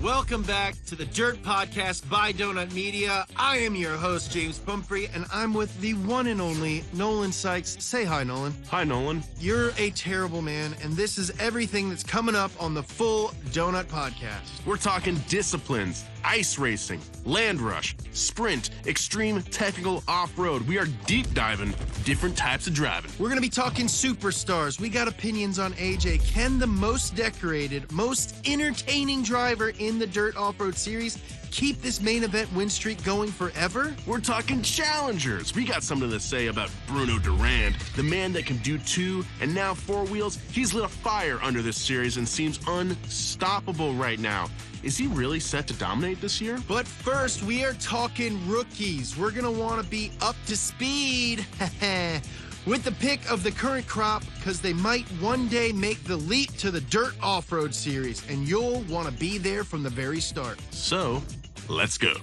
Welcome back to the Dirt Podcast by Donut Media. I am your host, James Pumphrey, and I'm with the one and only Nolan Sykes. Say hi, Nolan. Hi, Nolan. You're a terrible man, and this is everything that's coming up on the full Donut Podcast. We're talking disciplines, ice racing, land rush, sprint, extreme technical off-road. We are deep diving different types of driving. We're going to be talking superstars. We got opinions on AJ, Ken, the most decorated, most entertaining driver in the Dirt Off-Road Series. Keep this main event win streak going forever. We're talking challengers. We got something to say about Bruno Durand, the man that can do 2 and now 4 wheels. He's lit a fire under this series and seems unstoppable right now. Is he really set to dominate this year? But first, we are talking rookies. We're going to want to be up to speed with the pick of the current crop, because they might one day make the leap to the Dirt Off-Road Series, and you'll want to be there from the very start. So, let's go.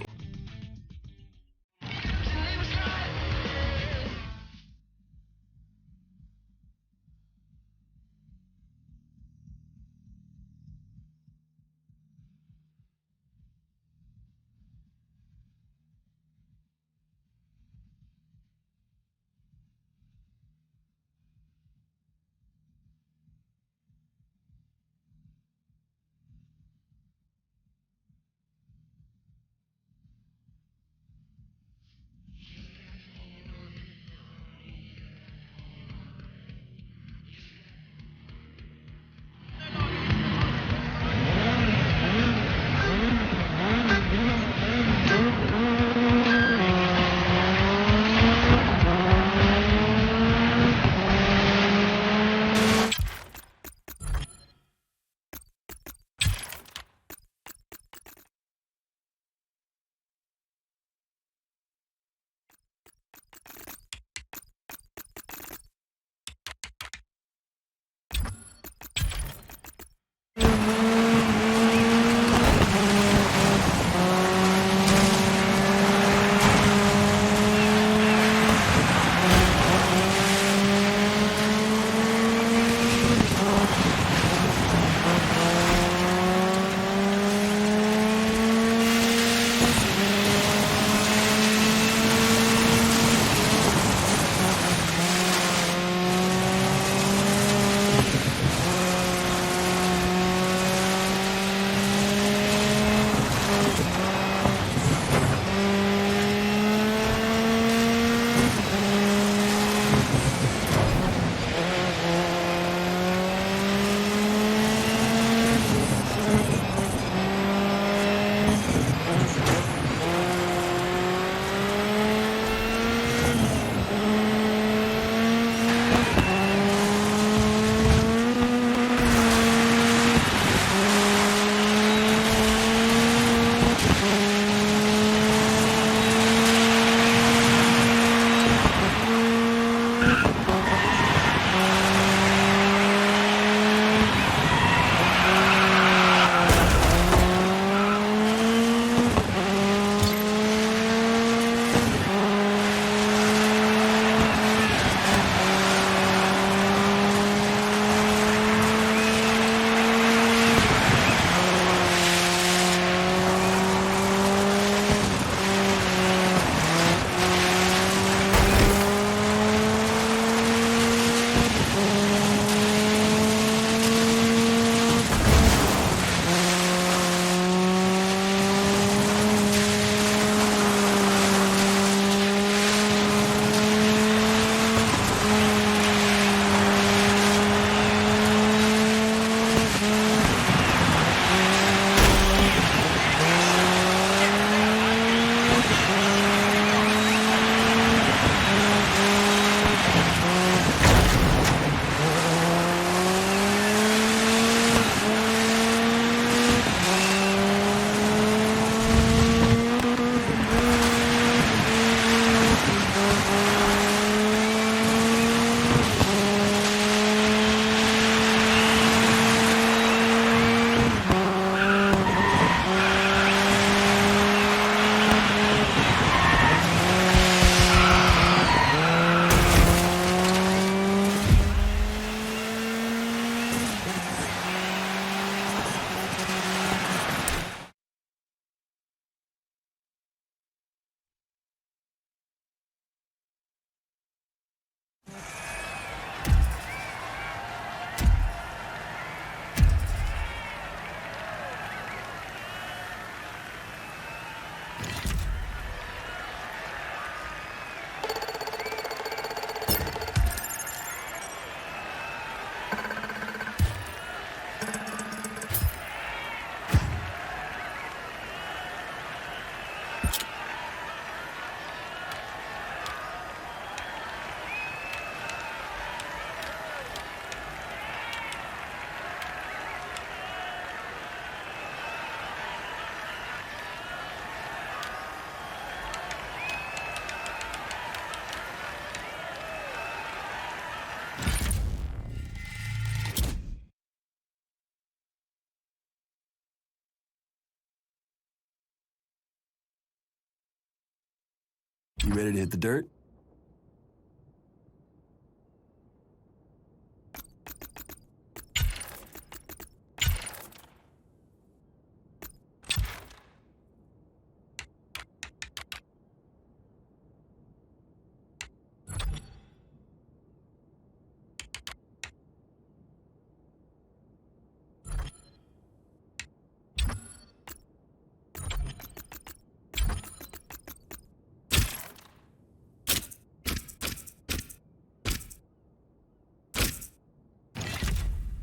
You ready to hit the dirt?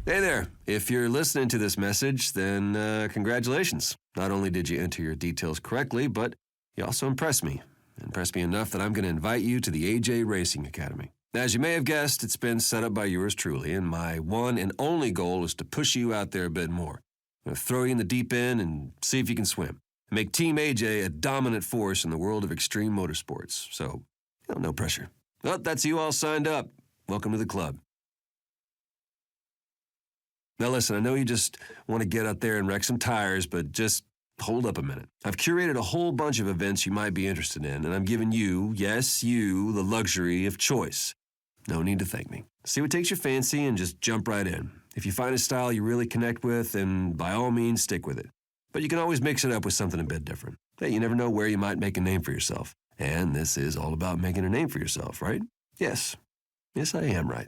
Hey there. If you're listening to this message, then congratulations. Not only did you enter your details correctly, but you also impressed me. Impressed me enough that I'm going to invite you to the AJ Racing Academy. As you may have guessed, it's been set up by yours truly, and my one and only goal is to push you out there a bit more. I'm going to throw you in the deep end and see if you can swim. Make Team AJ a dominant force in the world of extreme motorsports. So, no pressure. Well, that's you all signed up. Welcome to the club. Now listen, I know you just want to get out there and wreck some tires, but just hold up a minute. I've curated a whole bunch of events you might be interested in, and I'm giving you, yes, you, the luxury of choice. No need to thank me. See what takes your fancy and just jump right in. If you find a style you really connect with, then by all means, stick with it. But you can always mix it up with something a bit different. Hey, you never know where you might make a name for yourself. And this is all about making a name for yourself, right? Yes. Yes, I am right.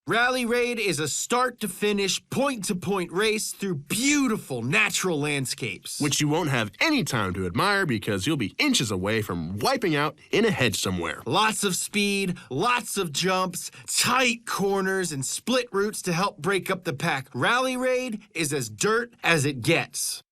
Rally Raid is a start-to-finish, point-to-point race through beautiful natural landscapes. Which you won't have any time to admire because you'll be inches away from wiping out in a hedge somewhere. Lots of speed, lots of jumps, tight corners, and split routes to help break up the pack. Rally Raid is as dirt as it gets.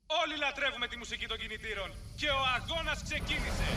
Όλοι λατρεύουμε τη μουσική των κινητήρων και ο αγώνας ξεκίνησε.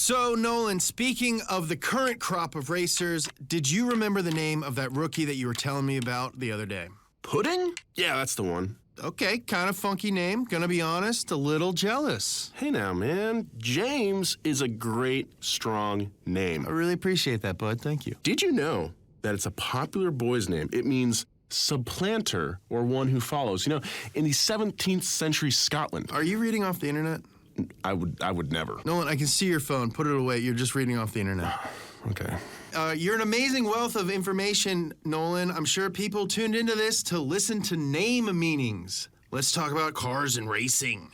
So, Nolan, speaking of the current crop of racers, did you remember the name of that rookie that you were telling me about the other day? Pudding? Yeah, that's the one. Okay, kind of funky name. Gonna be honest, a little jealous. Hey now, man. James is a great, strong name. I really appreciate that, bud. Thank you. Did you know that it's a popular boy's name? It means supplanter or one who follows. You know, in the 17th century Scotland. Are you reading off the internet? I would never. Nolan, I can see your phone. Put it away. You're just reading off the internet. Okay. You're an amazing wealth of information, Nolan. I'm sure people tuned into this to listen to name meanings. Let's talk about cars and racing.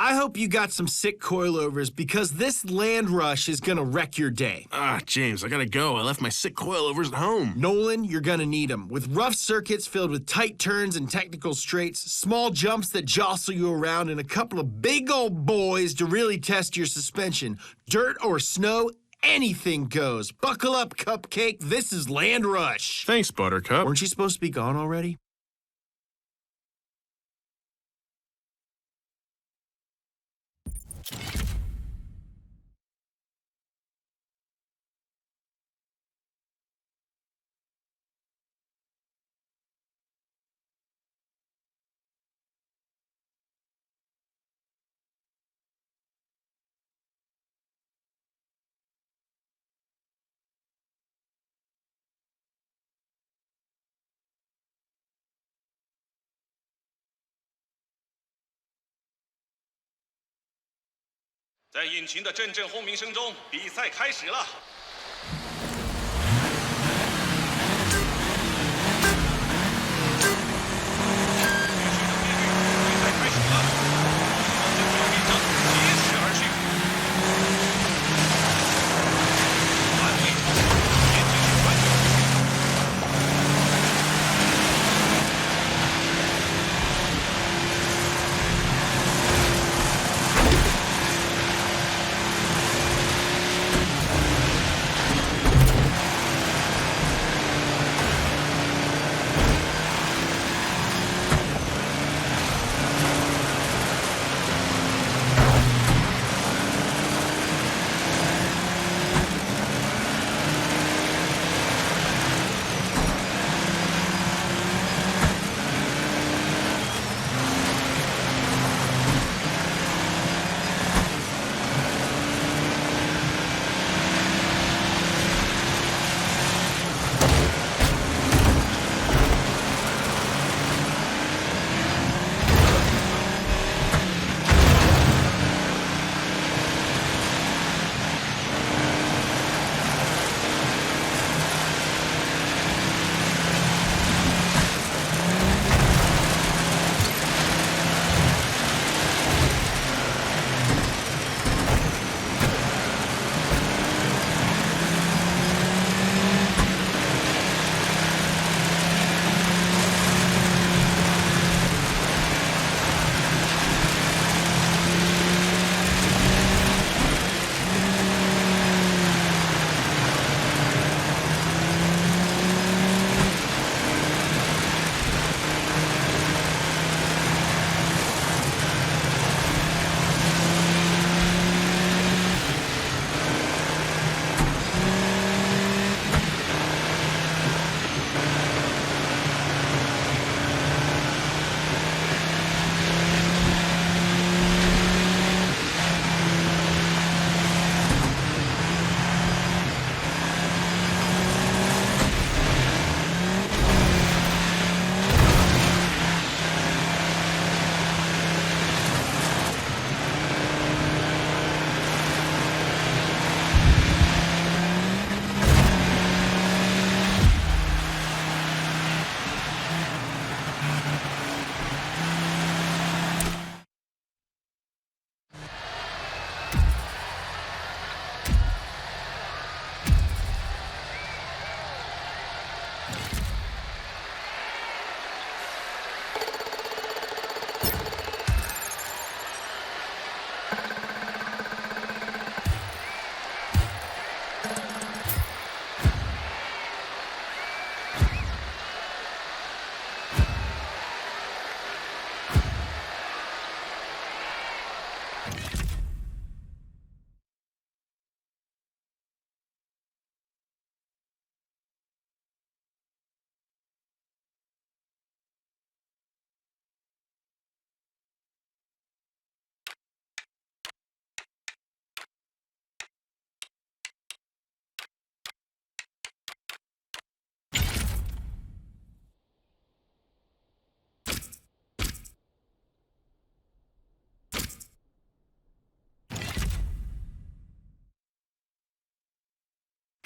I hope you got some sick coilovers because this land rush is gonna wreck your day. James, I gotta go. I left my sick coilovers at home. Nolan, you're gonna need them. With rough circuits filled with tight turns and technical straights, small jumps that jostle you around, and a couple of big old boys to really test your suspension. Dirt or snow, anything goes. Buckle up, Cupcake. This is Land Rush. Thanks, Buttercup. Weren't you supposed to be gone already? "在引擎的阵阵轰鸣声中，比赛开始了。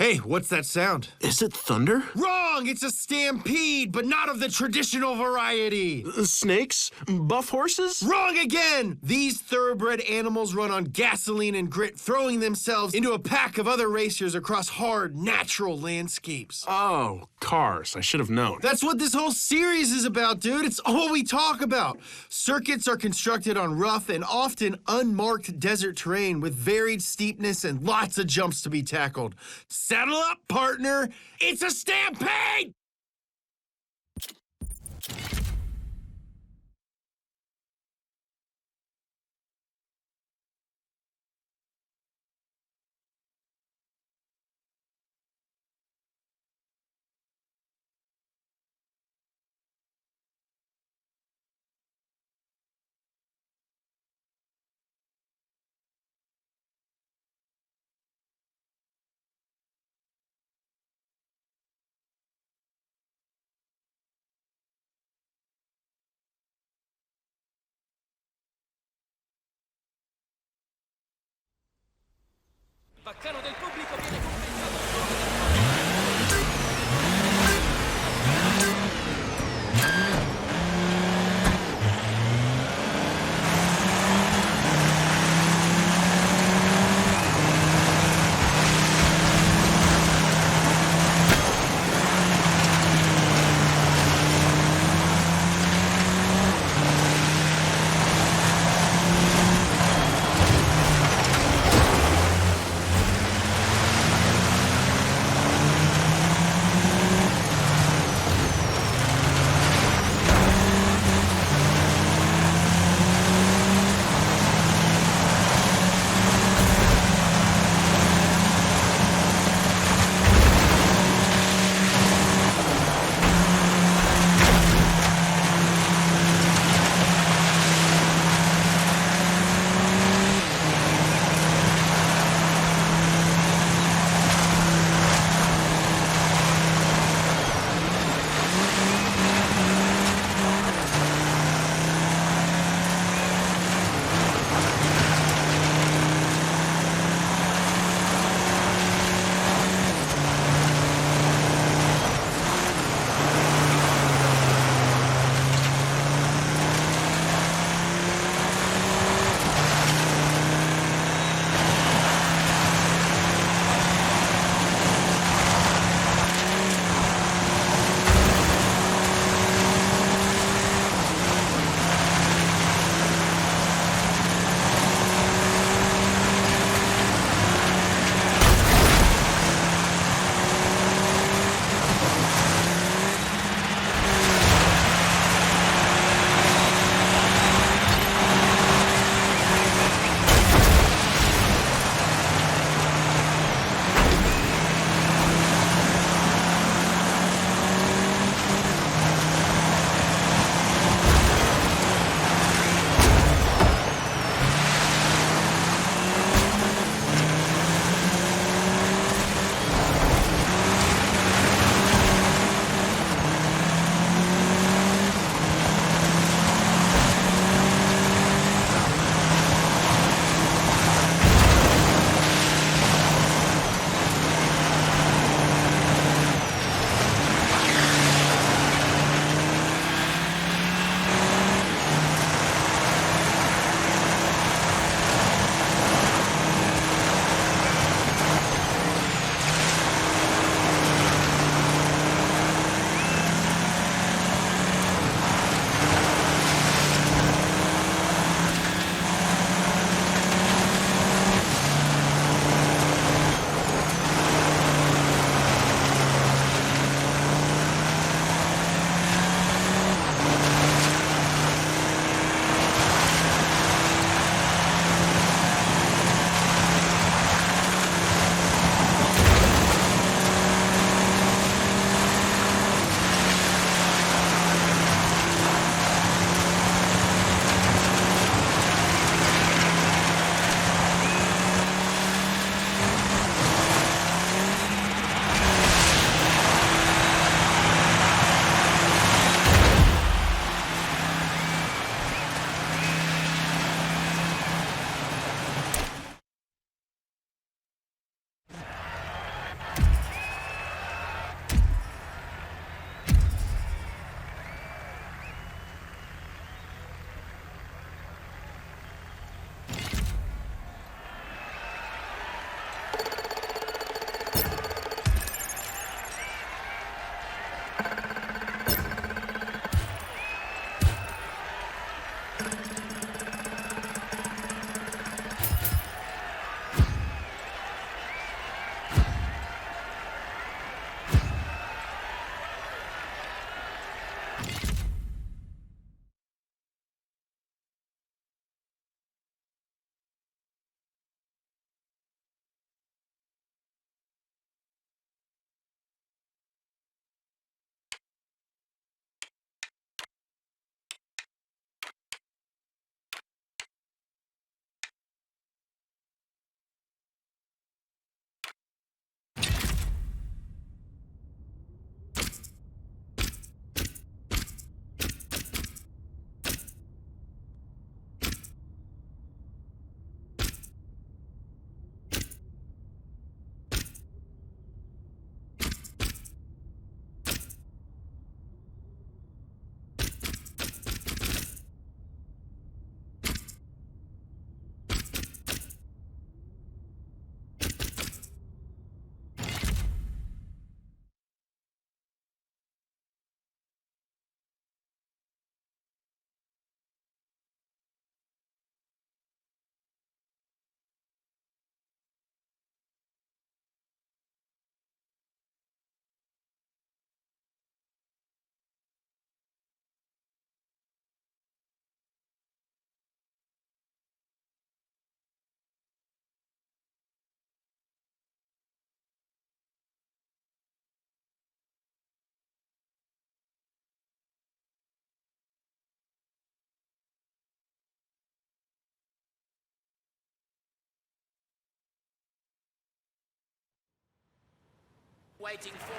Hey, what's that sound? Is it thunder? Wrong! It's a stampede, but not of the traditional variety. Snakes? Buff horses? Wrong again! These thoroughbred animals run on gasoline and grit, throwing themselves into a pack of other racers across hard, natural landscapes. Oh, cars. I should have known. That's what this whole series is about, dude. It's all we talk about. Circuits are constructed on rough and often unmarked desert terrain with varied steepness and lots of jumps to be tackled. Saddle up, partner! It's a stampede! Baccano del pubblico viene commentato. waiting for.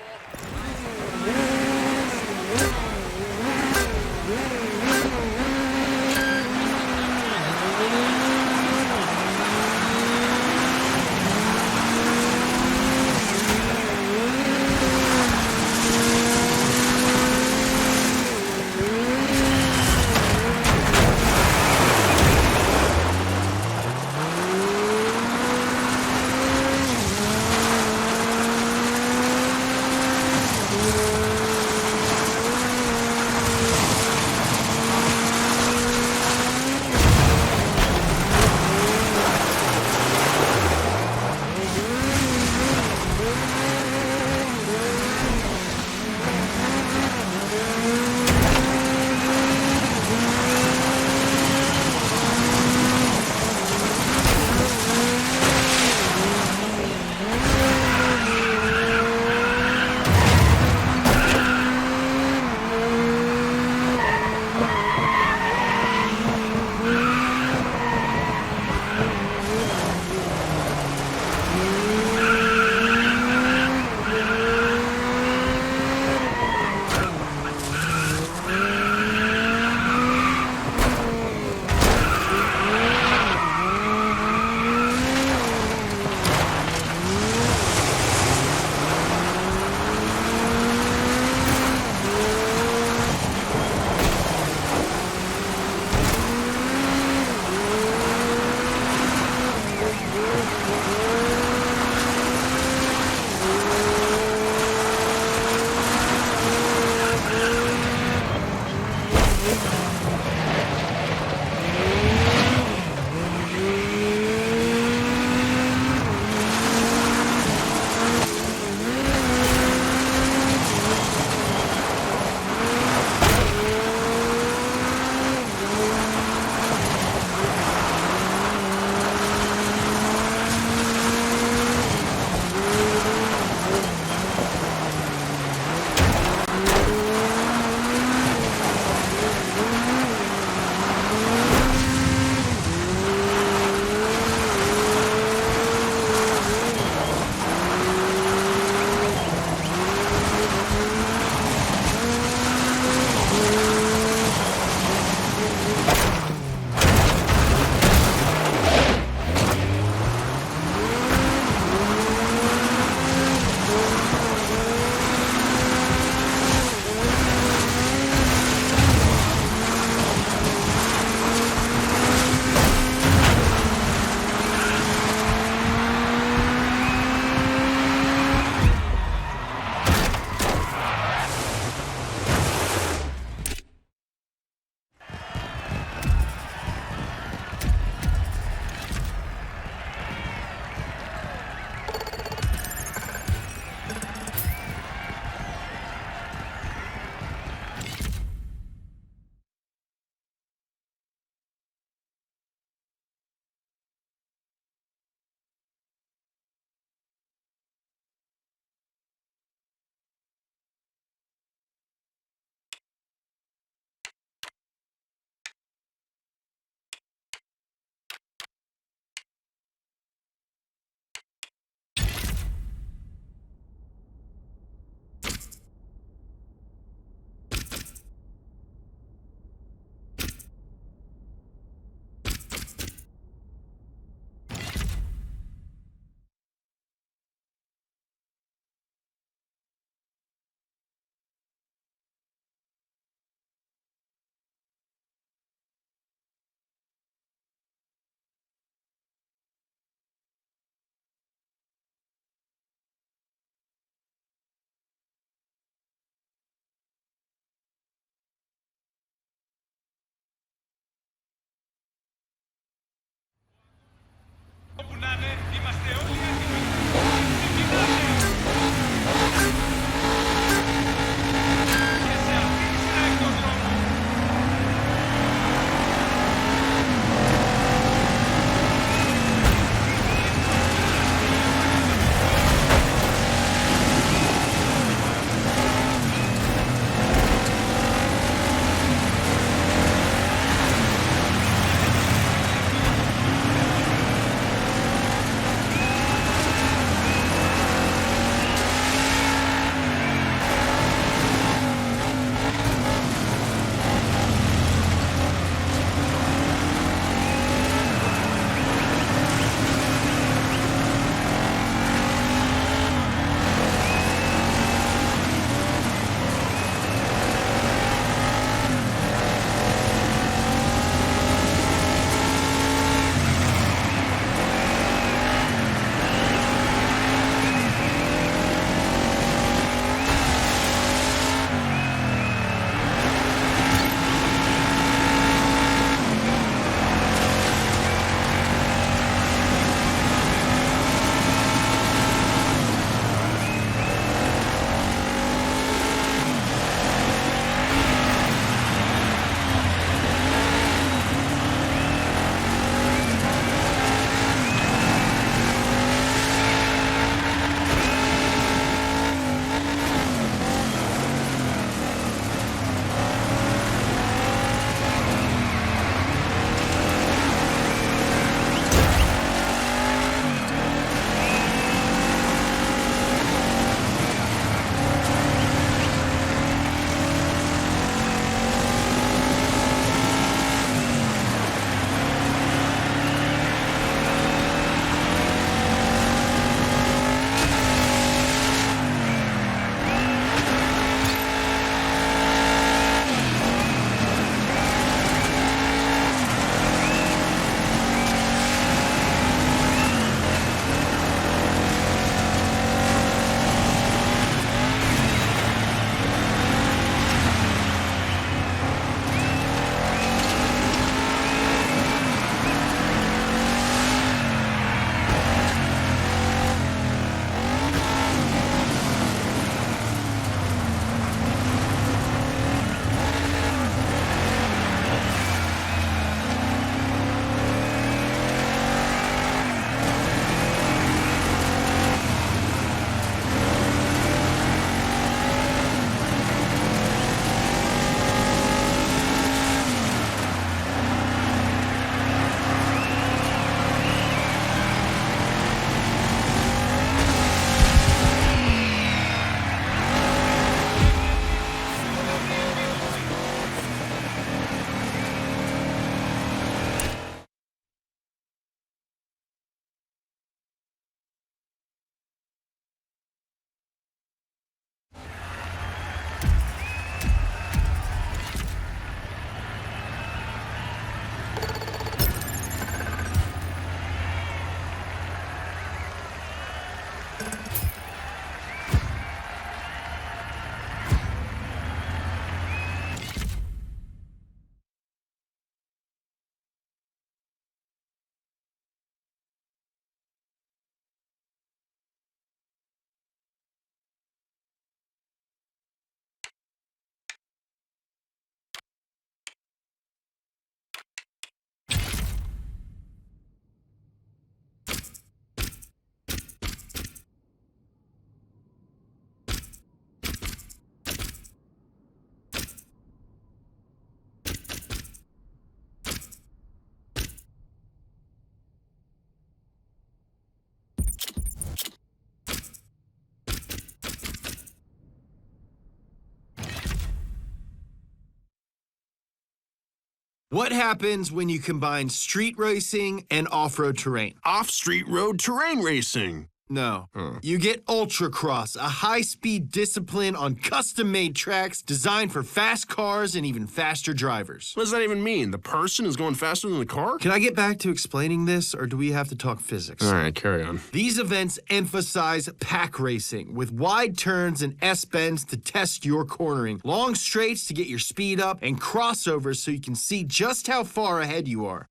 What happens when you combine street racing and off-road terrain? Off-street road terrain racing. No. You get Ultracross, a high-speed discipline on custom-made tracks designed for fast cars and even faster drivers. What does that even mean? The person is going faster than the car? Can I get back to explaining this, or do we have to talk physics? All right, carry on. These events emphasize pack racing, with wide turns and S-bends to test your cornering, long straights to get your speed up, and crossovers so you can see just how far ahead you are.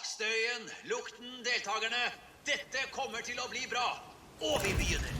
Støyen, lukten, deltakerne. Dette kommer til å bli bra. Og vi begynner.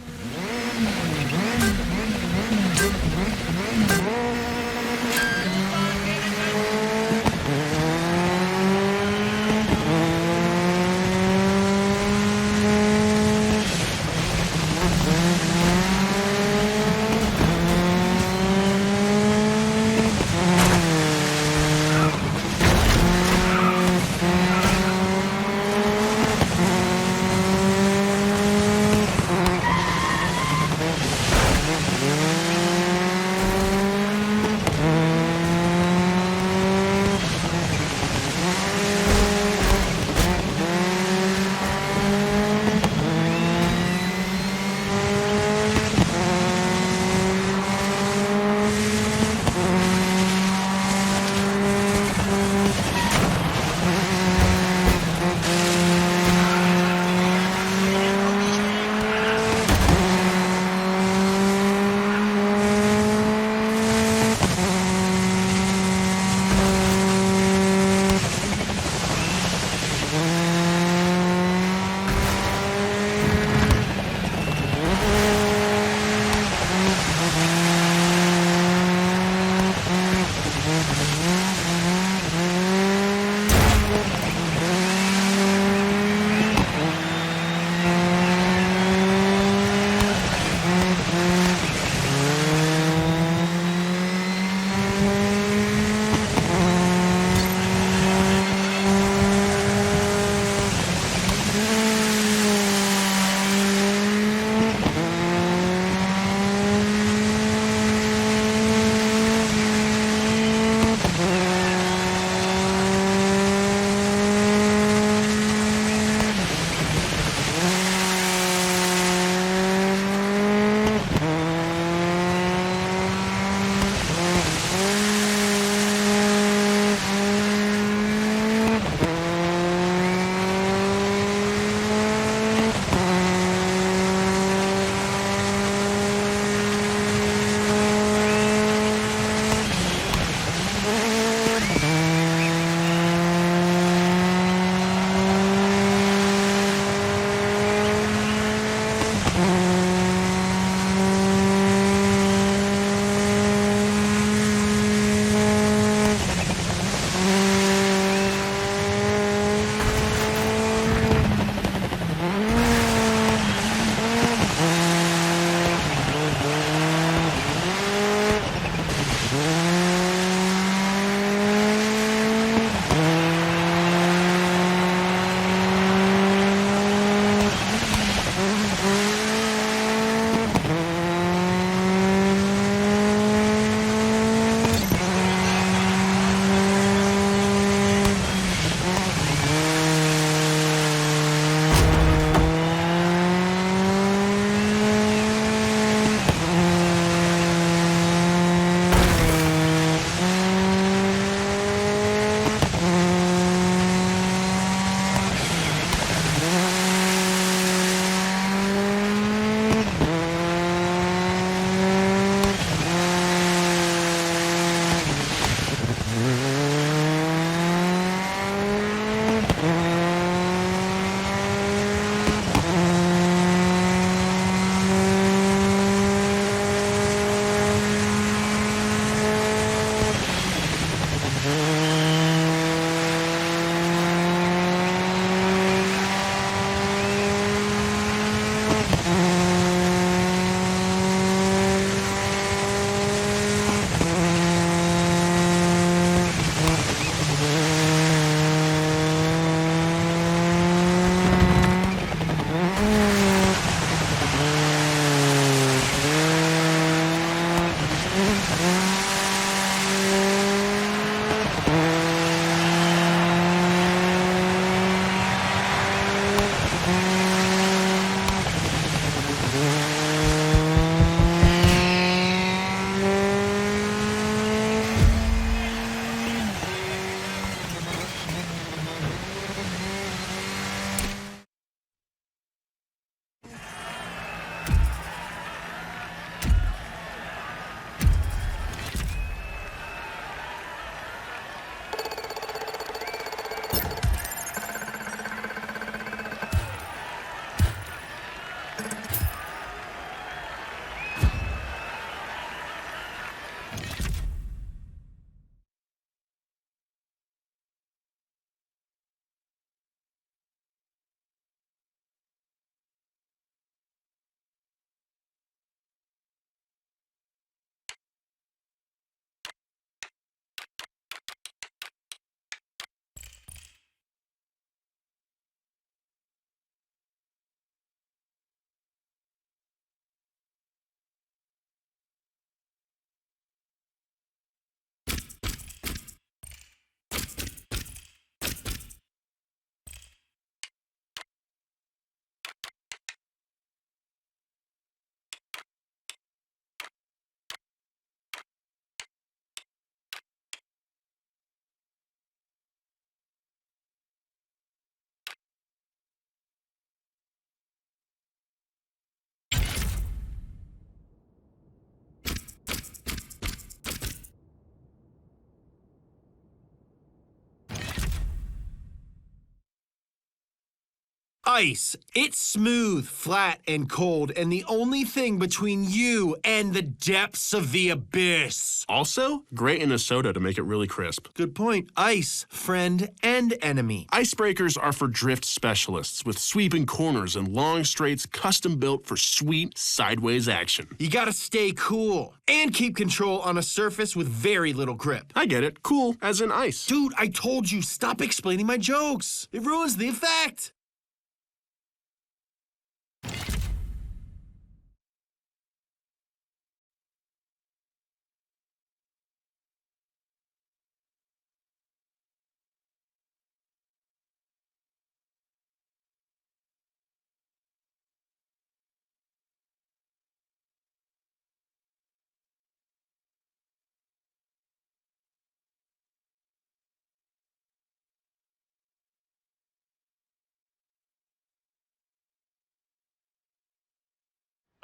ice. It's smooth, flat, and cold, and the only thing between you and the depths of the abyss. Also, great in a soda to make it really crisp. Good point. Ice, friend and enemy. Icebreakers are for drift specialists with sweeping corners and long straights custom built for sweet sideways action. You gotta stay cool and keep control on a surface with very little grip. I get it. Cool, as in ice. Dude, I told you, stop explaining my jokes. It ruins the effect.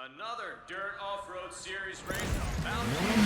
Another Dirt Off-Road Series race on Mountain.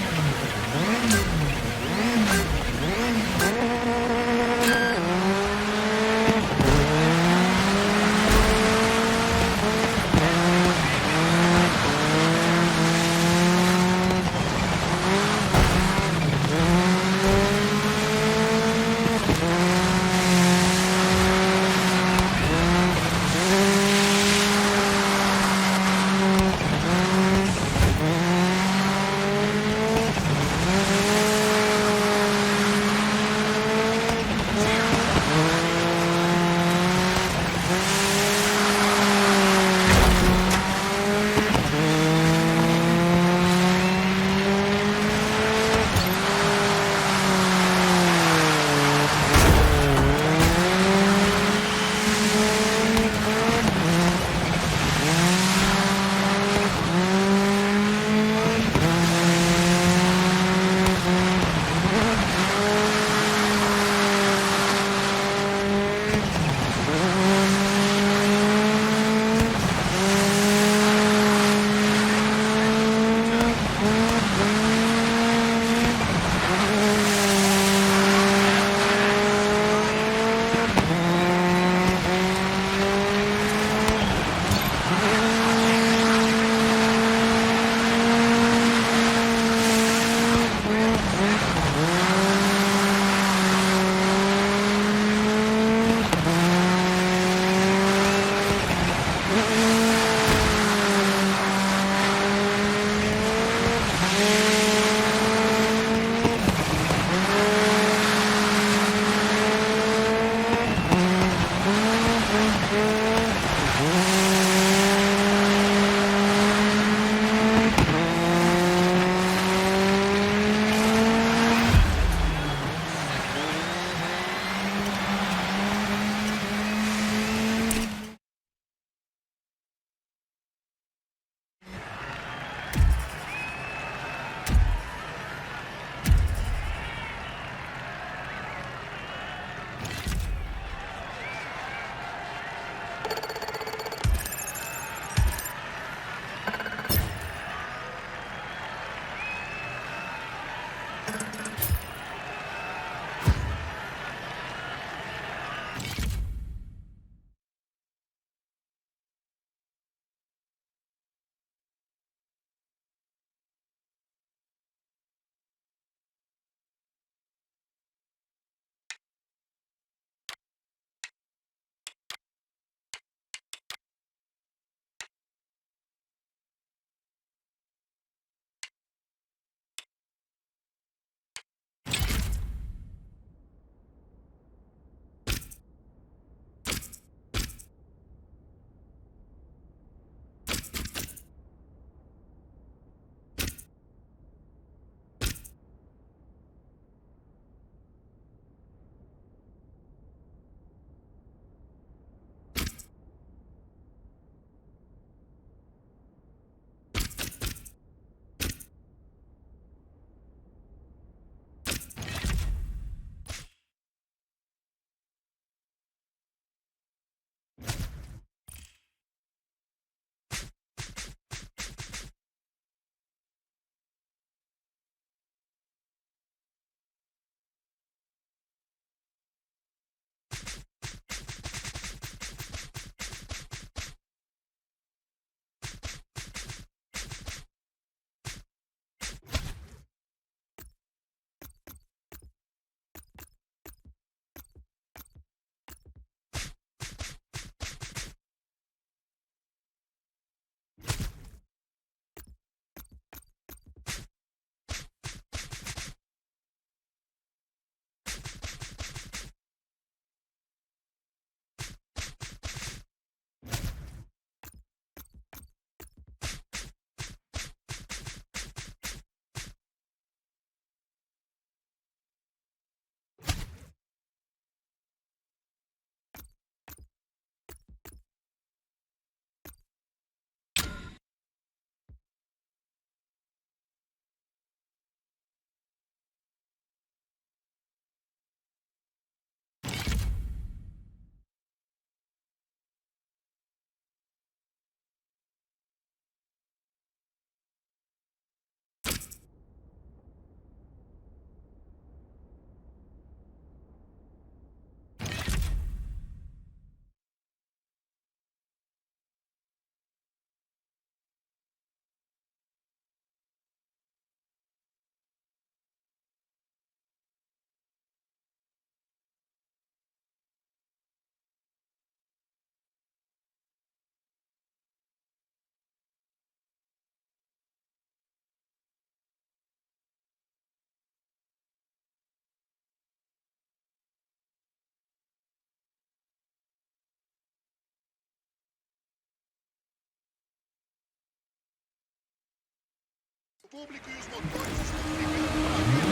público e os motores estão pegando.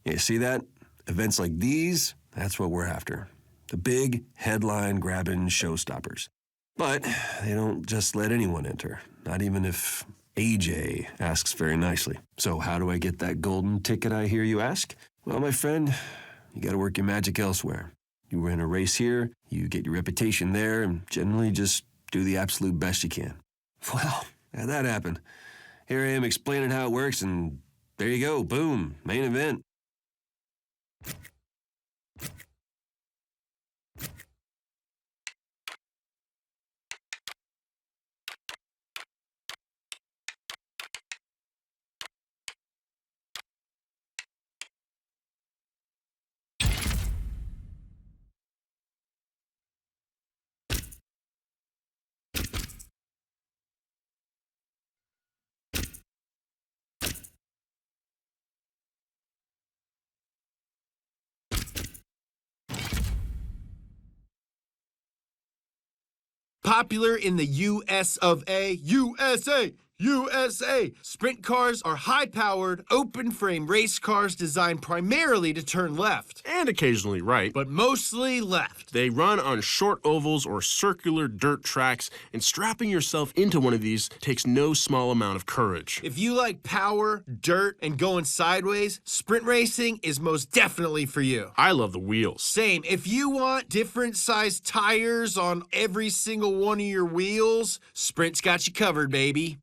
You see that? Events like these, that's what we're after. The big, headline-grabbing showstoppers. But they don't just let anyone enter, not even if AJ asks very nicely. So how do I get that golden ticket, I hear you ask? Well, my friend, you gotta work your magic elsewhere. You win a race here, you get your reputation there, and generally just do the absolute best you can. Well, how'd that happen? Here I am explaining how it works, and there you go, boom, main event. Popular in the US of A, USA! Sprint cars are high-powered, open-frame race cars designed primarily to turn left, And occasionally right. but mostly left. They run on short ovals or circular dirt tracks, and strapping yourself into one of these takes no small amount of courage. If you like power, dirt, and going sideways, sprint racing is most definitely for you. I love the wheels. Same. If you want different sized tires on every single one of your wheels, Sprint's got you covered, baby.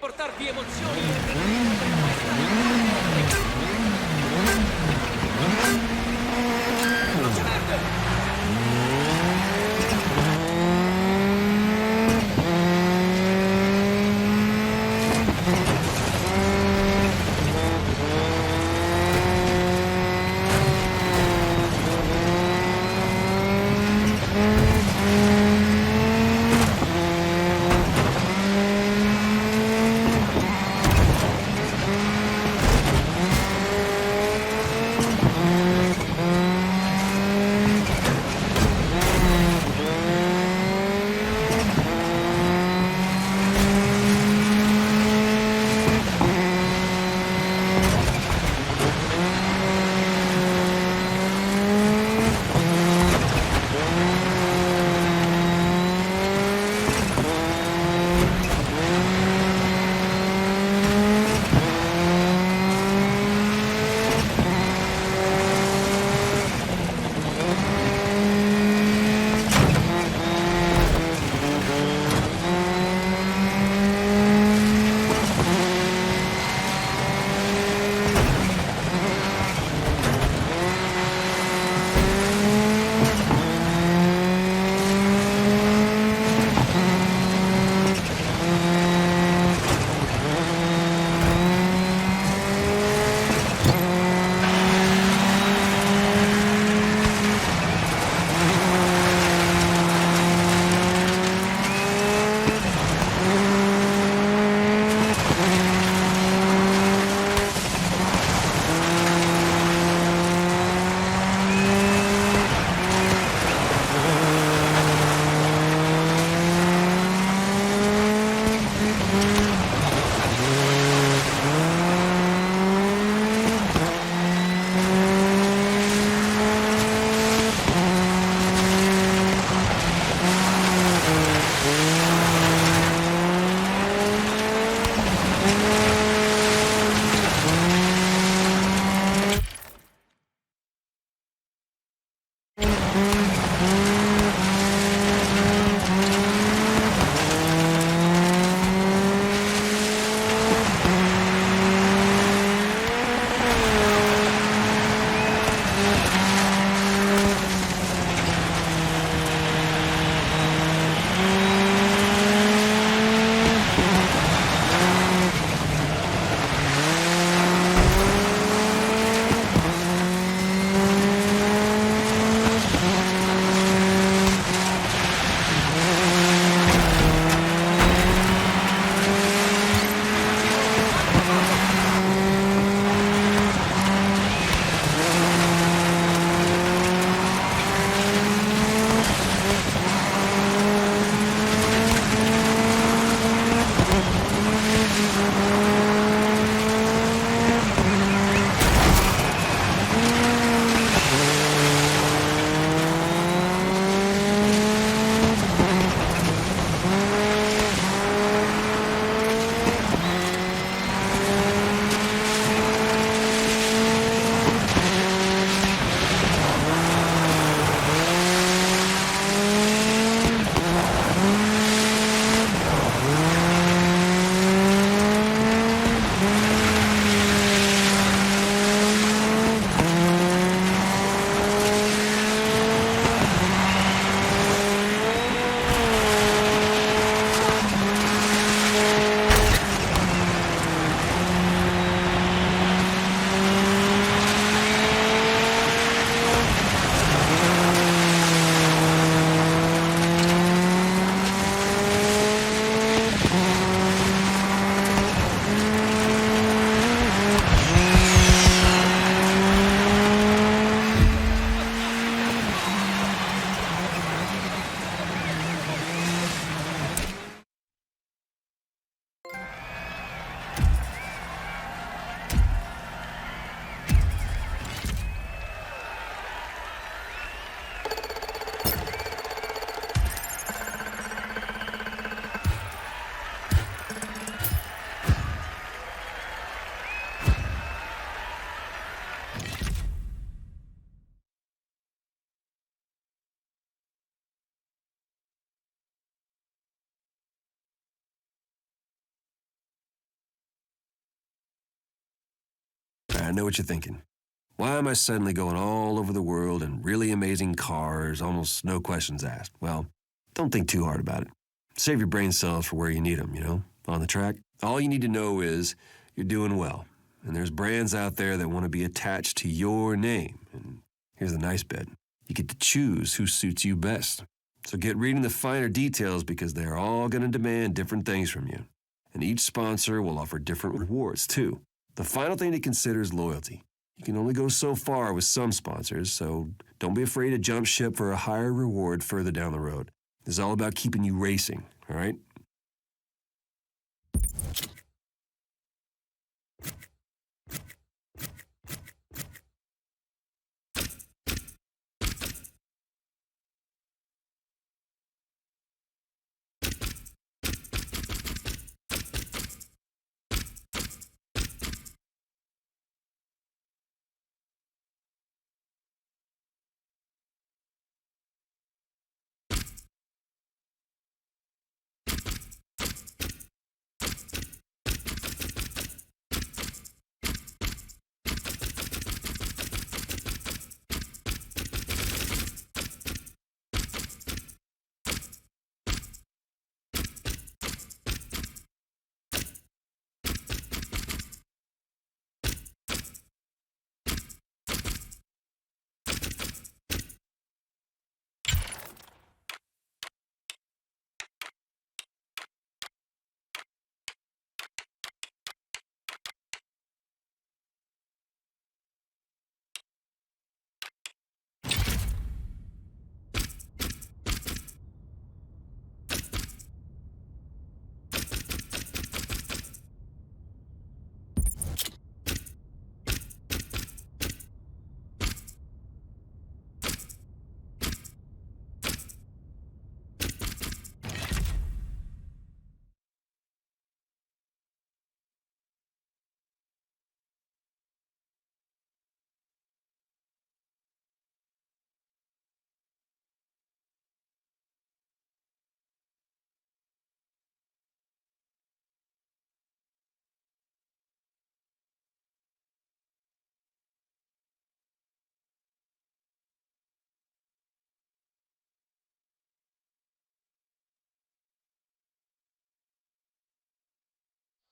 portarvi emozioni. Luce verde! I know what you're thinking. Why am I suddenly going all over the world in really amazing cars, almost no questions asked? Well, don't think too hard about it. Save your brain cells for where you need them, on the track. All you need to know is you're doing well. And there's brands out there that want to be attached to your name. And here's the nice bit. You get to choose who suits you best. So get reading the finer details because they're all going to demand different things from you. And each sponsor will offer different rewards, too. The final thing to consider is loyalty. You can only go so far with some sponsors, so don't be afraid to jump ship for a higher reward further down the road. This is all about keeping you racing, all right?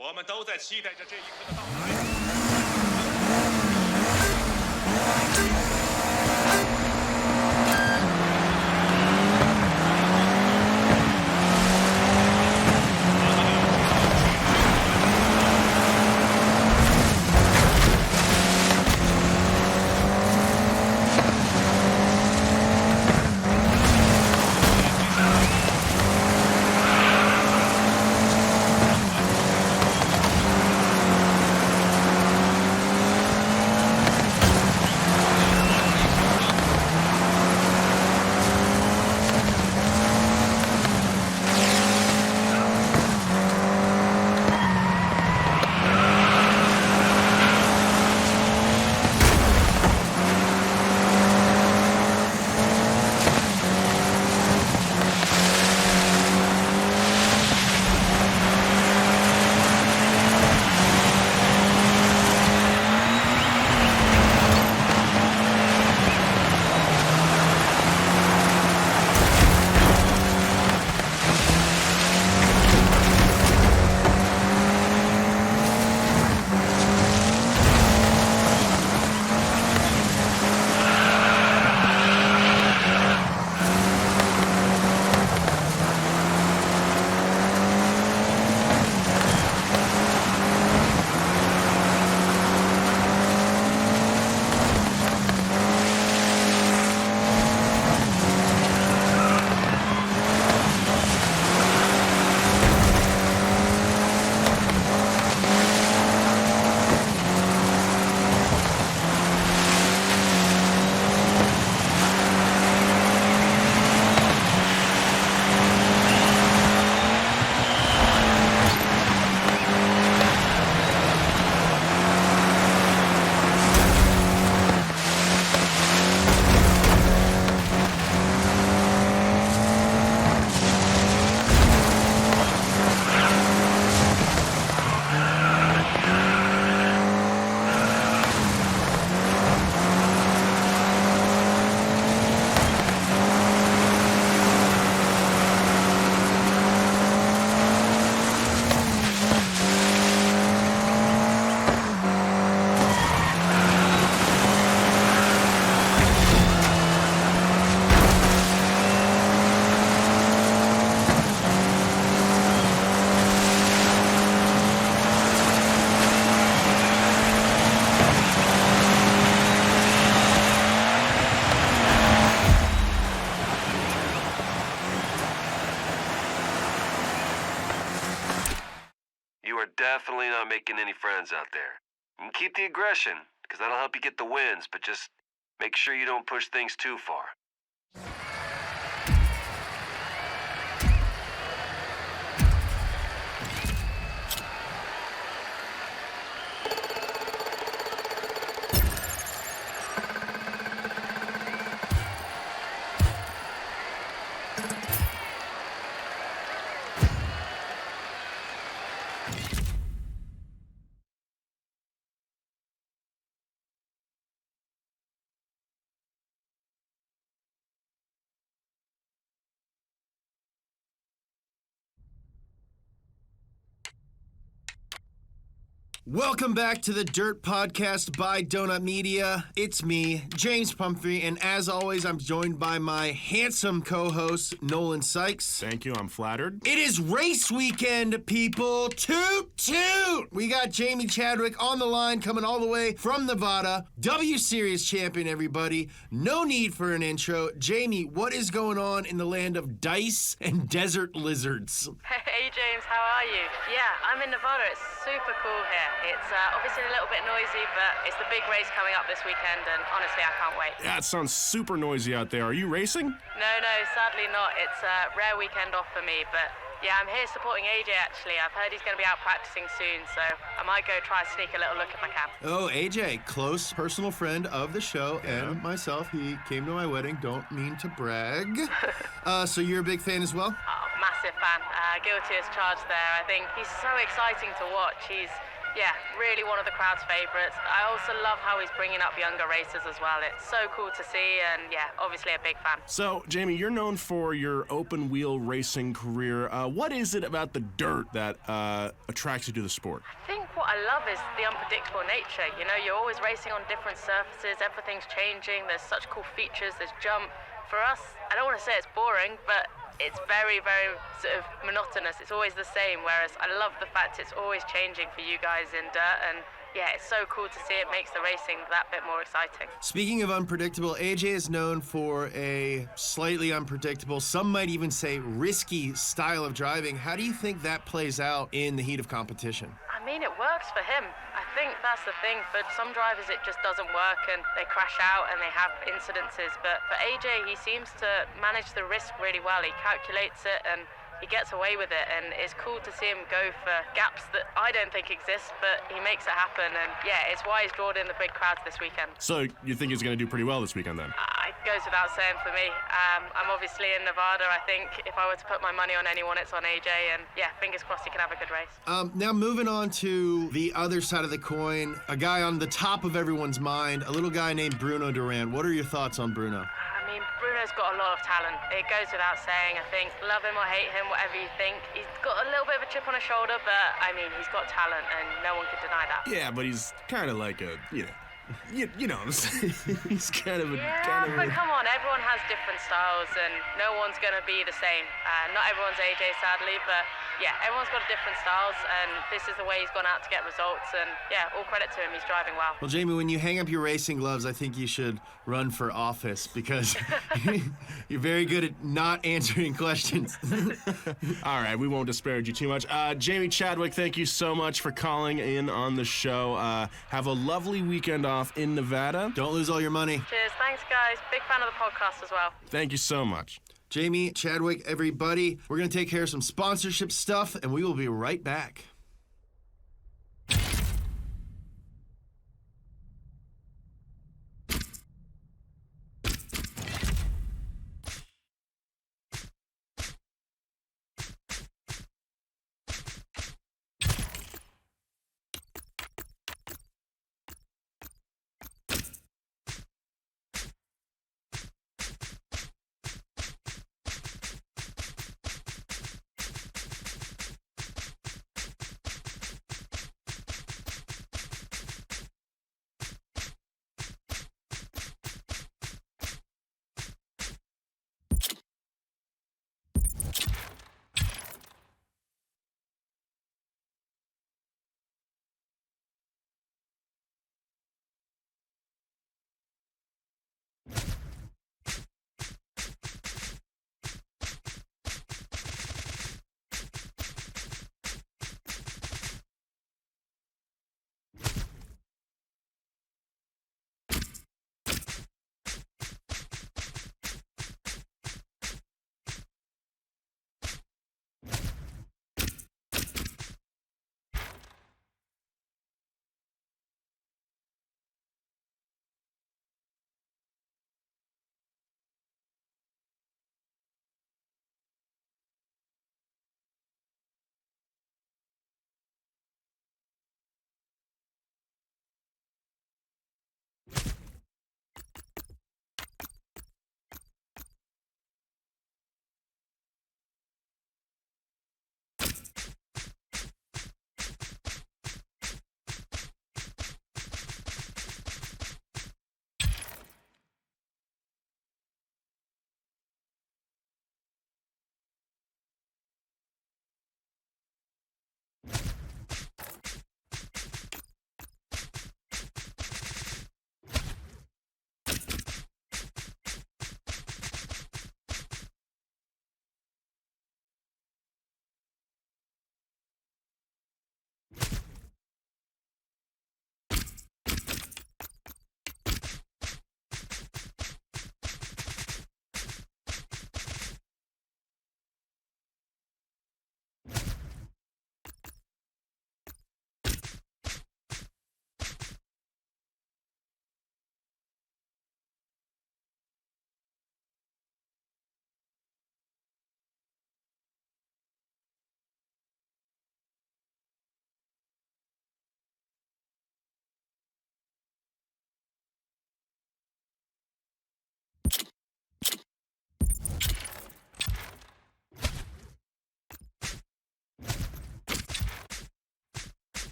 我们都在期待着这一刻的到来。definitely not making any friends out there. You can keep the aggression, because that'll help you get the wins, but just make sure you don't push things too far. Welcome back to the Dirt Podcast by Donut Media. It's me, James Pumphrey, and as always, I'm joined by my handsome co-host, Nolan Sykes. Thank you, I'm flattered. It is race weekend, people. Toot, toot! We got Jamie Chadwick on the line, coming all the way from Nevada. W Series champion, everybody. No need for an intro. Jamie, what is going on in the land of dice and desert lizards? Hey James, how are you? Yeah, I'm in Nevada. It's super cool here. It's obviously a little bit noisy, but it's the big race coming up this weekend, and honestly, I can't wait. Yeah, it sounds super noisy out there. Are you racing? No, sadly not. It's a rare weekend off for me, but yeah, I'm here supporting AJ actually. I've heard he's going to be out practicing soon, so I might go try and sneak a little look if I can. Oh, AJ, close personal friend of the show and myself. He came to my wedding. Don't mean to brag. So you're a big fan as well? Oh, massive fan. Guilty as charged there. I think he's so exciting to watch. He's really one of the crowd's favorites. I also love how he's bringing up younger racers as well. It's so cool to see, and obviously a big fan. So, Jamie, you're known for your open wheel racing career. What is it about the dirt that attracts you to the sport? I think what I love is the unpredictable nature. You know, you're always racing on different surfaces, everything's changing, there's such cool features, there's jump. For us, I don't want to say it's boring, but it's very, very sort of monotonous. It's always the same, whereas I love the fact it's always changing for you guys in dirt, and it's so cool to see. It makes the racing that bit more exciting. Speaking of unpredictable, AJ is known for a slightly unpredictable, some might even say risky style of driving. How do you think that plays out in the heat of competition? I mean, it works for him. I think that's the thing. For some drivers, it just doesn't work and they crash out and they have incidences. But for AJ, he seems to manage the risk really well. He calculates it and he gets away with it, and it's cool to see him go for gaps that I don't think exist, but he makes it happen, and it's why he's drawn in the big crowds this weekend. So you think he's going to do pretty well this weekend then? It goes without saying for me. I'm obviously in Nevada. I think if I were to put my money on anyone, it's on AJ, and fingers crossed he can have a good race. Now moving on to the other side of the coin, a guy on the top of everyone's mind, a little guy named Bruno Durand. What are your thoughts on Bruno? I mean, Bruno's got a lot of talent. It goes without saying. I think, love him or hate him, whatever you think, he's got a little bit of a chip on his shoulder, but I mean, he's got talent and no one can deny that. Yeah, but he's kind of like a, you know what I'm saying? He's kind of a... but come on, everyone has different styles and no one's going to be the same. Not everyone's AJ, sadly, but everyone's got different styles, and this is the way he's gone out to get results, and all credit to him, he's driving well. Well, Jamie, when you hang up your racing gloves, I think you should run for office, because you're very good at not answering questions. All right, we won't disparage you too much. Jamie Chadwick, thank you so much for calling in on the show. Have a lovely weekend off in Nevada. Don't lose all your money. Cheers, thanks guys. Big fan of the podcast as well. Thank you so much. Jamie Chadwick, everybody. We're going to take care of some sponsorship stuff, and we will be right back.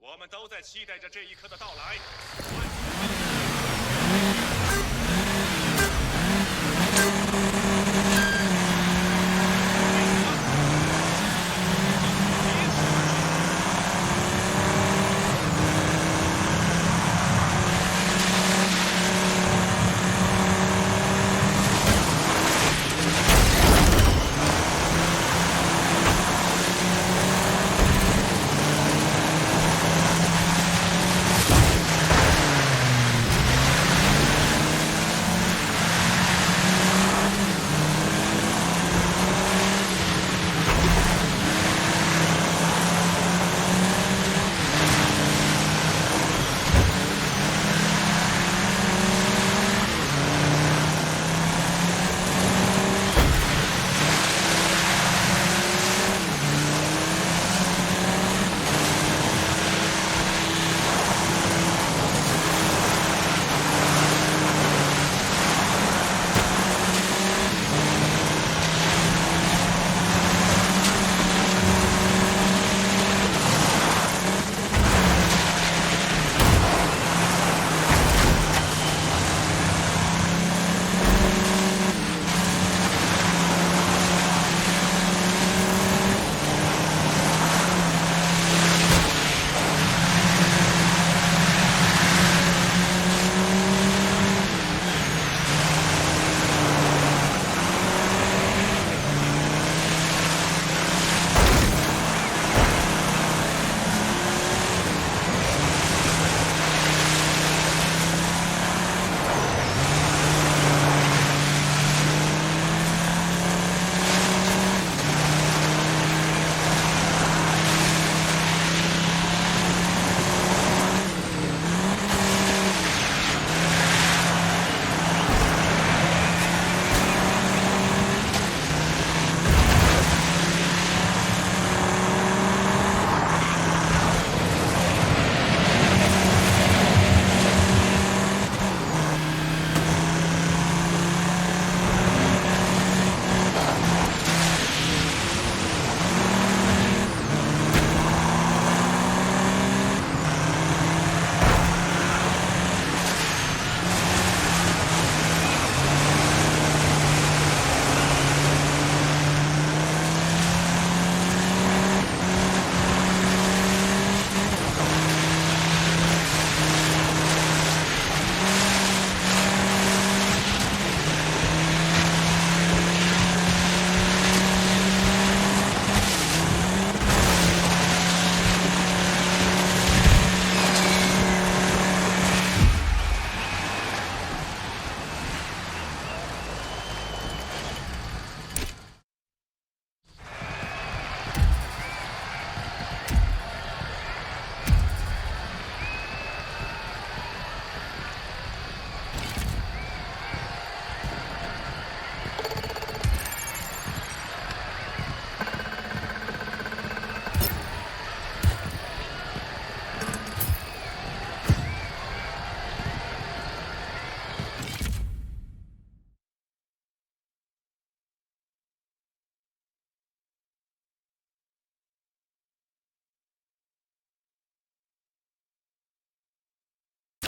我们都在期待着这一刻的到来。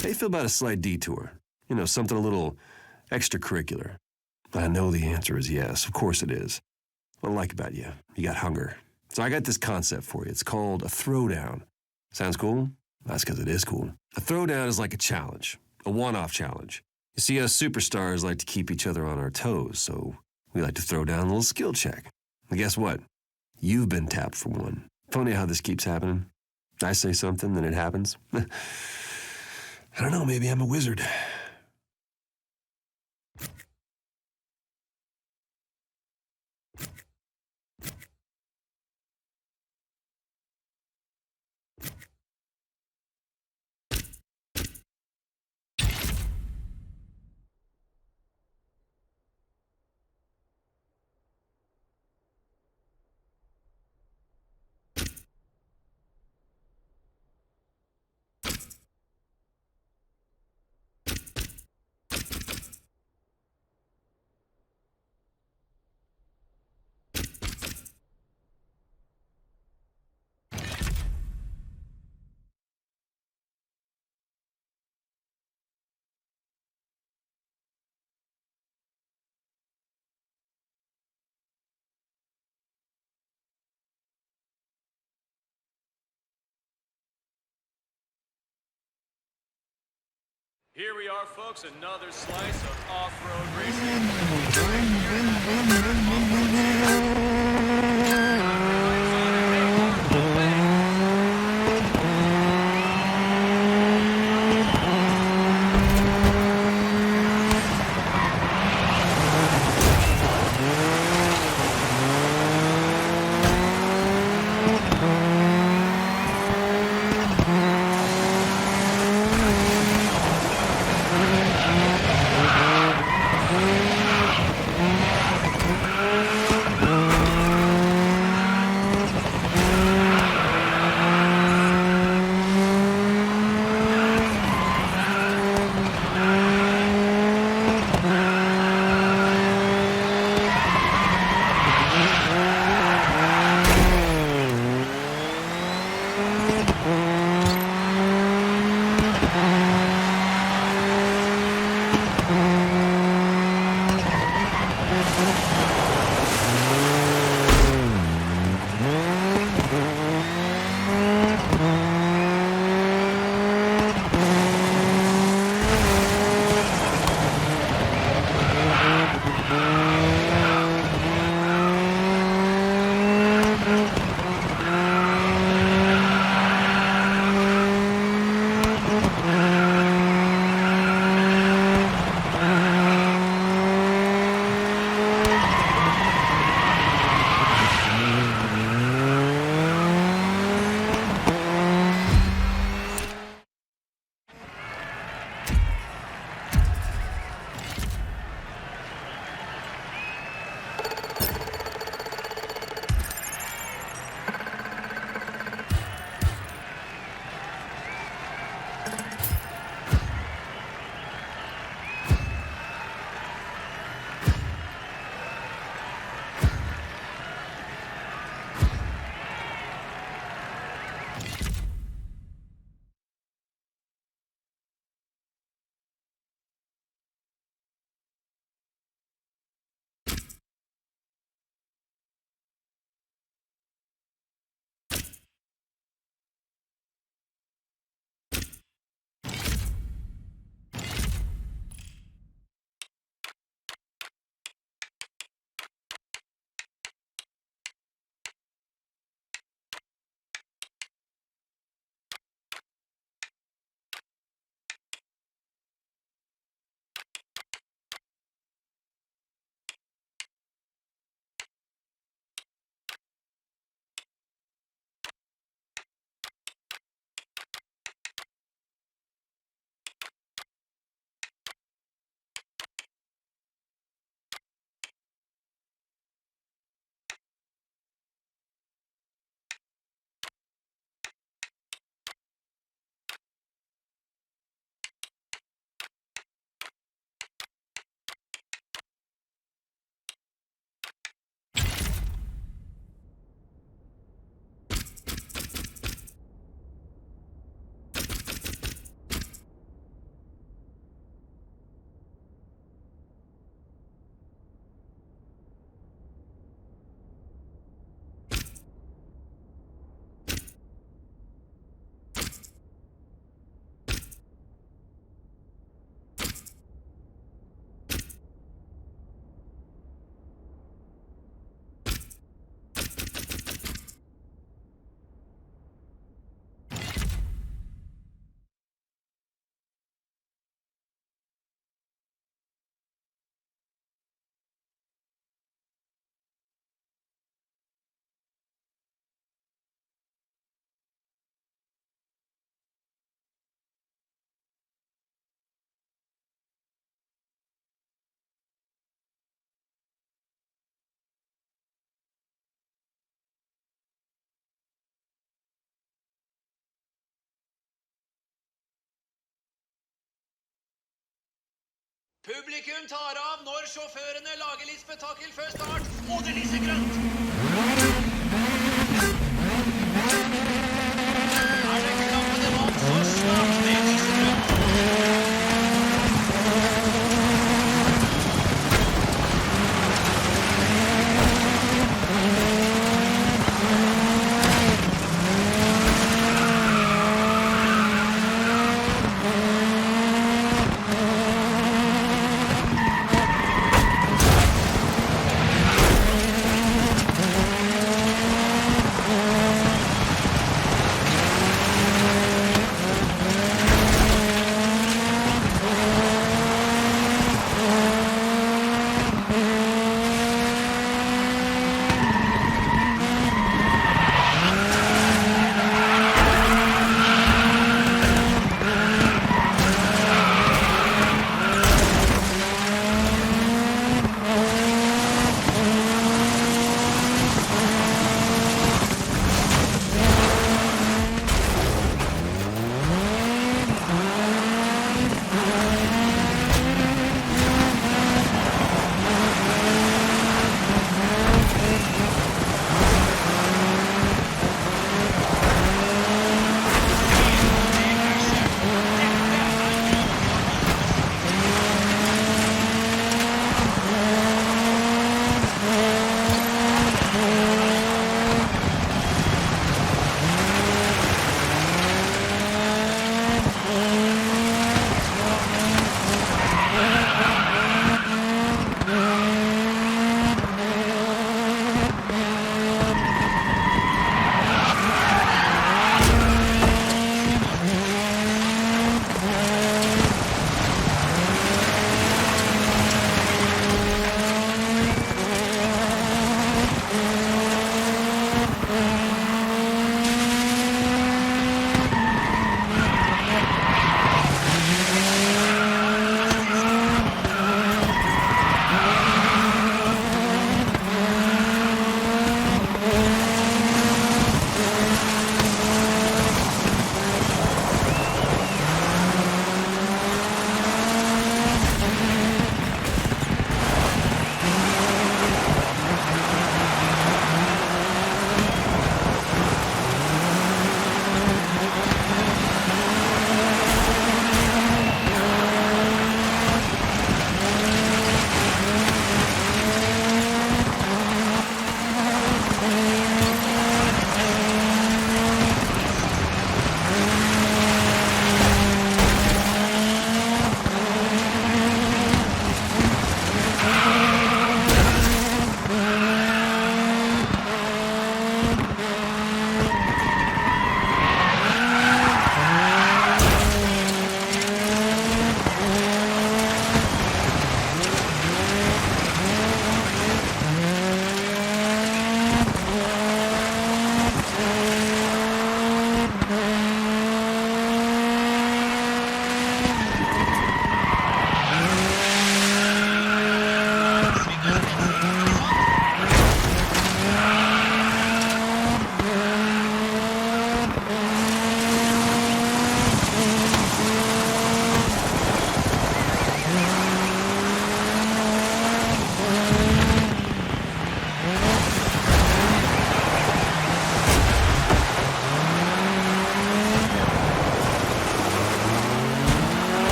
How you feel about a slight detour? You know, something a little extracurricular. I know the answer is yes. Of course it is. What I like about you, you got hunger. So I got this concept for you. It's called a throwdown. Sounds cool? That's because it is cool. A throwdown is like a challenge, a one-off challenge. You see, us superstars like to keep each other on our toes, so we like to throw down a little skill check. And guess what? You've been tapped for one. Funny how this keeps happening. I say something, then it happens. I don't know, maybe I'm a wizard. Here we are, folks, another slice of off-road Publikum tar av når sjåførene lager litt spetakkel før start, og det lyser grønt. Er det knappene vann, så snart det lyser grønt.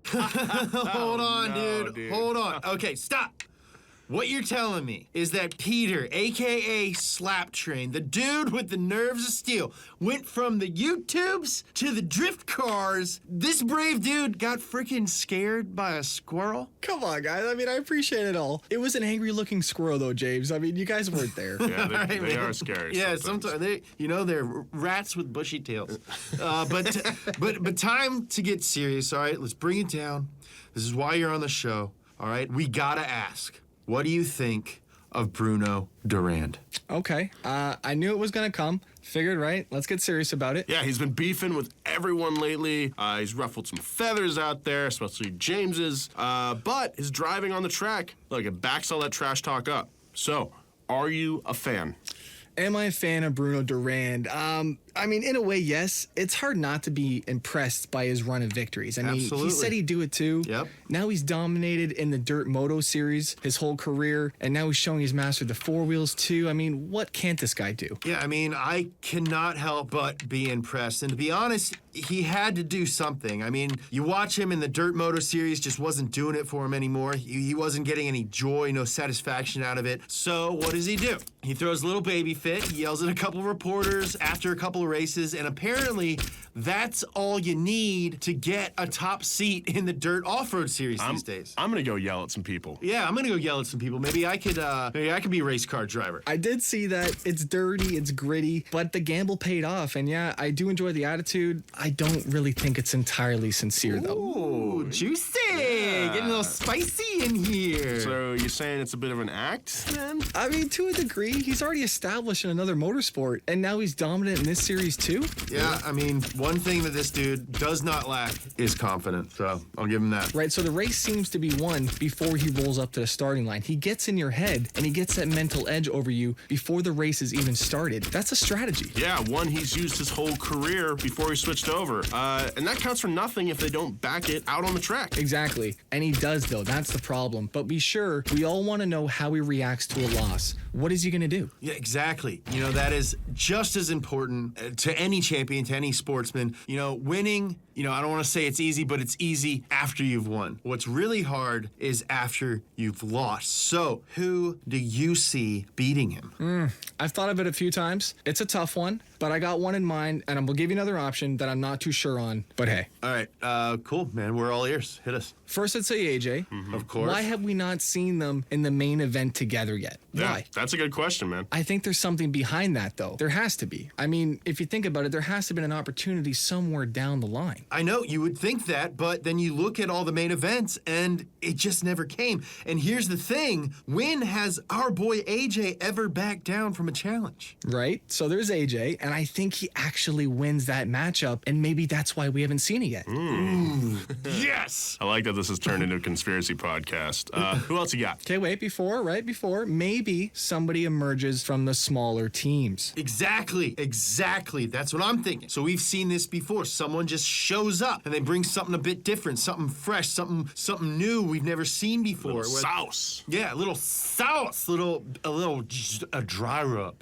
Hold on, no, dude. Hold on. Okay, stop. What you're telling me is that Peter, a.k.a. Slap Train, the dude with the nerves of steel, went from the YouTubes to the drift cars. This brave dude got freaking scared by a squirrel? Come on, guys. I mean, I appreciate it all. It was an angry-looking squirrel, though, James. I mean, you guys weren't there. Yeah, they are scary. Yeah, sometimes they're rats with bushy tails. But time to get serious. All right, let's bring it down. This is why you're on the show. All right, we gotta ask. What do you think of Bruno Durand? Okay. I knew it was going to come. Figured, right? Let's get serious about it. Yeah, he's been beefing with everyone lately. He's ruffled some feathers out there, especially James's. But his driving on the track, look, it backs all that trash talk up. So, are you a fan? Am I a fan of Bruno Durand? I mean, in a way, yes. It's hard not to be impressed by his run of victories. I mean, Absolutely. he said he'd do it too. Yep. Now he's dominated in the Dirt Moto series his whole career, and now he's showing he's mastered the four wheels too. I mean, what can't this guy do? Yeah, I mean, I cannot help but be impressed. And to be honest, he had to do something. I mean, you watch him in the Dirt Moto series, just wasn't doing it for him anymore. He wasn't getting any joy, no satisfaction out of it. So what does he do? He throws a little baby fit. He yells at a couple of reporters after a couple of races, and apparently that's all you need to get a top seat in the Dirt Off-Road series these days. I'm gonna go yell at some people. Yeah, I'm gonna go yell at some people. Maybe I could be a race car driver. I did see that. It's dirty, it's gritty, but the gamble paid off. And yeah, I do enjoy the attitude. I don't really think it's entirely sincere, though. Ooh, juicy! Getting a little spicy in here. So you're saying it's a bit of an act, then? I mean, to a degree, he's already established in another motorsport, and now he's dominant in this series, too. Yeah, I mean, one thing that this dude does not lack is confidence, so I'll give him that. Right, so the race seems to be won before he rolls up to the starting line. He gets in your head, and he gets that mental edge over you before the race is even started. That's a strategy. Yeah, one he's used his whole career before he switched over. And that counts for nothing if they don't back it out on the track. Exactly, and he does, though. That's the problem. But be sure, we all want to know how he reacts to a loss. What is he going to do? Yeah, exactly. You know, that is just as important to any champion, to any sportsman. You know, winning, I don't want to say it's easy, but it's easy after you've won. What's really hard is after you've lost. So, who do you see beating him? I've thought of it a few times. It's a tough one, but I got one in mind, and I'm going to give you another option that I'm not too sure on. But hey. All right, cool, man. We're all ears. Hit us. First, I'd say AJ. Of course. Why have we not seen them in the main event together yet? Yeah, Why? that's a good question, man. I think there's something behind that, though. There has to be. I mean, if you think about it, there has to have been an opportunity somewhere down the line. I know, you would think that, but then you look at all the main events, and it just never came. And here's the thing. When has our boy AJ ever backed down from a challenge? Right? So there's AJ, and I think he actually wins that matchup, and maybe that's why we haven't seen it yet. Yes! I like that this has turned into a conspiracy podcast. Who else you got? Okay, right before, maybe somebody emerges from the smaller teams. Exactly. That's what I'm thinking. So we've seen this before. Someone just shows up and they bring something a bit different, something fresh, something new we've never seen before. Sauce. Yeah, a little sauce, a dry rub.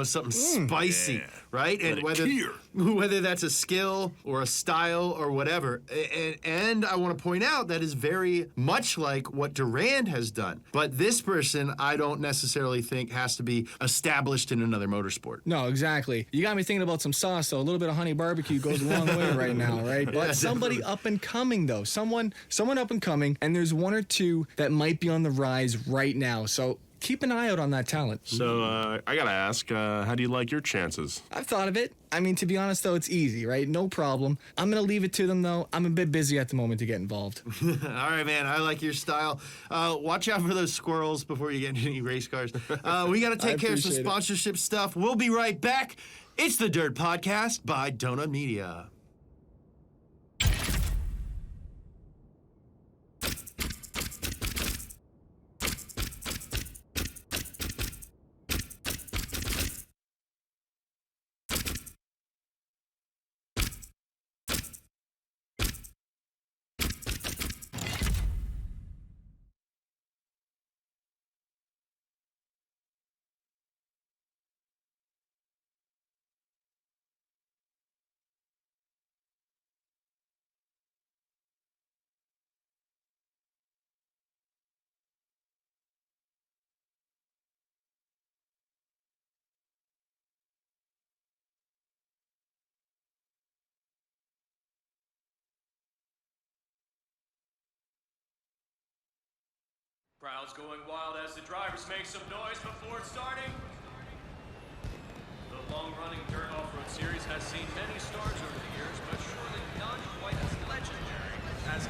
Something spicy, right? And whether that's a skill or a style or whatever. And I want to point out that is very much like what Durand has done. But this person, I don't necessarily think has to be established in another motorsport. No, exactly. You got me thinking about some sauce, though. A little bit of honey barbecue goes a long way right now, right? But Yeah, somebody definitely. up and coming, though. Someone up and coming, and there's one or two that might be on the rise right now. So keep an eye out on that talent. So, I gotta ask, how do you like your chances? I've thought of it. I mean, to be honest, though, it's easy, right? No problem. I'm going to leave it to them, though. I'm a bit busy at the moment to get involved. All right, man. I like your style. Watch out for those squirrels before you get into any race cars. We got to take care of some appreciate it. sponsorship stuff. We'll be right back. It's the Dirt Podcast by Donut Media. Crowd's going wild as the drivers make some noise before starting. The long-running Dirt Off-Road Series has seen many stars over the years, but surely none quite as legendary as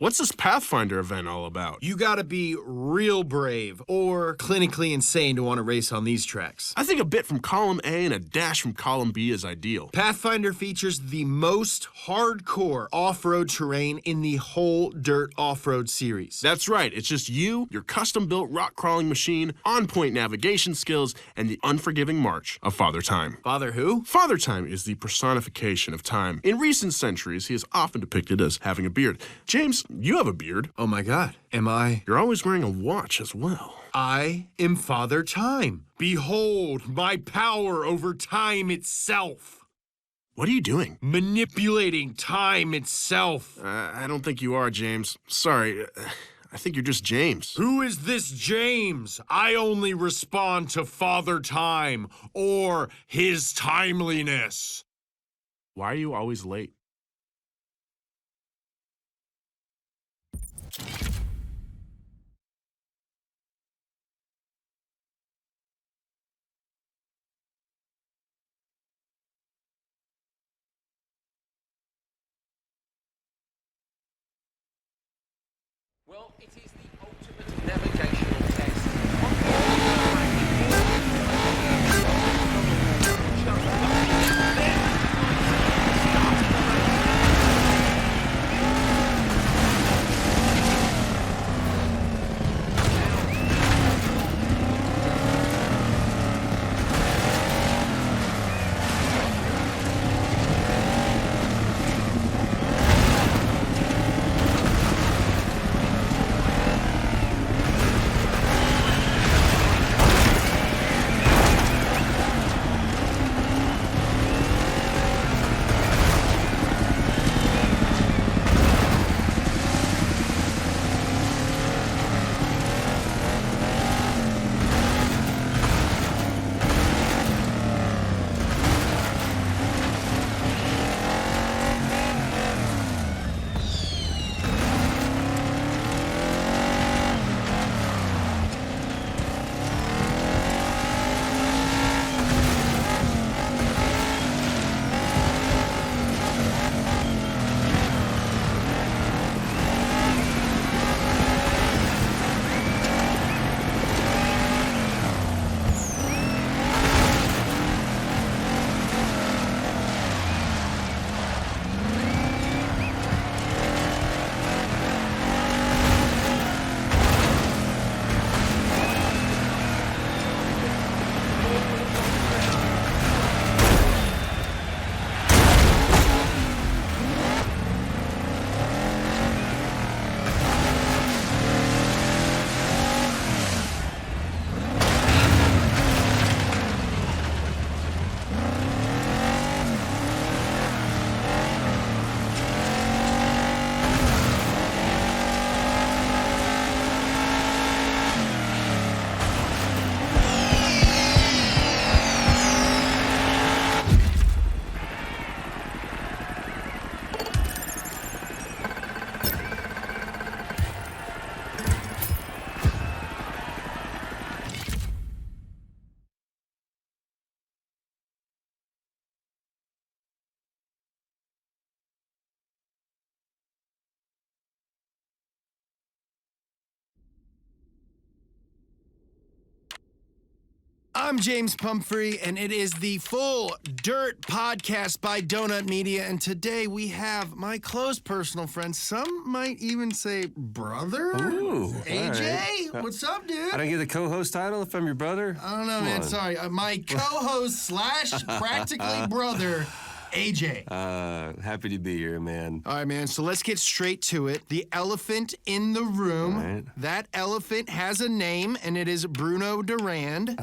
What's this Pathfinder event all about? You gotta be real brave or clinically insane to want to race on these tracks. I think a bit from column A and a dash from column B is ideal. Pathfinder features the most hardcore off-road terrain in the whole Dirt Off-Road series. That's right, it's just you, your custom-built rock-crawling machine, on-point navigation skills, and the unforgiving march of Father Time. Father who? Father Time is the personification of time. In recent centuries, he is often depicted as having a beard. James, you have a beard. Oh my God, am I? You're always wearing a watch as well. I am Father Time. Behold my power over time itself. What are you doing? Manipulating time itself. I don't think you are, James. Sorry. I think you're just James. Who is this James? I only respond to Father Time or his timeliness. Why are you always late? Well, it is the ultimate navigational test. I'm James Pumphrey, and it is the Full Dirt Podcast by Donut Media. And today we have my close personal friend, some might even say brother. Ooh, AJ, right. What's up, dude? I don't get the co-host title if I'm your brother? I don't know, man. Sorry. My co-host / practically brother, AJ. Happy to be here, man. All right, man. So let's get straight to it. The elephant in the room. Right. That elephant has a name, and it is Bruno Durand.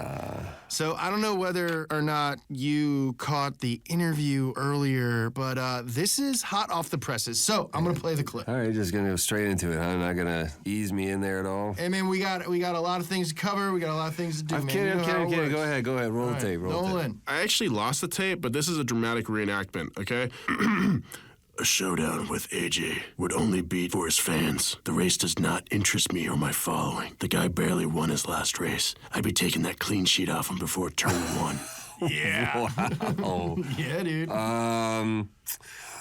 So I don't know whether or not you caught the interview earlier, but this is hot off the presses. So I'm gonna play the clip. All right, just gonna go straight into it, huh? Not gonna ease me in there at all. Hey, man, we got a lot of things to cover. We got a lot of things to do. I'm man. kidding. You know how it works. Go ahead. Roll the tape. Roll the tape. Nolan. I actually lost the tape, but this is a dramatic reenactment, okay? A showdown with AJ would only be for his fans. The race does not interest me or my following. The guy barely won his last race. I'd be taking that clean sheet off him before turn one. Yeah. Wow. Yeah, dude.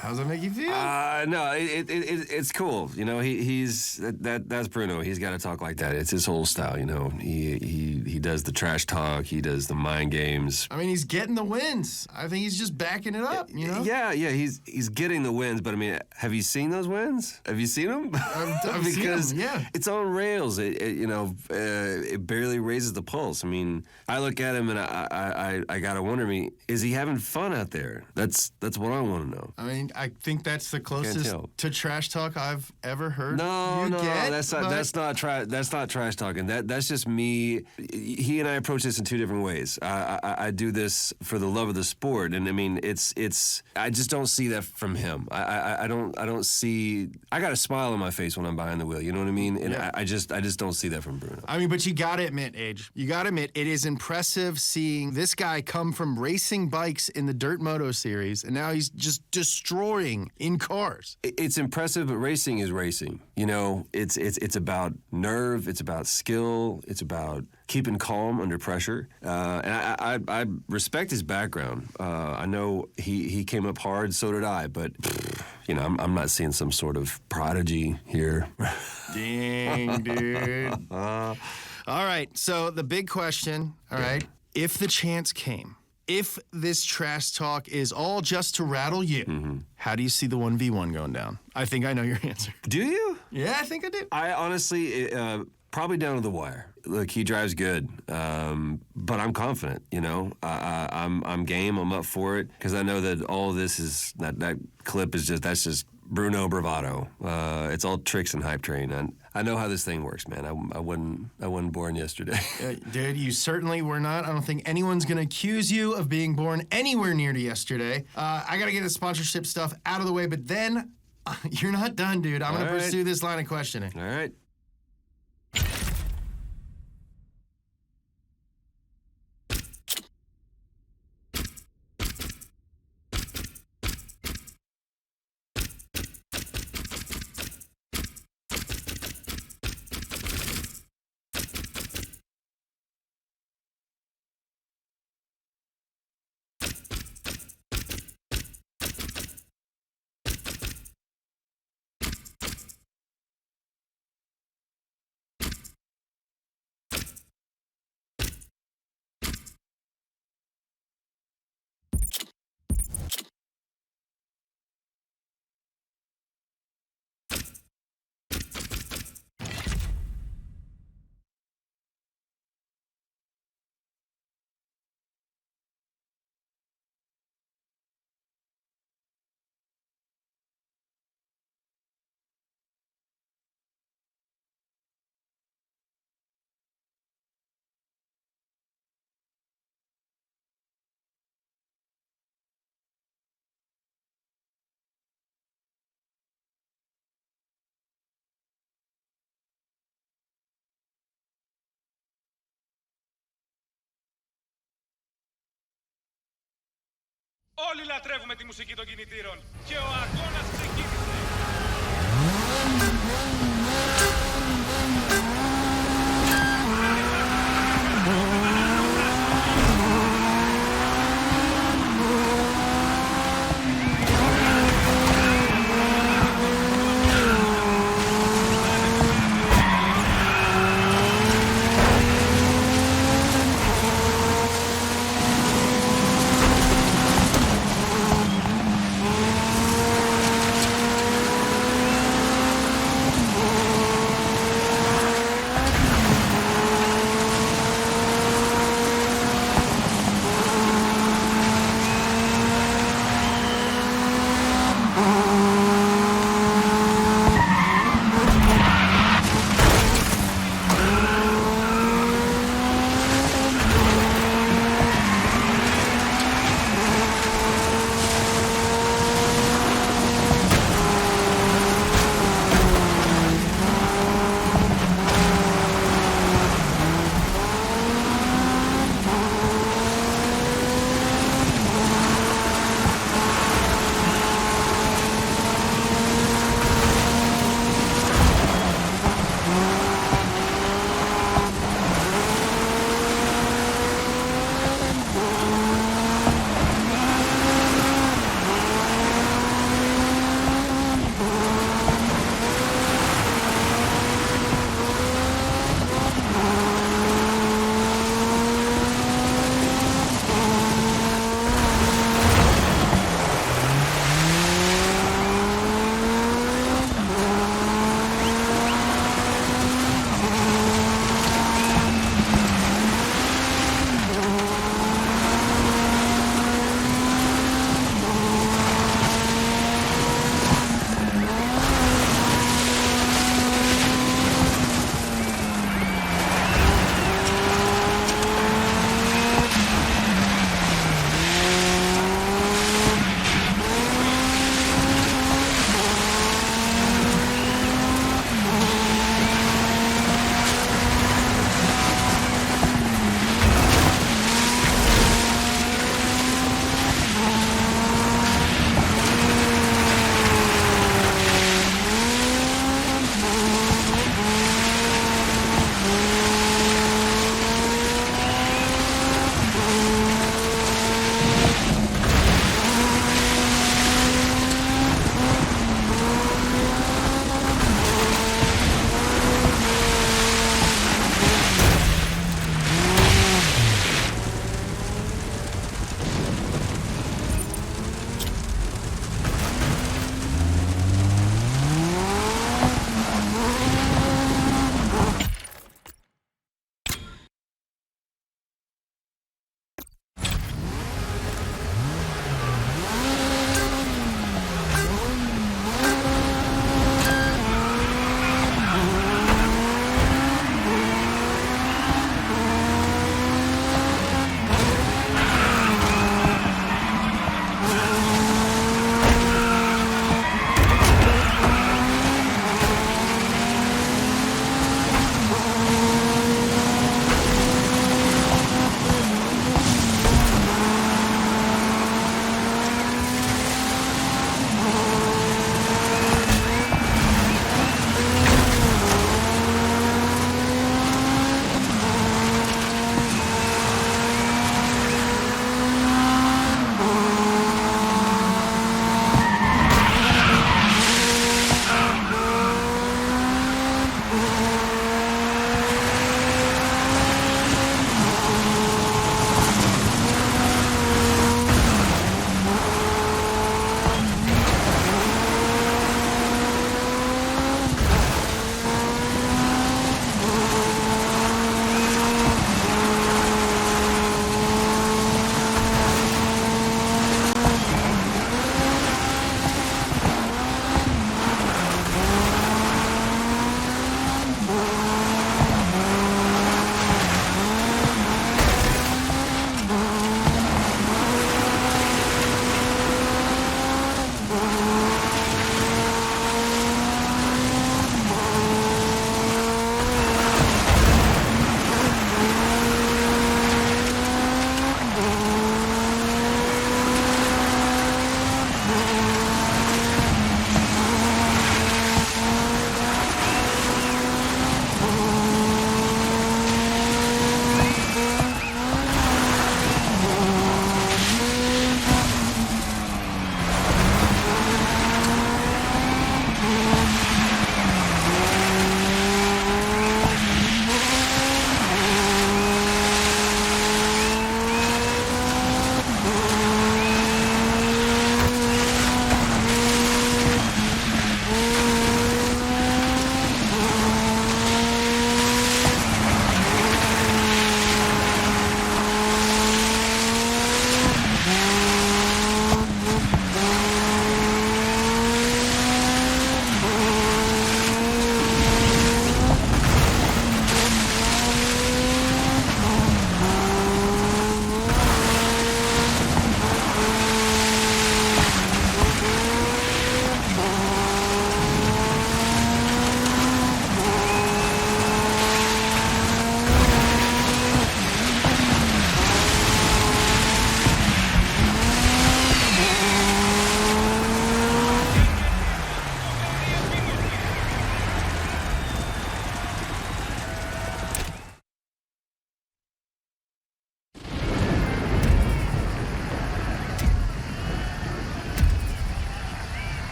How's that make you feel? No, it's cool. You know, that's Bruno. He's got to talk like that. It's his whole style. You know, he does the trash talk. He does the mind games. I mean, he's getting the wins. I think he's just backing it up. You know? Yeah. He's getting the wins. But I mean, have you seen those wins? Have you seen them? I've Because seen them, yeah. it's on rails. It barely raises the pulse. I mean, I look at him and I gotta wonder, is he having fun out there? That's what I want to know. I mean, I think that's the closest to trash talk I've ever heard. No, that's not trash talking. That's just me. He and I approach this in two different ways. I do this for the love of the sport, and I mean, it's. I just don't see that from him. I don't see. I got a smile on my face when I'm behind the wheel. You know what I mean? And I just don't see that from Bruno. I mean, but you got to admit, Age. You got to admit, it is impressive seeing this guy come from racing bikes in the Dirt Moto series, and now he's just destroying in cars. It's impressive, but racing is racing. You know, it's about nerve, it's about skill, it's about keeping calm under pressure. And I respect his background. I know he came up hard, so did I, but you know, I'm not seeing some sort of prodigy here. Dang, dude. All right, so the big question, all right, if the chance came, if this trash talk is all just to rattle you, how do you see the 1v1 going down? I think I know your answer. Do you? Yeah, I think I do. I honestly, probably down to the wire. Look, he drives good, but I'm confident. You know, I'm game. I'm up for it because I know that all of this is that clip is that's just Bruno bravado. It's all tricks and hype train, and I know how this thing works, man. I wasn't born yesterday. Dude, you certainly were not. I don't think anyone's gonna accuse you of being born anywhere near to yesterday. I gotta get the sponsorship stuff out of the way, but then you're not done, dude. I'm gonna pursue this line of questioning. All right. Όλοι λατρεύουμε τη μουσική των κινητήρων και ο αγώνας ξεκίνησε.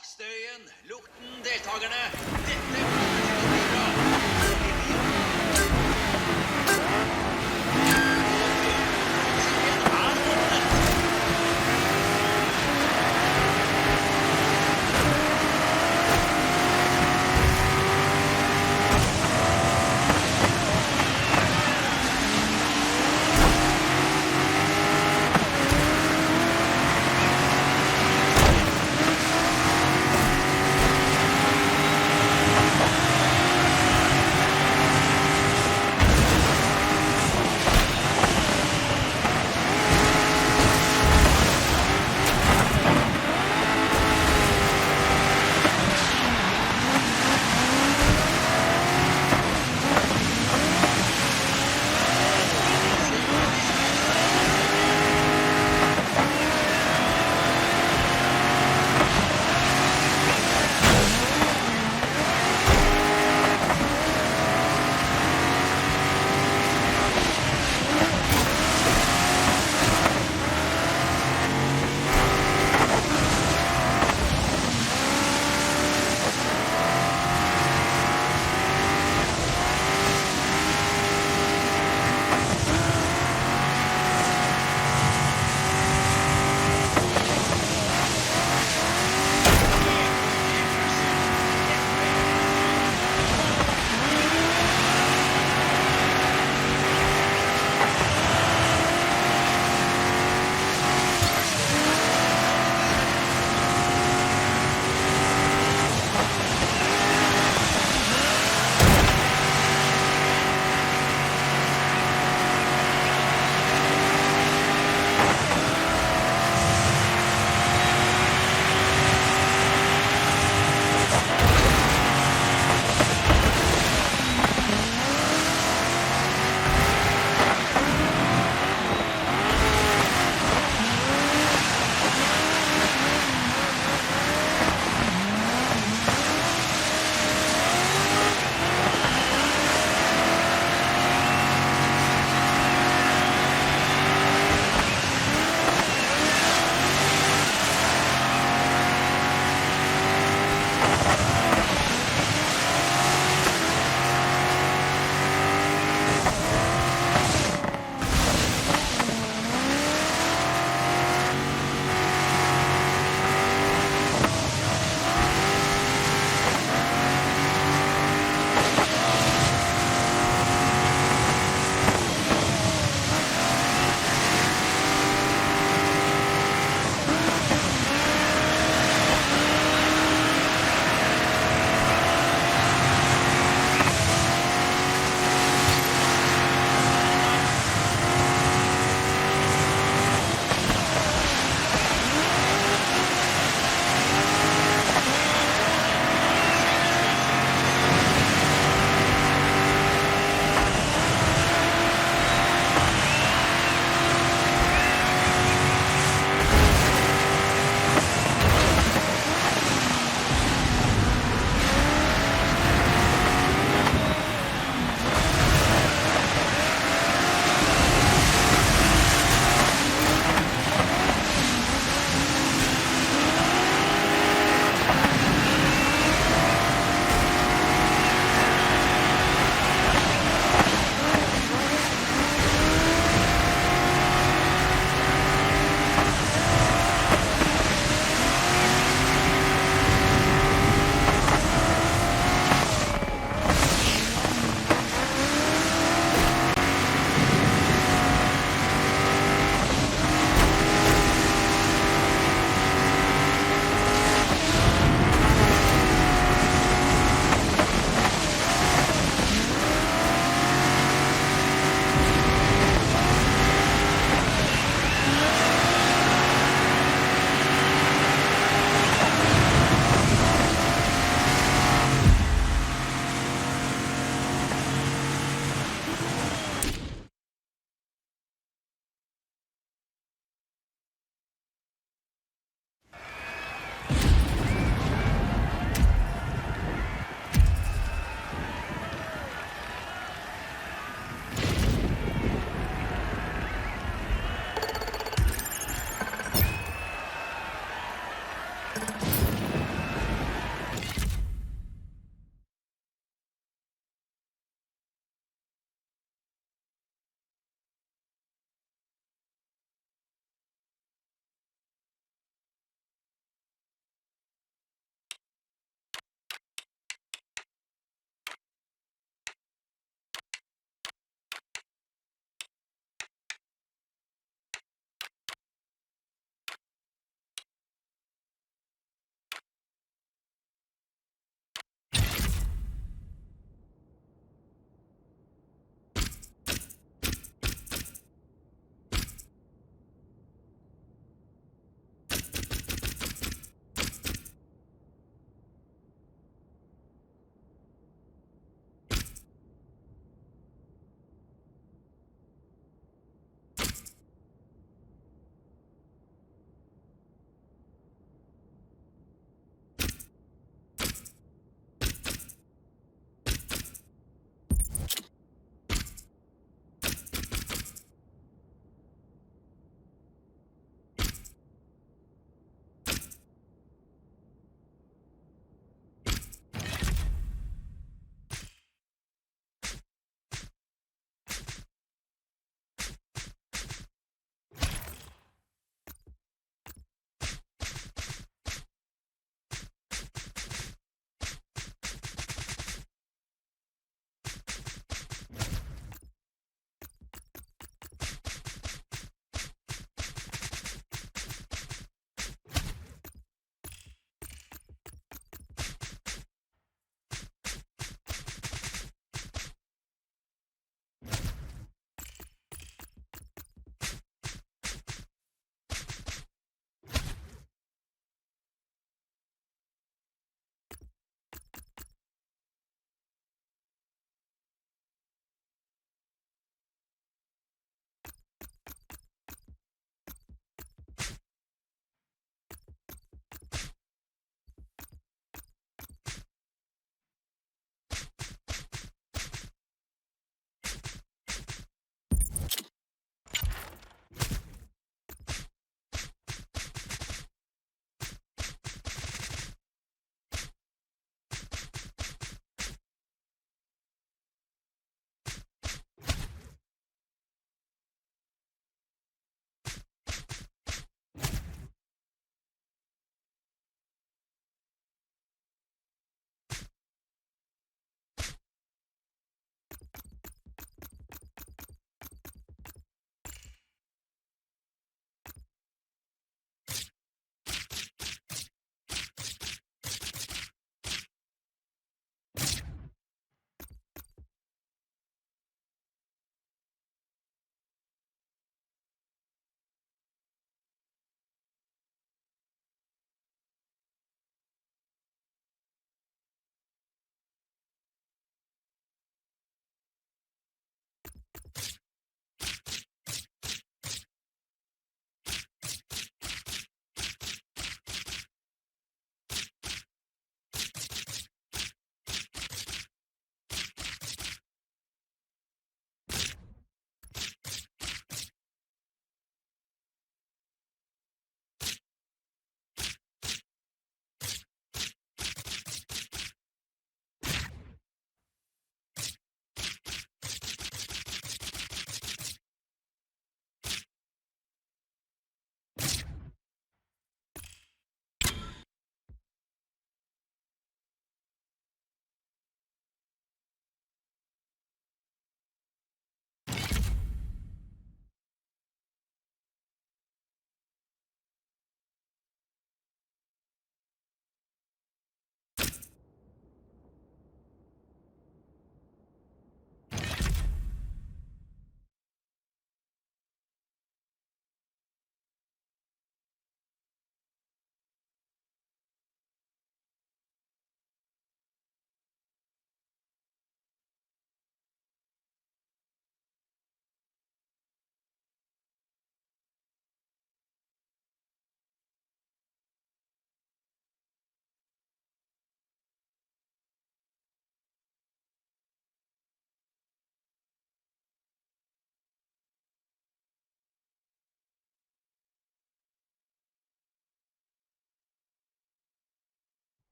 Støyen, lukten, deltakerne. Dette kommer til å bli bra.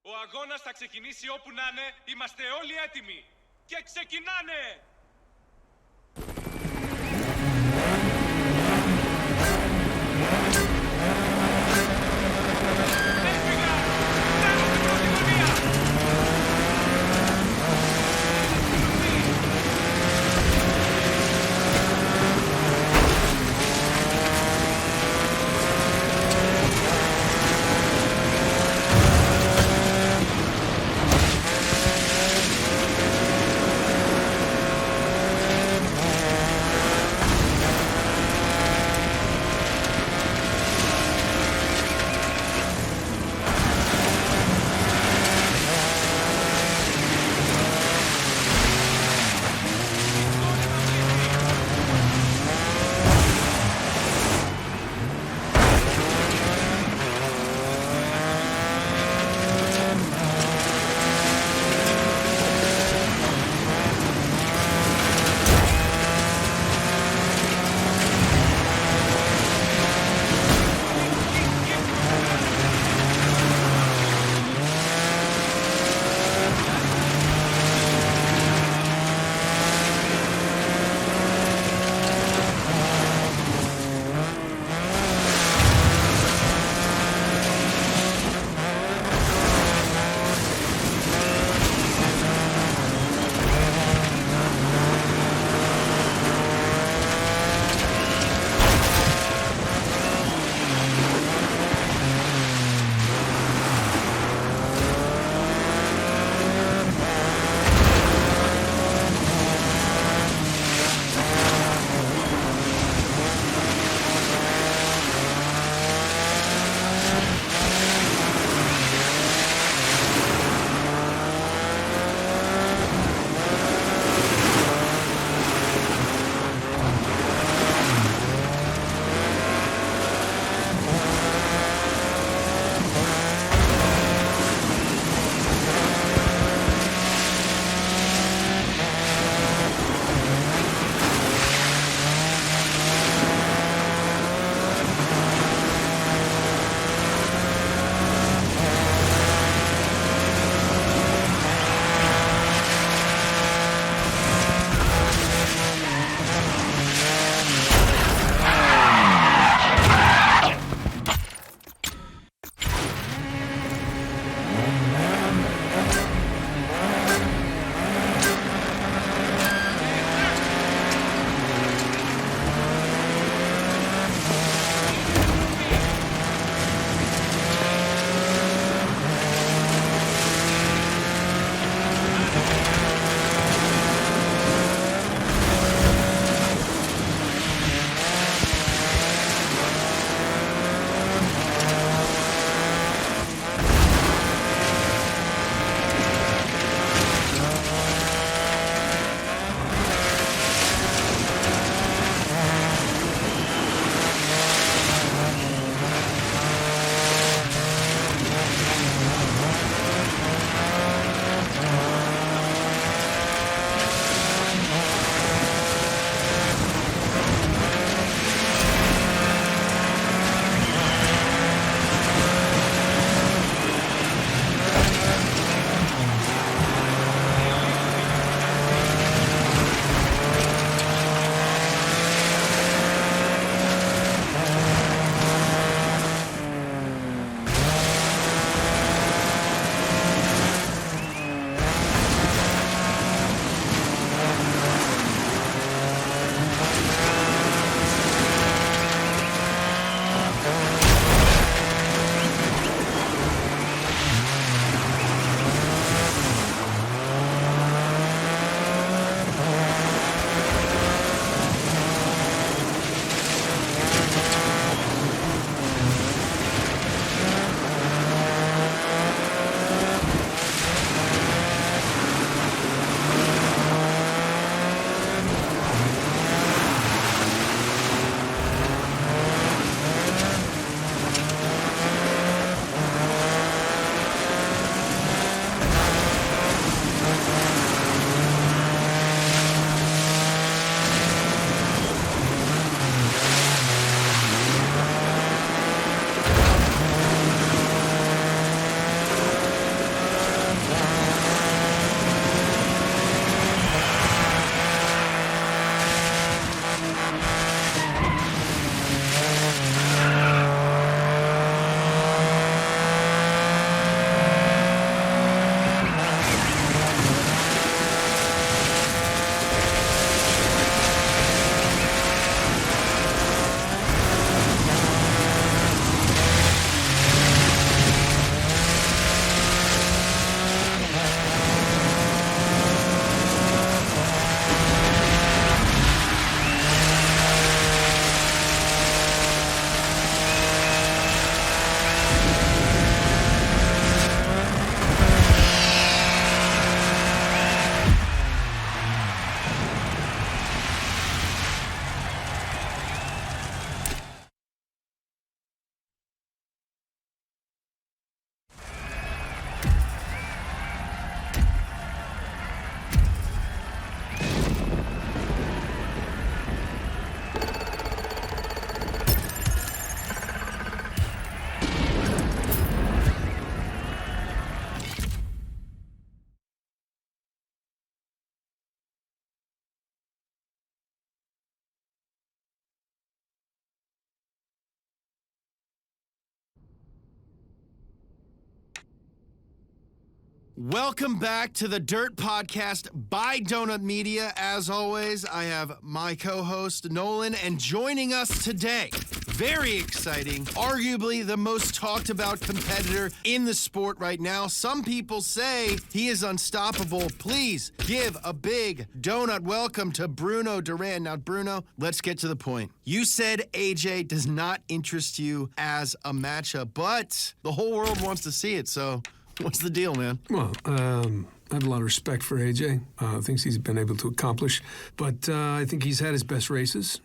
Ο αγώνας θα ξεκινήσει όπου να είναι, είμαστε όλοι έτοιμοι. Και ξεκινάνε! Welcome back to the Dirt Podcast by Donut Media. As always, I have my co-host, Nolan, and joining us today, very exciting, arguably the most talked about competitor in the sport right now. Some people say he is unstoppable. Please give a big donut welcome to Bruno Durand. Now, Bruno, let's get to the point. You said AJ does not interest you as a matchup, but the whole world wants to see it, so what's the deal, man? Well, I have a lot of respect for AJ, things he's been able to accomplish, but I think he's had his best races.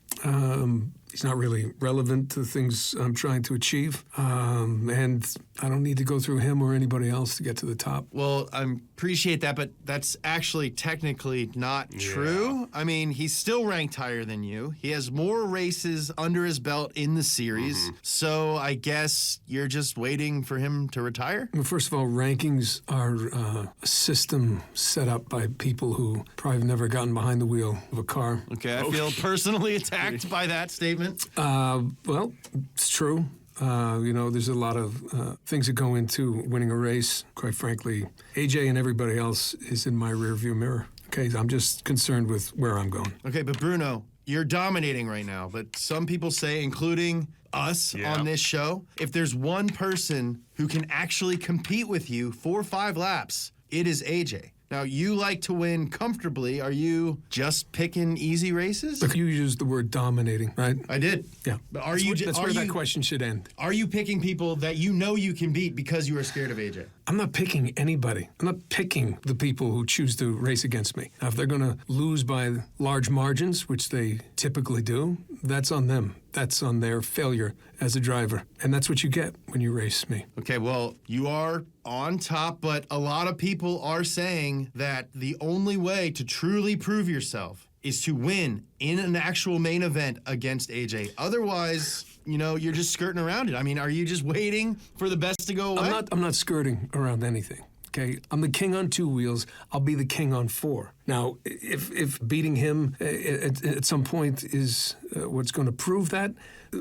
He's not really relevant to the things I'm trying to achieve, and I don't need to go through him or anybody else to get to the top. Well, I appreciate that, but that's actually technically not true. I mean, he's still ranked higher than you. He has more races under his belt in the series, so I guess you're just waiting for him to retire? Well, first of all, rankings are a system set up by people who probably have never gotten behind the wheel of a car. Okay, I feel personally attacked by that statement. Well, it's true. There's a lot of things that go into winning a race. Quite frankly, AJ and everybody else is in my rearview mirror. Okay, I'm just concerned with where I'm going. Okay, but Bruno, you're dominating right now. But some people say, including us on this show, if there's one person who can actually compete with you for 5 laps, it is AJ. Now, you like to win comfortably. Are you just picking easy races? Look, you used the word dominating, right? I did. Yeah. But That's where that question should end. Are you picking people that you know you can beat because you are scared of AJ? I'm not picking anybody. I'm not picking the people who choose to race against me. Now, if they're going to lose by large margins, which they typically do, that's on them. That's on their failure as a driver. And that's what you get when you race me. Okay, well, you are on top, but a lot of people are saying that the only way to truly prove yourself is to win in an actual main event against AJ. Otherwise, you're just skirting around it. I mean, are you just waiting for the best to go away? I'm not skirting around anything. Okay, I'm the king on 2 wheels. I'll be the king on 4. Now, if beating him at some point is what's going to prove that,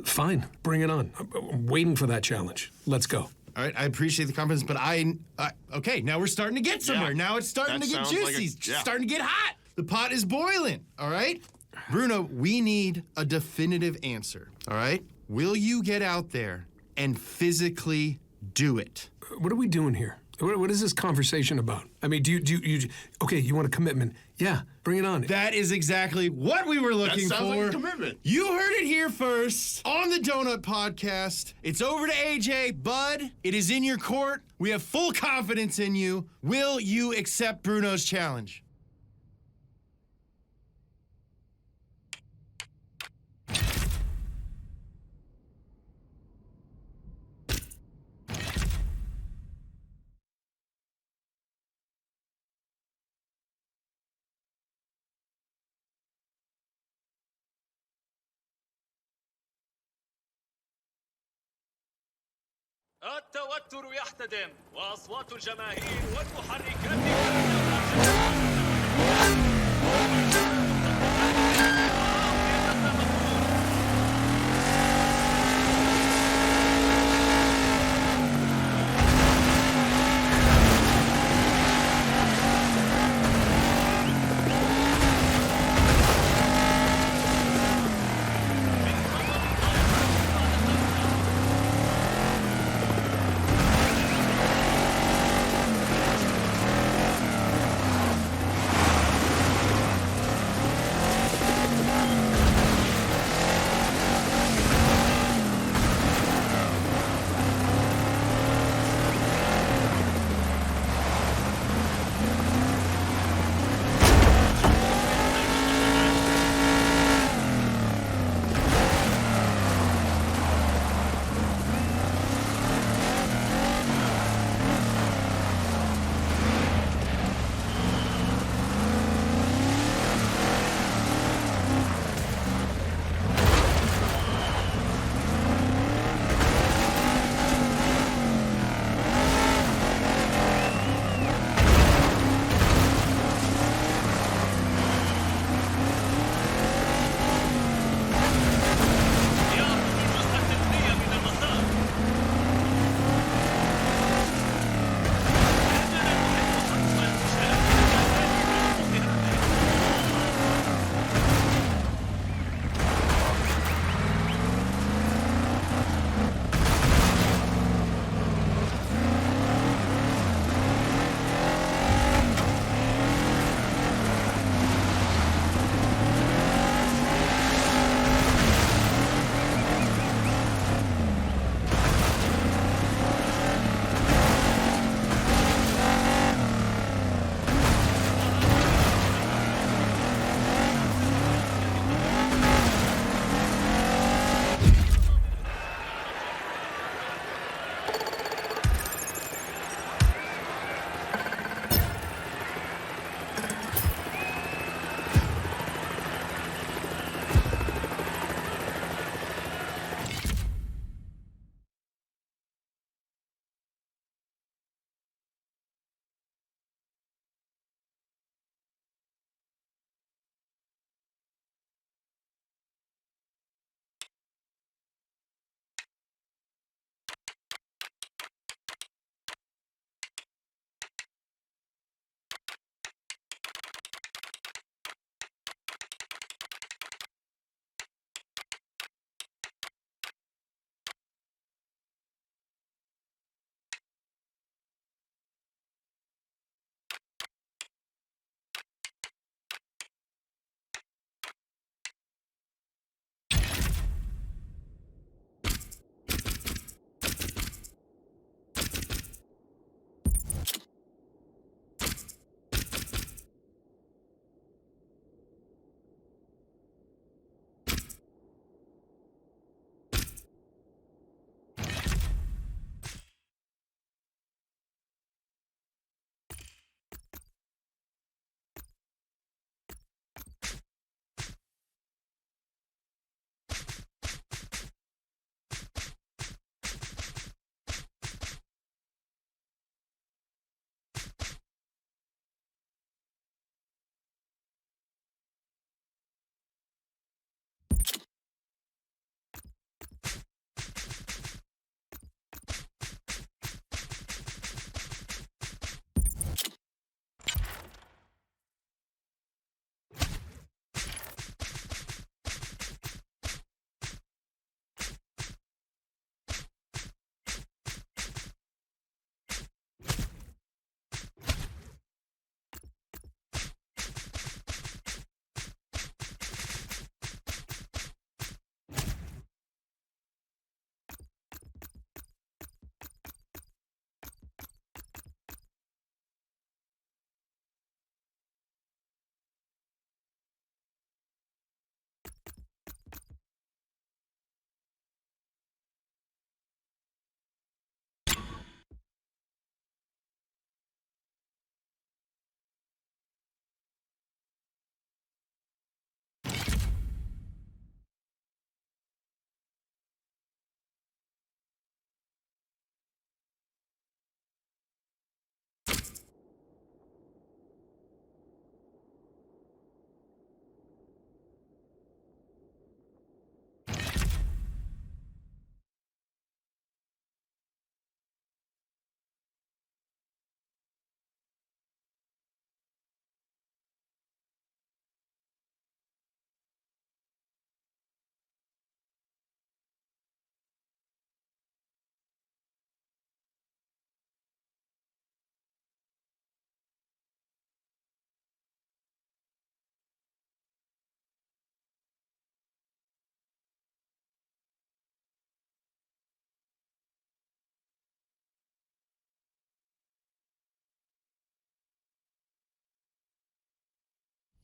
fine, bring it on. I'm waiting for that challenge. Let's go. All right, I appreciate the confidence, but okay, now we're starting to get somewhere. Now it's starting to get juicy. Starting to get hot. The pot is boiling, all right? Bruno, we need a definitive answer, all right? Will you get out there and physically do it? What are we doing here? What is this conversation about? I mean, you want a commitment? Yeah, bring it on. That is exactly what we were looking for. That sounds like a commitment. You heard it here first on the Donut Podcast. It's over to AJ. Bud, it is in your court. We have full confidence in you. Will you accept Bruno's challenge? التوتر يحتدم وأصوات الجماهير والمحركات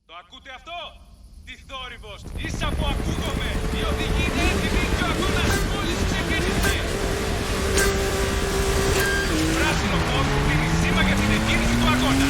Το ακούτε αυτό? Τι θόρυβος! Ίσα που ακούγομαι! Η οδηγή είναι έτοιμη και ο αγώνας μόλις ξεκίνησε! Πράσινο φως δίνει σήμα για την εκκίνηση του αγώνα!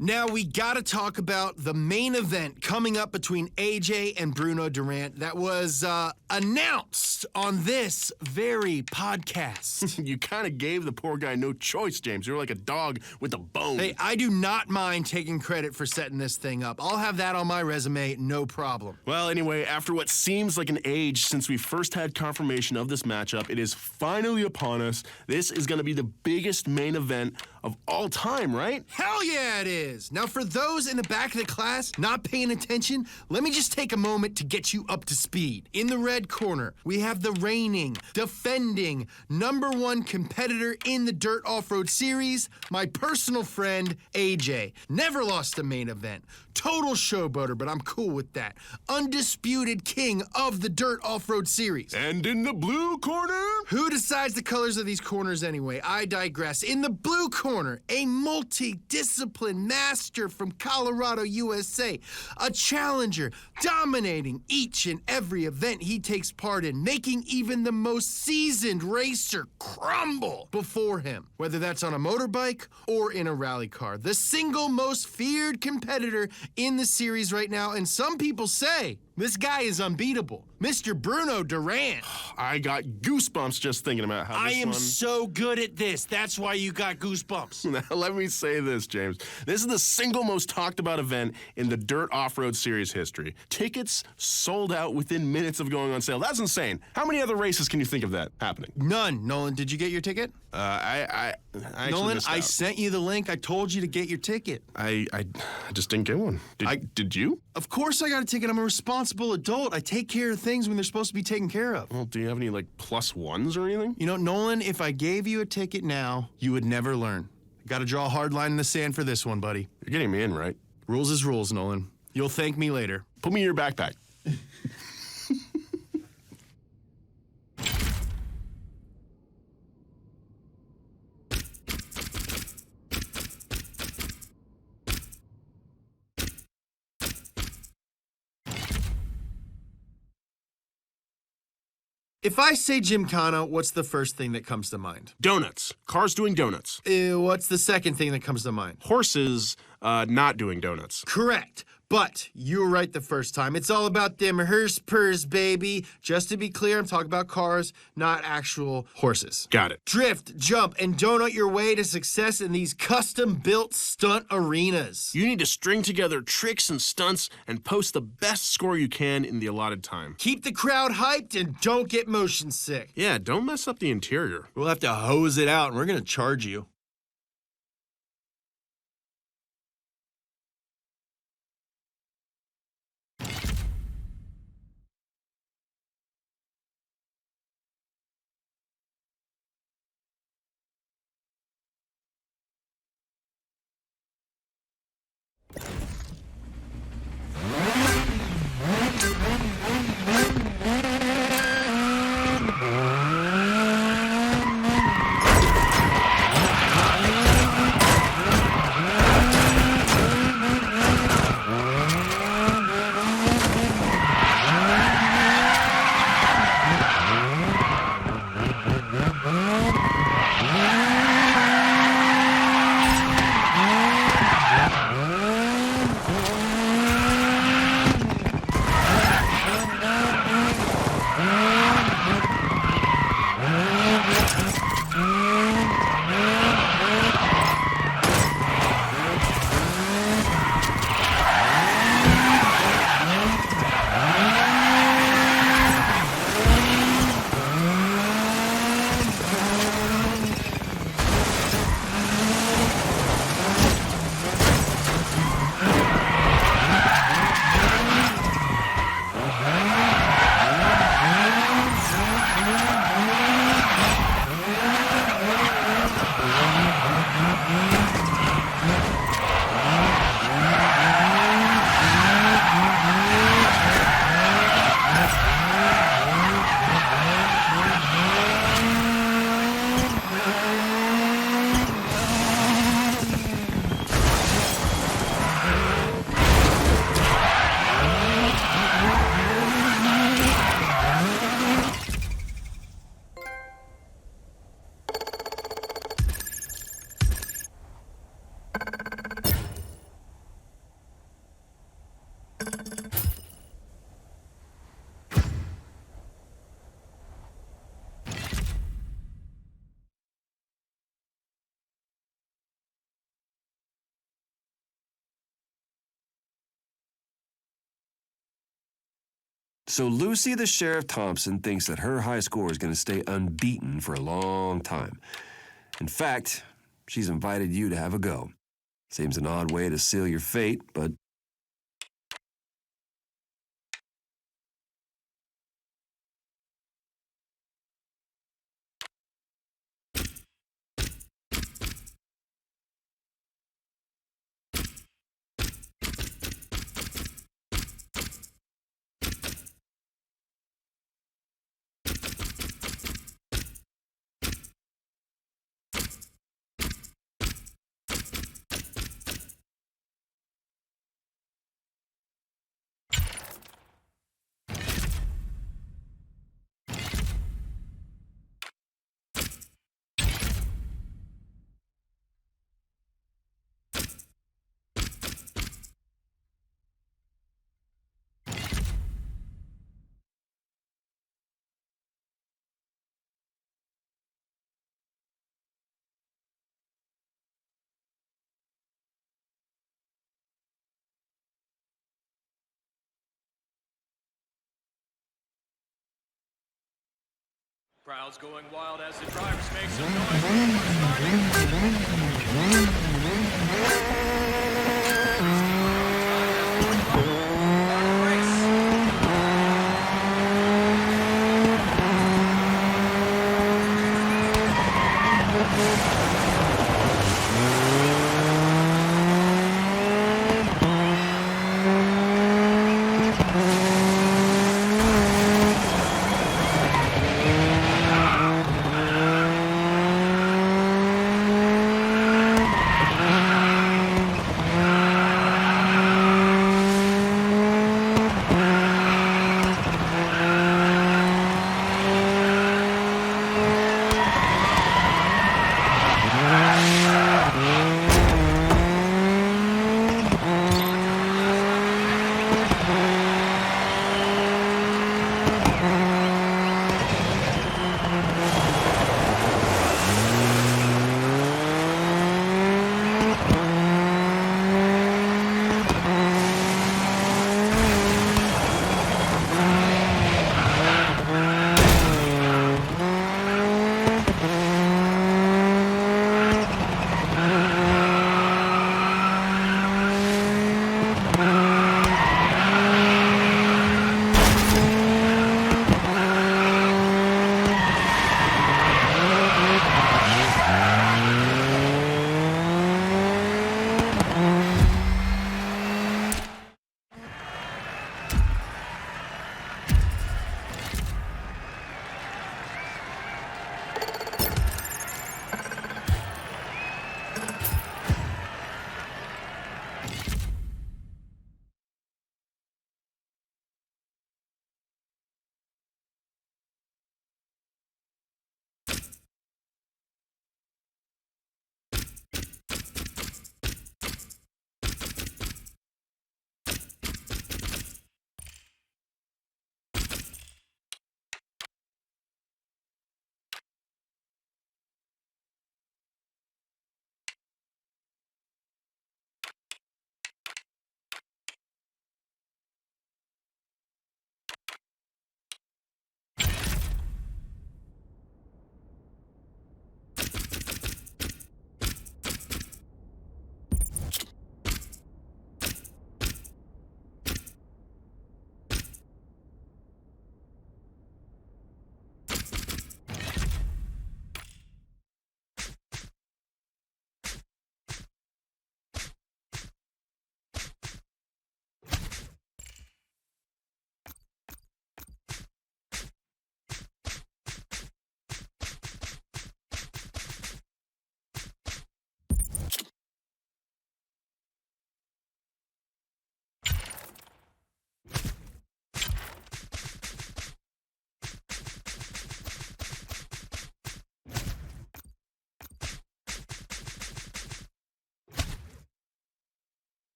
Now we gotta talk about the main event coming up between AJ and Bruno Durand that was announced on this very podcast. You kind of gave the poor guy no choice, James. You're like a dog with a bone. Hey, I do not mind taking credit for setting this thing up. I'll have that on my resume, no problem. Well, anyway, after what seems like an age since we first had confirmation of this matchup, it is finally upon us. This is going to be the biggest main event of all time, right? Hell yeah, it is! Now, for those in the back of the class not paying attention, let me just take a moment to get you up to speed. In the red corner, we have the reigning, defending, #1 competitor in the Dirt Off-Road Series, my personal friend, AJ. Never lost a main event. Total showboater, but I'm cool with that. Undisputed king of the Dirt Off-Road Series. And in the blue corner? Who decides the colors of these corners anyway? I digress. In the blue corner, corner, a multi-discipline master from Colorado, USA, a challenger, dominating each and every event he takes part in, making even the most seasoned racer crumble before him, whether that's on a motorbike or in a rally car. The single most feared competitor in the series right now, and some people say this guy is unbeatable. Mr. Bruno Durand. I got goosebumps just thinking about how I this am one... so good at this. That's why you got goosebumps. Now, let me say this, James. This is the single most talked about event in the Dirt Off-Road Series history. Tickets sold out within minutes of going on sale. That's insane. How many other races can you think of that happening? None. Nolan, did you get your ticket? I actually Nolan, missed I out. sent you the link. I told you to get your ticket. I just didn't get one. Did you? Of course I got a ticket. I'm a responsible adult. I take care of things when they're supposed to be taken care of. Well, do you have any, like, +1s or anything? You know, Nolan, if I gave you a ticket now, you would never learn. Got to draw a hard line in the sand for this one, buddy. You're getting me in, right? Rules is rules, Nolan. You'll thank me later. Put me in your backpack. If I say Jimkhana, what's the first thing that comes to mind? Donuts. Cars doing donuts. What's the second thing that comes to mind? Horses not doing donuts. Correct. But you were right the first time. It's all about them hearse purrs, baby. Just to be clear, I'm talking about cars, not actual horses. Got it. Drift, jump, and donut your way to success in these custom-built stunt arenas. You need to string together tricks and stunts and post the best score you can in the allotted time. Keep the crowd hyped and don't get motion sick. Yeah, don't mess up the interior. We'll have to hose it out, and we're going to charge you. So Lucy the Sheriff Thompson thinks that her high score is going to stay unbeaten for a long time. In fact, she's invited you to have a go. Seems an odd way to seal your fate, but Crowd's going wild as the drivers make some noise.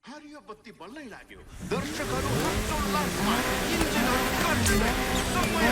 ಹರಿಯಬತ್ತಿ ಬಲ್ಲೈಲಾಗ್ಯು ದರ್ಶಕರು ಹಚ್ಚುಲ್ಲಾಸ್ ಮಾಡಿ ಇಂಜಿನ ಕಟ್ಟಿದೆ ಸಮಯ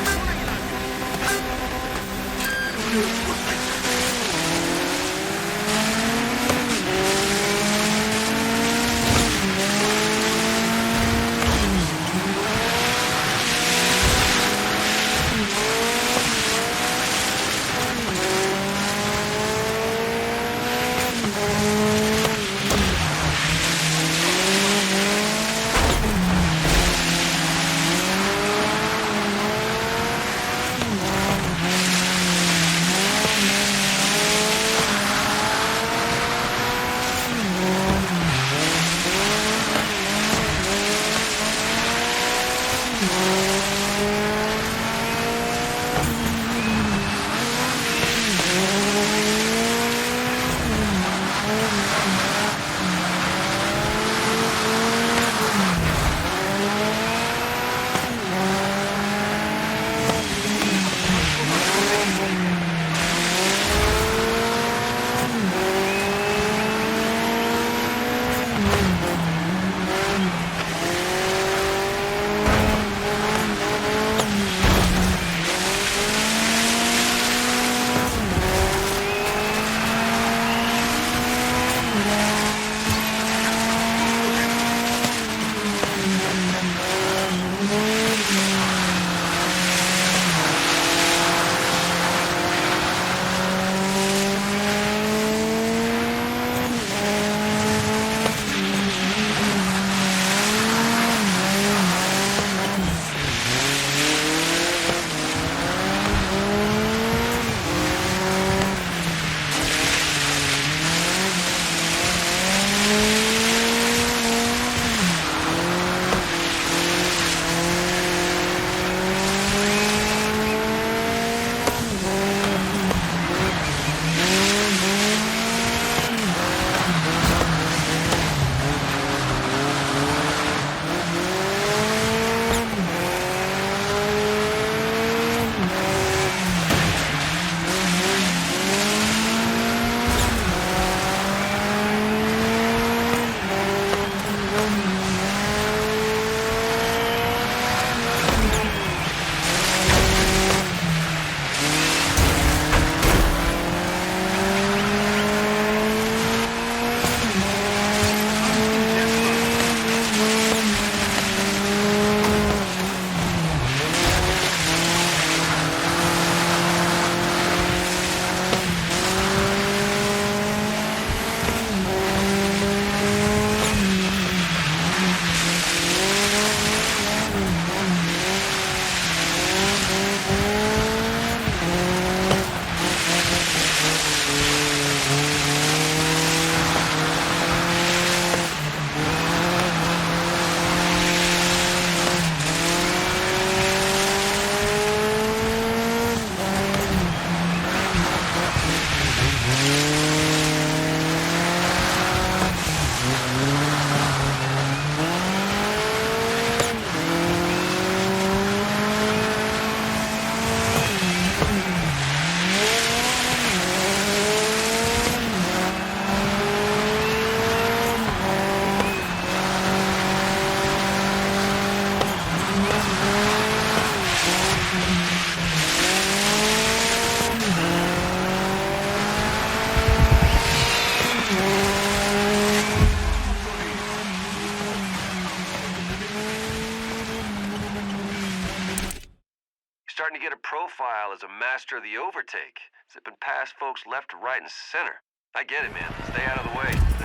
Starting to get a profile as a master of the overtake, zipping past folks left, right, and center. I get it, man. Stay out of the way.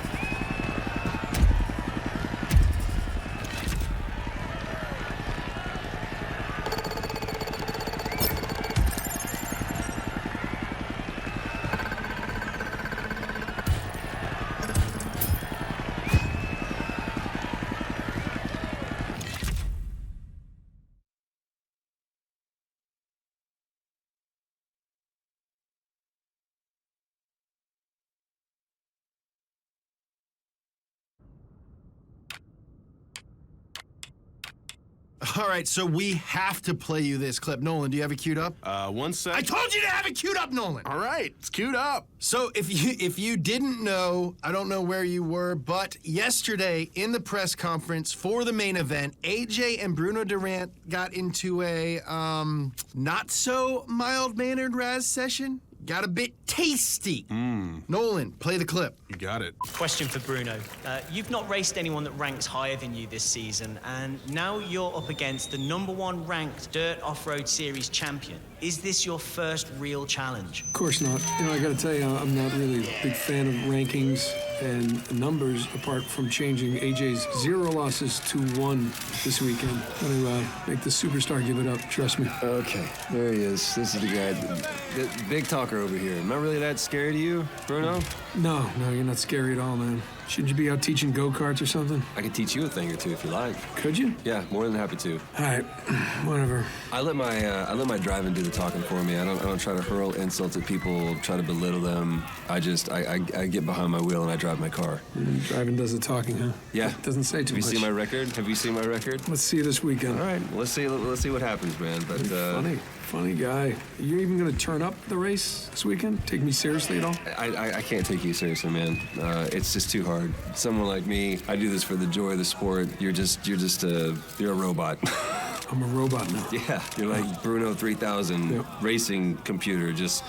All right, so we have to play you this clip. Nolan, do you have it queued up? 1 sec. I told you to have it queued up, Nolan. All right, it's queued up. So if you didn't know, I don't know where you were, but yesterday in the press conference for the main event, AJ and Bruno Durand got into a not so mild-mannered Raz session. Got a bit tasty. Nolan, play the clip. You got it. Question for Bruno. You've not raced anyone that ranks higher than you this season, and now you're up against the #1 ranked Dirt Off-Road Series champion. Is this your first real challenge? Of course not. You know, I got to tell you, I'm not really a big fan of rankings and numbers apart from changing AJ's 0 losses to 1 this weekend. I'm going to make the superstar give it up. Trust me. Okay, there he is. This is the guy, the big talker over here. Am I really that scary to you, Bruno? No, you're not scary at all, man. Shouldn't you be out teaching go-karts or something? I could teach you a thing or two if you like. Could you? Yeah, more than happy to. All right, whatever. I let my driving do the talking for me. I don't try to hurl insults at people, try to belittle them. I get behind my wheel and I drive my car. Driving does the talking, huh? Yeah. Doesn't say too much. Have you seen my record? Have you seen my record? Let's see this weekend. All right, let's see what happens, man. But Funny guy. You even gonna turn up the race this weekend? Take me seriously at all? I can't take you seriously, man. It's just too hard. Someone like me, I do this for the joy of the sport. You're a robot. I'm a robot now. Yeah, you're like Bruno 3000 racing computer, just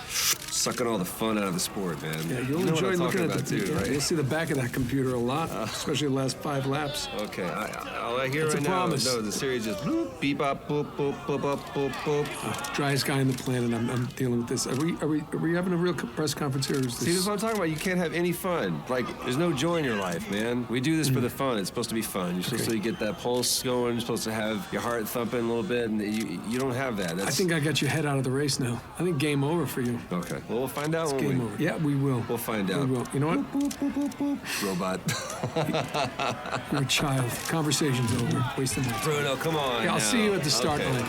sucking all the fun out of the sport, man. Yeah, you'll you know enjoy what I'm looking talking at the about too, right? You'll see the back of that computer a lot, especially the last 5 laps. Okay, all I hear That's right a now, promise. no, the series just bloop, beep, bop, boop, boop, boop, boop, boop, boop. Driest guy on the planet. I'm dealing with this. Are we having a real press conference here? Or is this... See, this is what I'm talking about. You can't have any fun. Like, there's no joy in your life, man. We do this for the fun. It's supposed to be fun. You're supposed to get that pulse going. You're supposed to have your heart thumping a little bit, and you don't have that. I think I got your head out of the race now. I think game over for you. Okay. Well, we'll find out. It's game over. Yeah, we will. We'll find out. We will. You know what? Boop, boop, boop, boop, boop. Robot. You're a child. Conversation's over. Wasting my time. Bruno, come on. Yeah, I'll see you at the start line.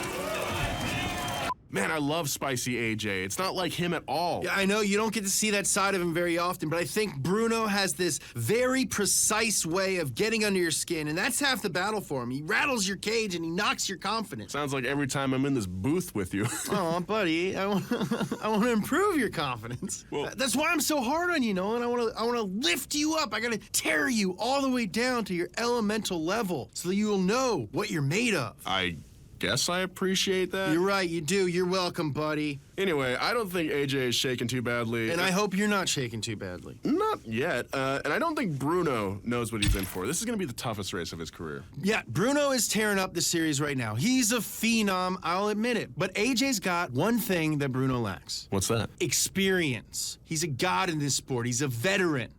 Man, I love Spicy AJ. It's not like him at all. Yeah, I know you don't get to see that side of him very often, but I think Bruno has this very precise way of getting under your skin, and that's half the battle for him. He rattles your cage and he knocks your confidence. Sounds like every time I'm in this booth with you. Oh, buddy, I want to improve your confidence. Well, that's why I'm so hard on you, Nolan. I want to lift you up. I got to tear you all the way down to your elemental level so that you will know what you're made of. I guess I appreciate that. You're right, you do. You're welcome, buddy. Anyway, I don't think AJ is shaking too badly. And I hope you're not shaking too badly. Not yet. And I don't think Bruno knows what he's in for. This is going to be the toughest race of his career. Yeah, Bruno is tearing up the series right now. He's a phenom, I'll admit it. But AJ's got one thing that Bruno lacks. What's that? Experience. He's a god in this sport. He's a veteran.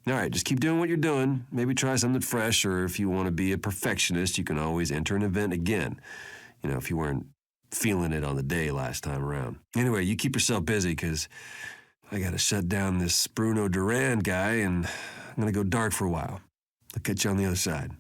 All right, just keep doing what you're doing. Maybe try something fresh, or if you want to be a perfectionist, you can always enter an event again. You know, if you weren't feeling it on the day last time around. Anyway, you keep yourself busy, because I got to shut down this Bruno Durand guy, and I'm going to go dark for a while. I'll catch you on the other side.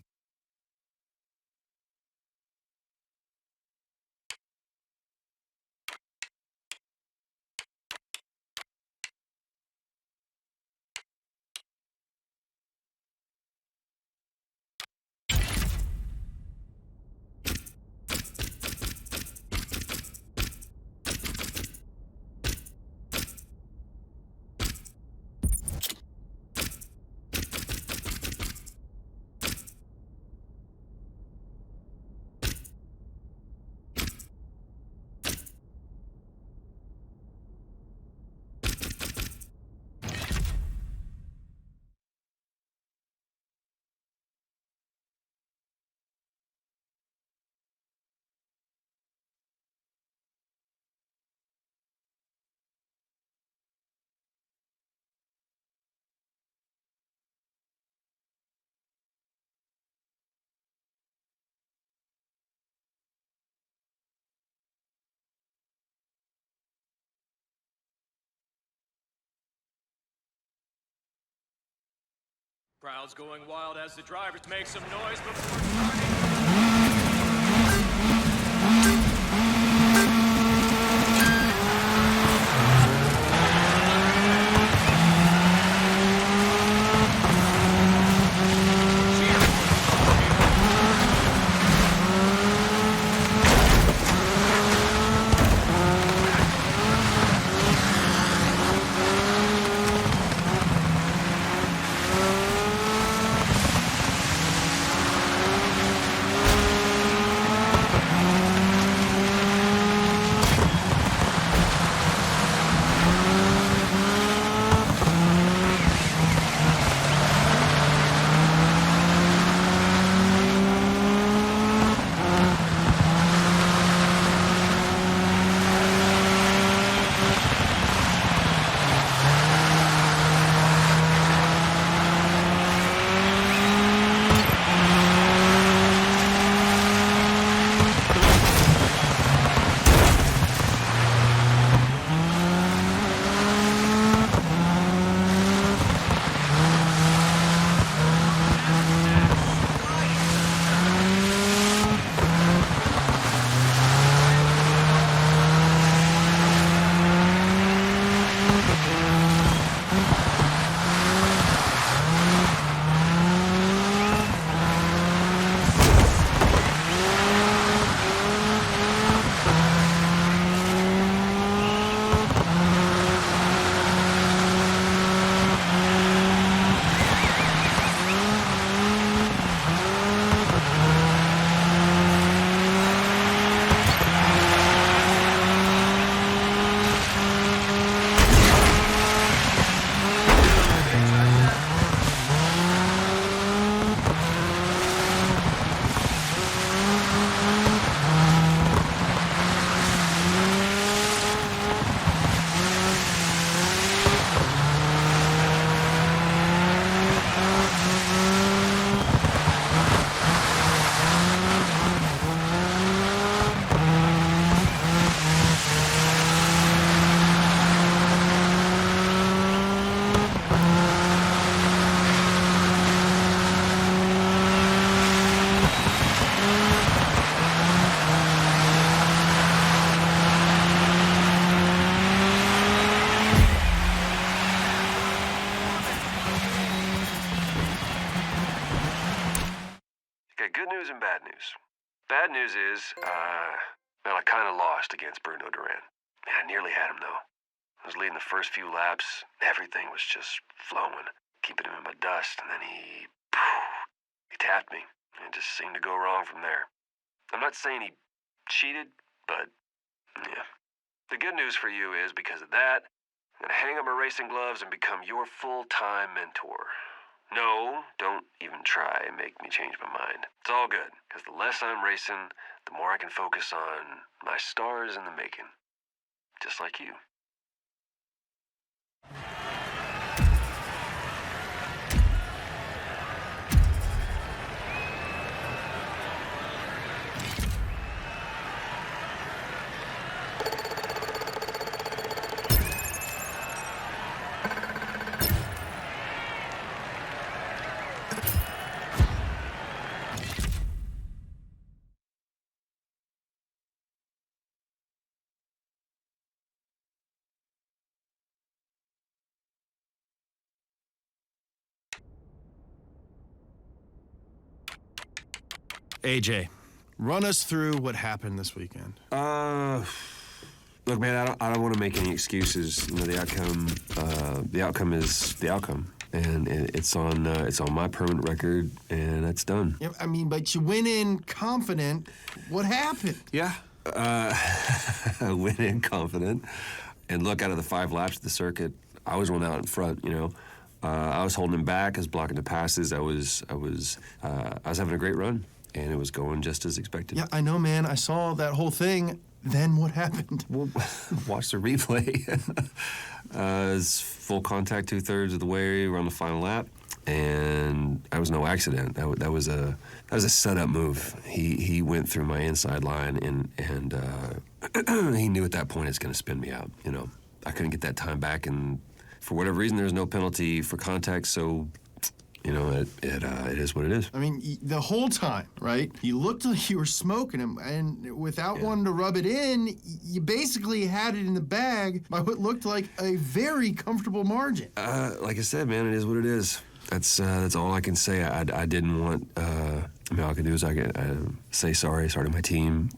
Crowd's going wild as the drivers make some noise before starting. news and bad news. Bad news is, well, I kind of lost against Bruno Durand. I nearly had him, though. I was leading the first few laps. Everything was just flowing, keeping him in my dust, and then he tapped me. It just seemed to go wrong from there. I'm not saying he cheated, but, yeah. The good news for you is, because of that, I'm going to hang up my racing gloves and become your full-time mentor. No, don't even try and make me change my mind. It's all good, because the less I'm racing, the more I can focus on my stars in the making. Just like you. AJ, run us through what happened this weekend. Look, man, I don't want to make any excuses. You know, the outcome is the outcome, and it's on my permanent record, and that's done. Yeah, I mean, but you went in confident. What happened? Yeah, I went in confident, and look, out of the 5 laps of the circuit, I was one out in front. You know, I was holding him back, I was blocking the passes, I was having a great run, and it was going just as expected. Yeah, I know, man. I saw that whole thing. Then what happened? Well, watch the replay. It's full contact 2/3 of the way. We're on the final lap, and that was no accident. That was a setup move. He went through my inside line, and he knew at that point it's going to spin me out. You know, I couldn't get that time back, and for whatever reason, there's no penalty for contact. So, you know, it is what it is. I mean, the whole time, right? You looked like you were smoking him, and without wanting to rub it in, you basically had it in the bag by what looked like a very comfortable margin. Like I said, man, it is what it is. That's all I can say. I didn't want. I mean, all I could do is I could say sorry to my team,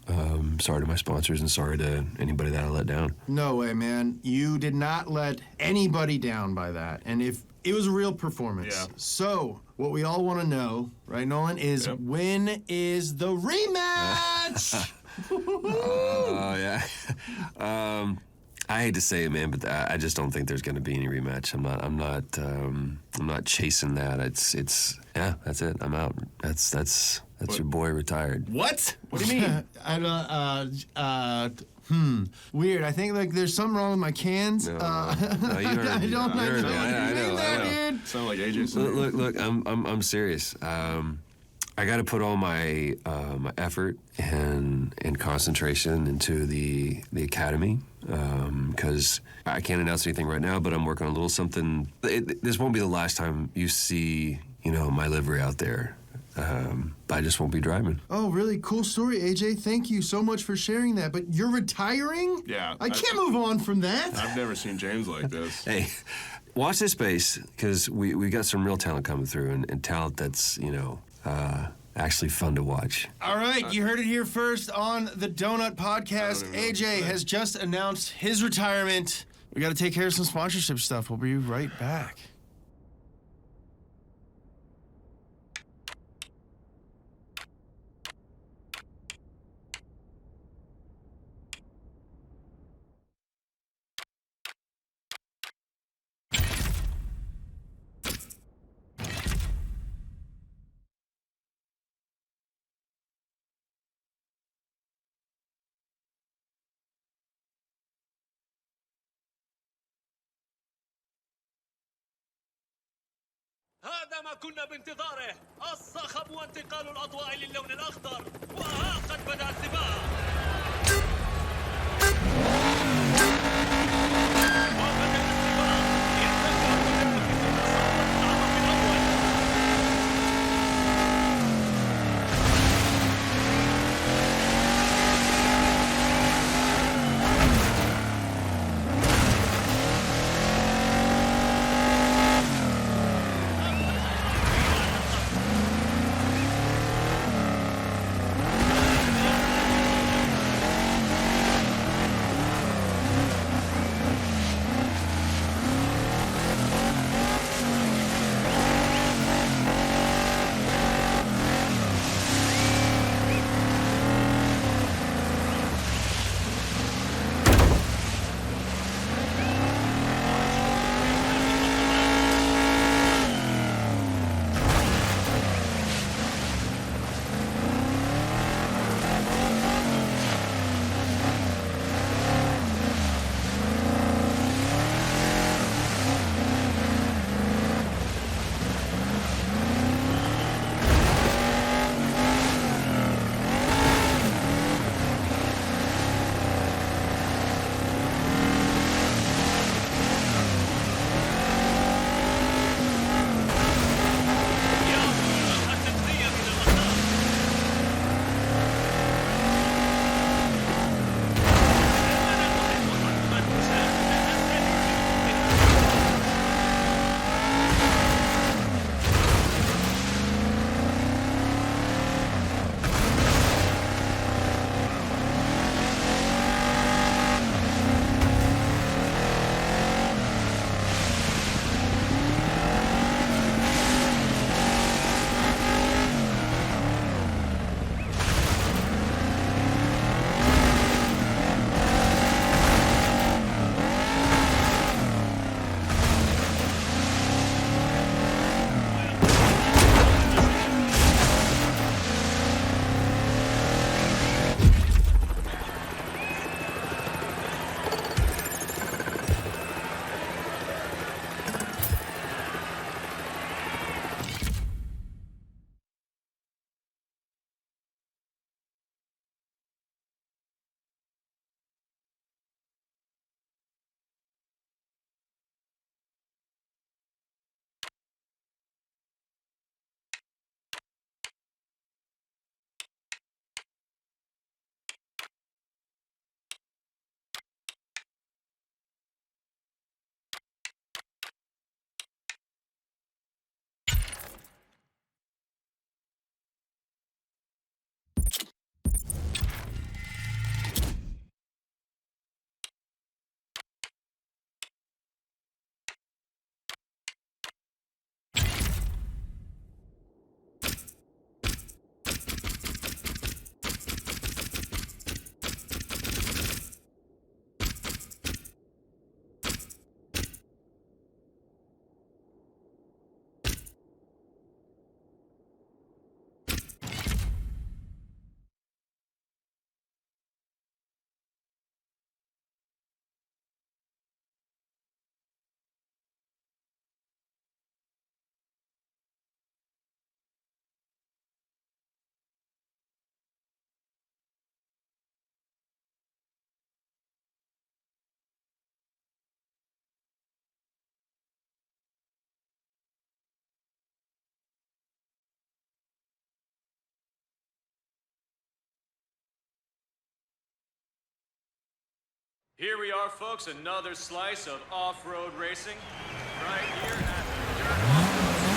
sorry to my sponsors, and sorry to anybody that I let down. No way, man. You did not let anybody down by that. And if it was a real performance. Yeah. So, what we all want to know, right, Nolan, is when is the rematch? Yeah. I hate to say it, man, but I just don't think there's going to be any rematch. I'm not chasing that. It's that's it. I'm out. That's your boy retired. What? What do you mean? Weird. I think like there's something wrong with my cans. No, you heard me. I know. Sound like AJ. Look. I'm serious. I got to put all my my effort and concentration into the academy because I can't announce anything right now. But I'm working on a little something. This won't be the last time you see my livery out there. I just won't be driving. Oh, really cool story, AJ. Thank you so much for sharing that. But you're retiring? Yeah. I can't move on from that. I've never seen James like this. Hey, watch this space because we got some real talent coming through and talent that's actually fun to watch. All right, you heard it here first on the Donut Podcast. AJ has just announced his retirement. We got to take care of some sponsorship stuff. We'll be right back. هذا ما كنا بانتظاره، الصخب وانتقال الأضواء للون الأخضر، وها قد بدأ السباق. Here we are, folks, another slice of off-road racing right here at the Dirt Off-Road.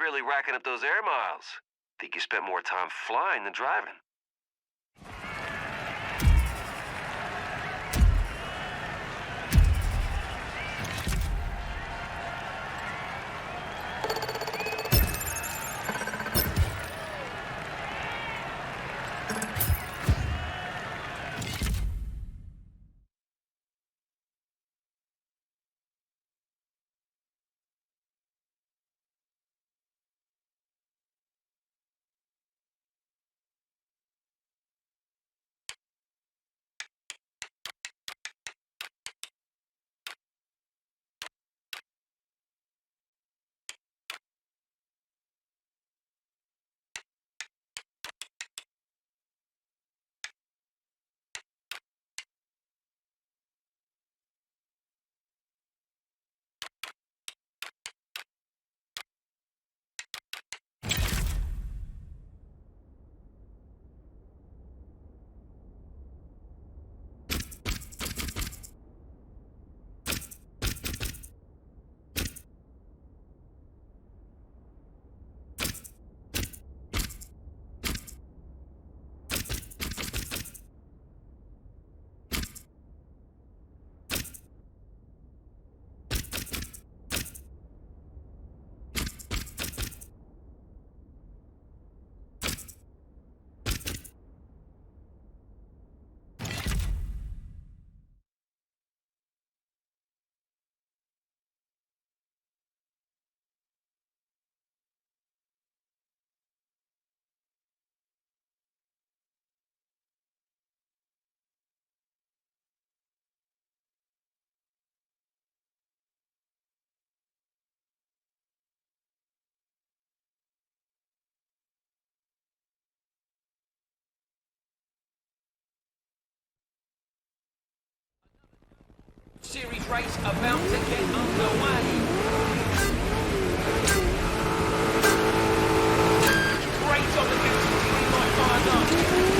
Really racking up those air miles. Think you spent more time flying than driving. series race about to get underway. Great on the fence, green light fired up.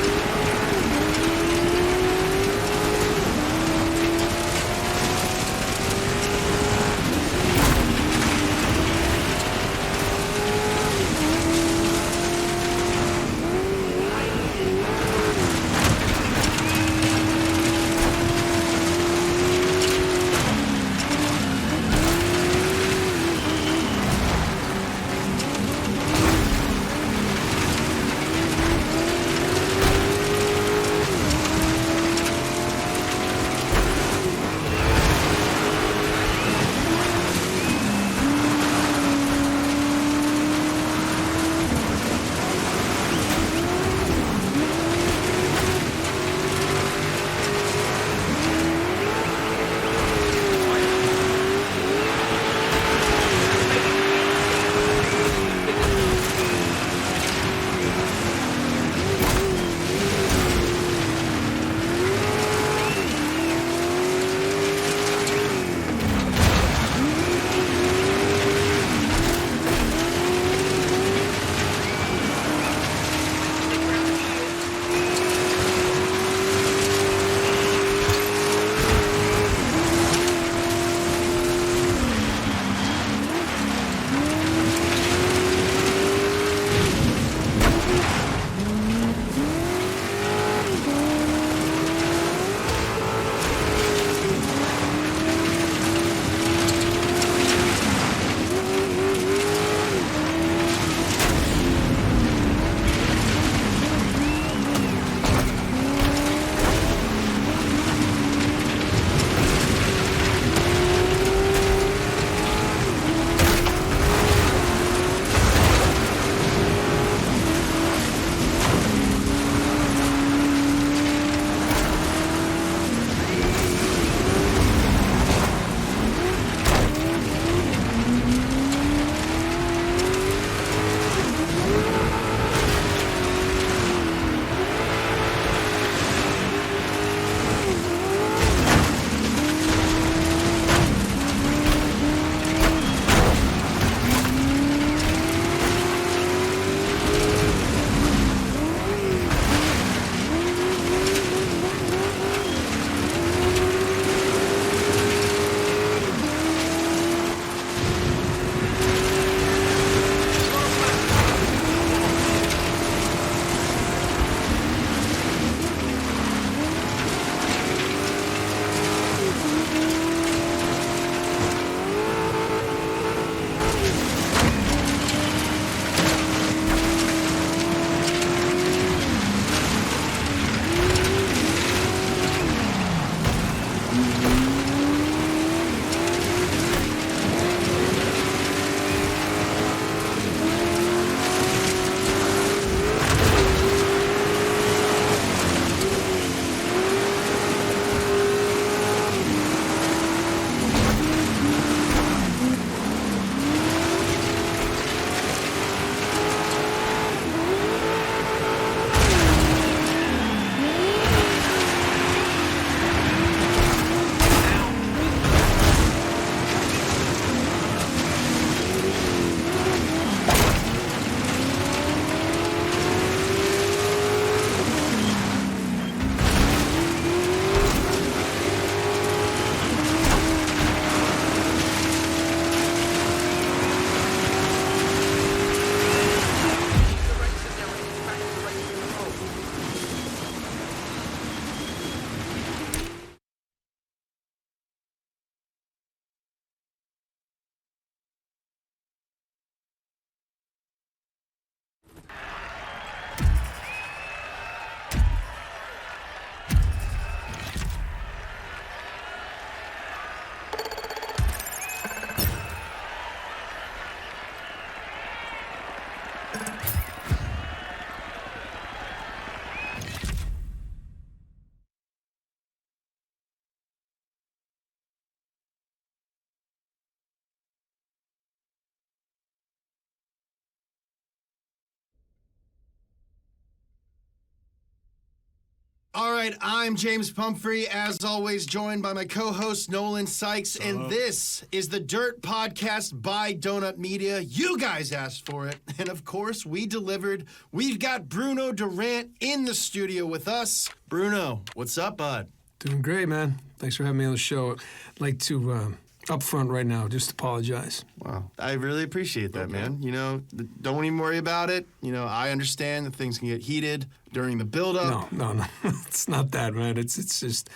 All right, I'm James Pumphrey, as always, joined by my co-host Nolan Sykes, and this is the Dirt Podcast by Donut Media. You guys asked for it, and of course, we delivered. We've got Bruno Durand in the studio with us. Bruno, what's up, bud? Doing great, man. Thanks for having me on the show. I'd like to, up front right now, just apologize. Wow. I really appreciate that, man. You know, don't even worry about it. You know, I understand that things can get heated during the build-up. No. It's not that, man. It's just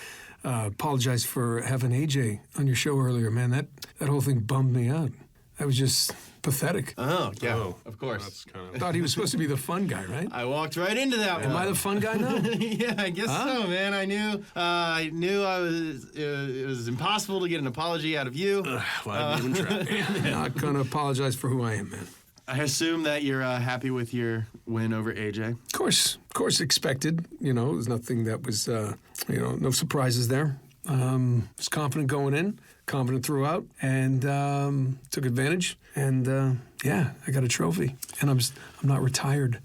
apologize for having AJ on your show earlier, man. That whole thing bummed me out. That was just pathetic. Oh, yeah, of course. I thought he was supposed to be the fun guy, right? I walked right into that one. Am I the fun guy now? Yeah, I guess so, man. I knew it was impossible to get an apology out of you. Well, I didn't even try. I'm not going to apologize for who I am, man. I assume that you're happy with your win over AJ. Of course, expected. You know, there's nothing that was, no surprises there. Was confident going in, confident throughout, and took advantage. And I got a trophy, and I'm not retired.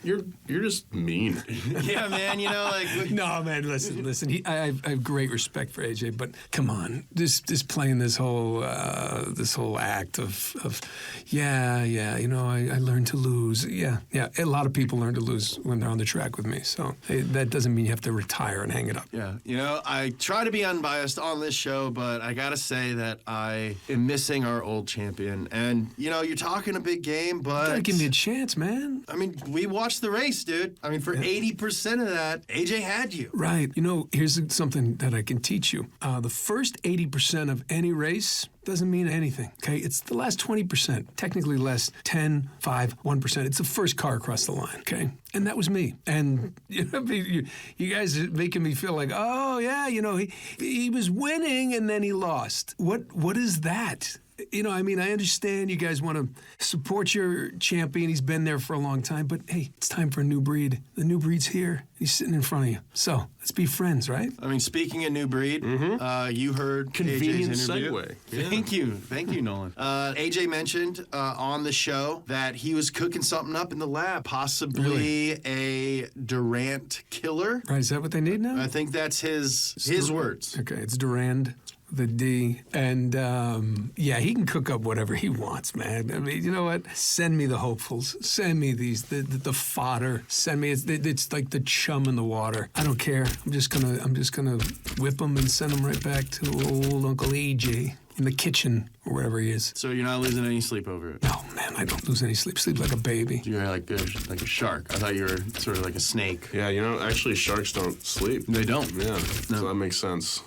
You're just mean. Yeah, man. You know, like no, man. Listen. I have great respect for AJ, but come on, just playing this whole act of You know, I learned to lose. Yeah. A lot of people learn to lose when they're on the track with me. So that doesn't mean you have to retire and hang it up. Yeah. You know, I try to be unbiased on this show, but I gotta say that I am missing our old champion. And you know, you're talking a big game, but You gotta give me a chance, man. I mean, we watched the race, dude. I mean, for 80% of that, AJ had you. Right. You know, here's something that I can teach you. The first 80% of any race doesn't mean anything, okay? It's the last 20%, technically less, 10, 5, 1%. It's the first car across the line, okay? And that was me. And you guys are making me feel like, oh, yeah, you know, he was winning and then he lost. What is that? You know, I mean, I understand you guys want to support your champion. He's been there for a long time. But, hey, it's time for a new breed. The new breed's here. He's sitting in front of you. So let's be friends, right? I mean, speaking of new breed, you heard Convenient AJ's interview. segue. Yeah. Thank you, Nolan. AJ mentioned on the show that he was cooking something up in the lab, possibly a Durand killer. Right, is that what they need now? I think that's his words. Okay, it's Durand. The D, and he can cook up whatever he wants, man. I mean, you know what? Send me the hopefuls. Send me the fodder. Send me it's like the chum in the water. I don't care. I'm just gonna whip them and send them right back to old Uncle AJ in the kitchen or wherever he is. So you're not losing any sleep over it? No, man, I don't lose any sleep. Sleep like a baby. You're like a shark. I thought you were sort of like a snake. Yeah, you know, actually, sharks don't sleep. They don't. Yeah, No. So that makes sense.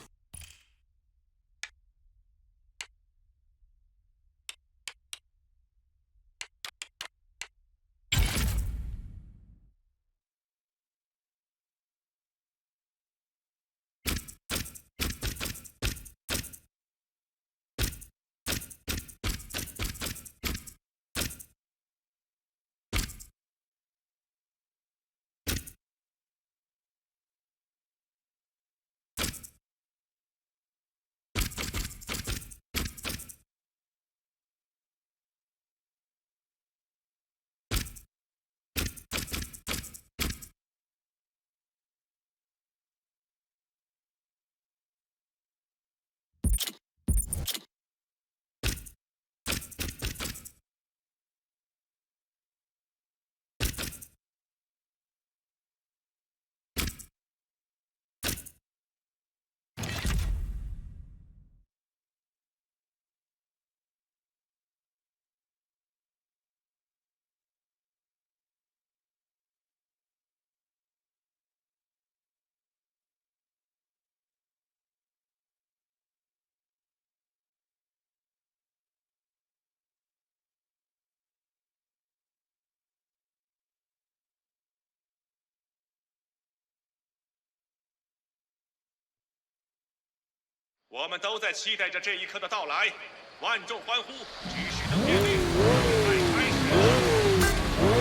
我们都在期待着这一刻的到来，万众欢呼，举世的天命，快开始了！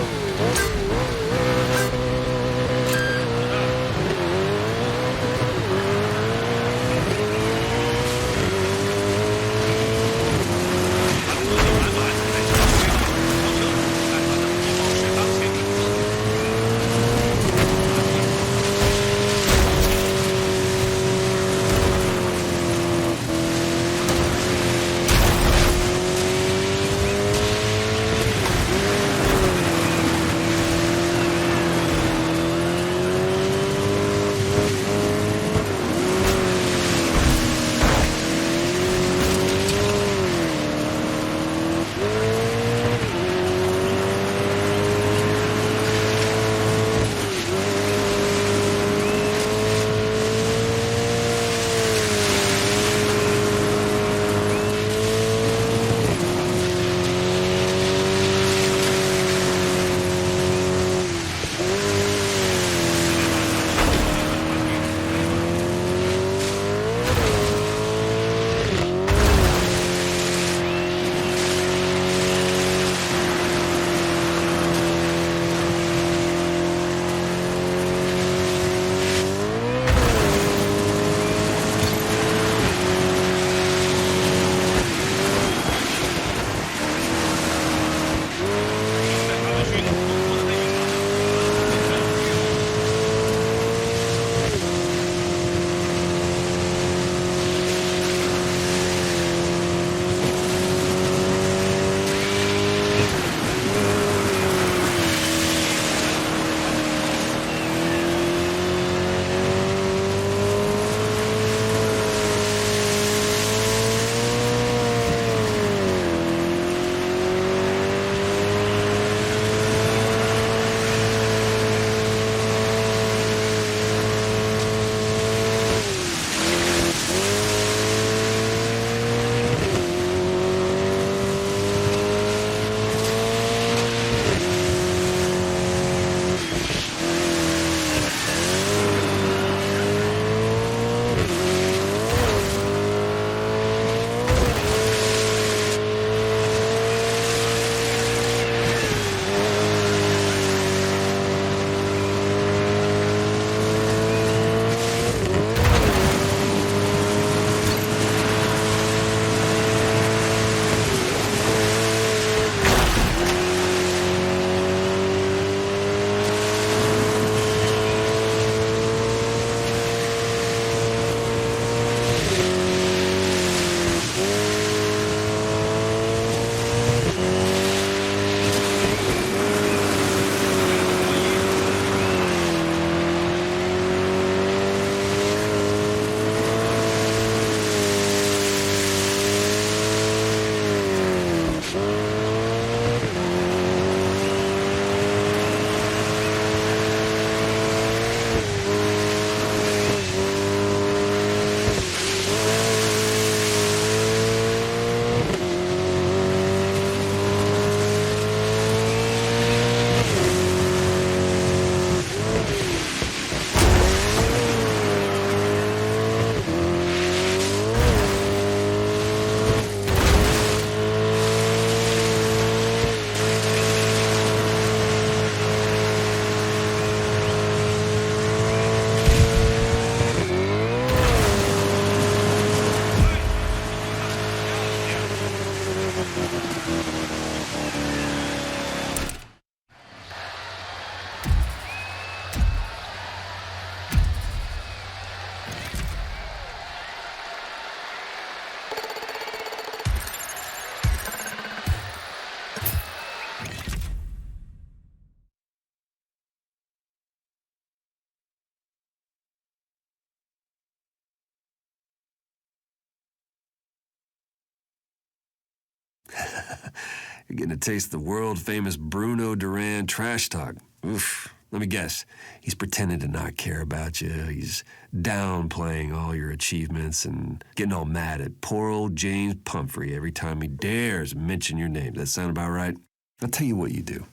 You're getting a taste of the world-famous Bruno Durand trash talk. Oof. Let me guess. He's pretending to not care about you. He's downplaying all your achievements and getting all mad at poor old James Pumphrey every time he dares mention your name. Does that sound about right? I'll tell you what you do.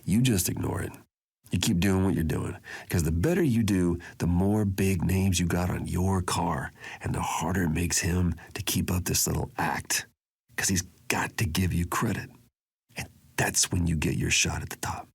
You just ignore it. You keep doing what you're doing. Because the better you do, the more big names you got on your car. And the harder it makes him to keep up this little act. Because he's got to give you credit. And that's when you get your shot at the top.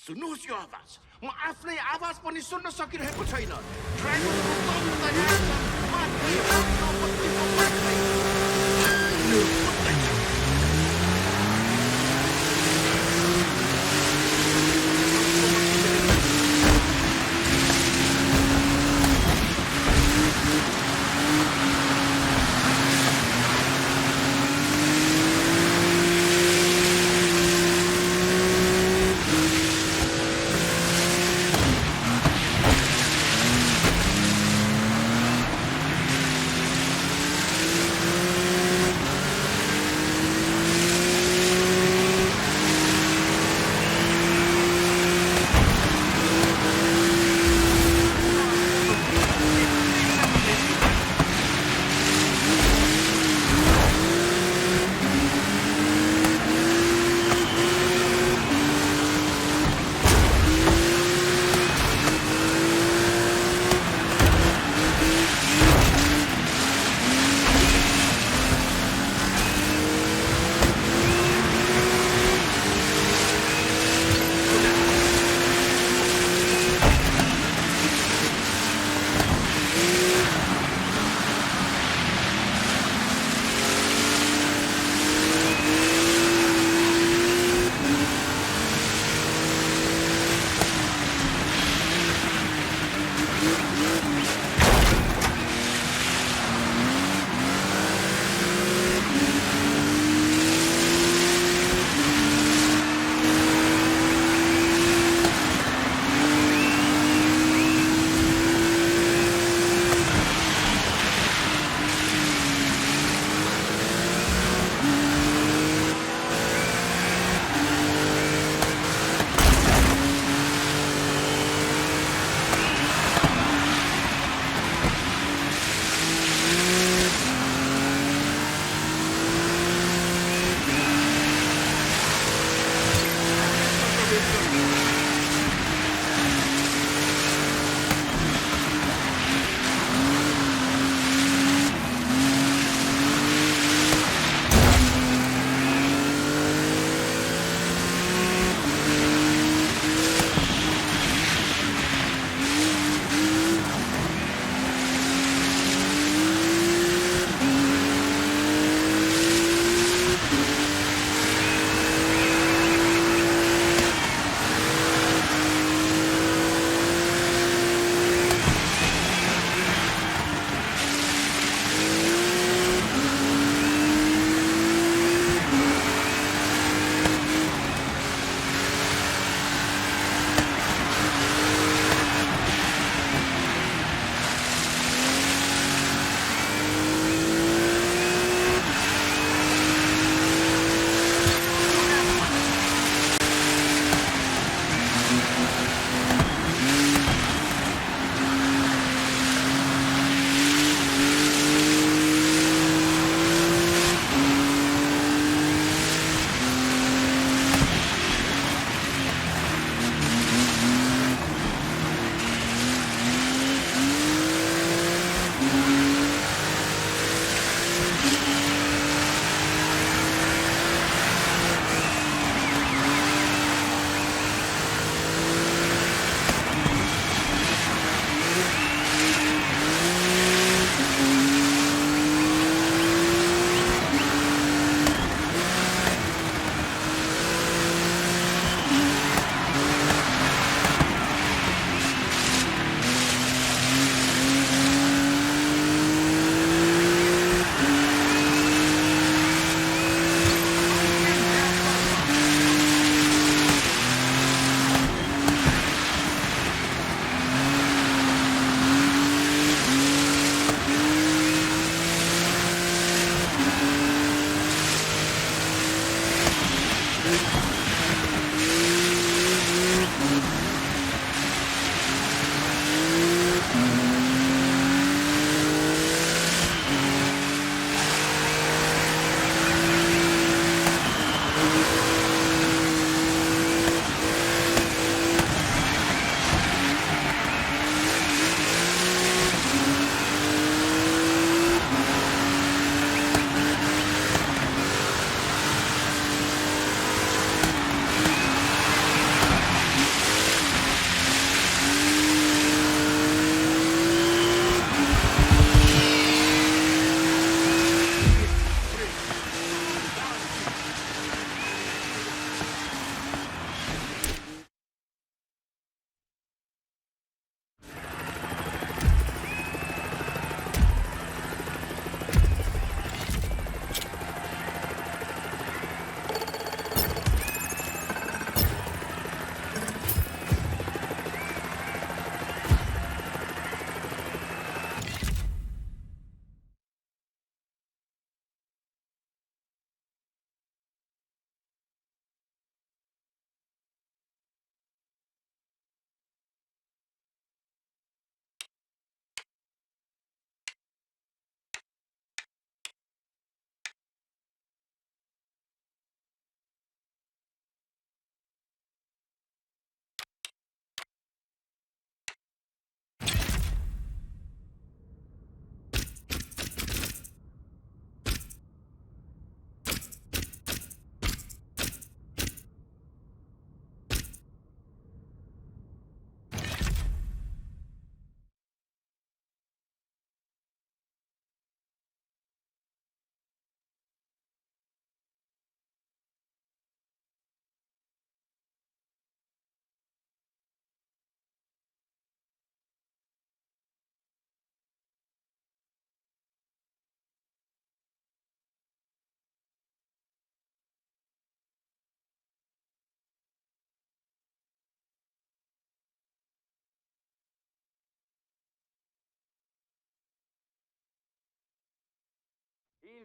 सुन्नुहोस् यो आवाज म आफ्नै आवाज पनि सुन्न सकिरहेको छैन ड्राइभरको कम तयार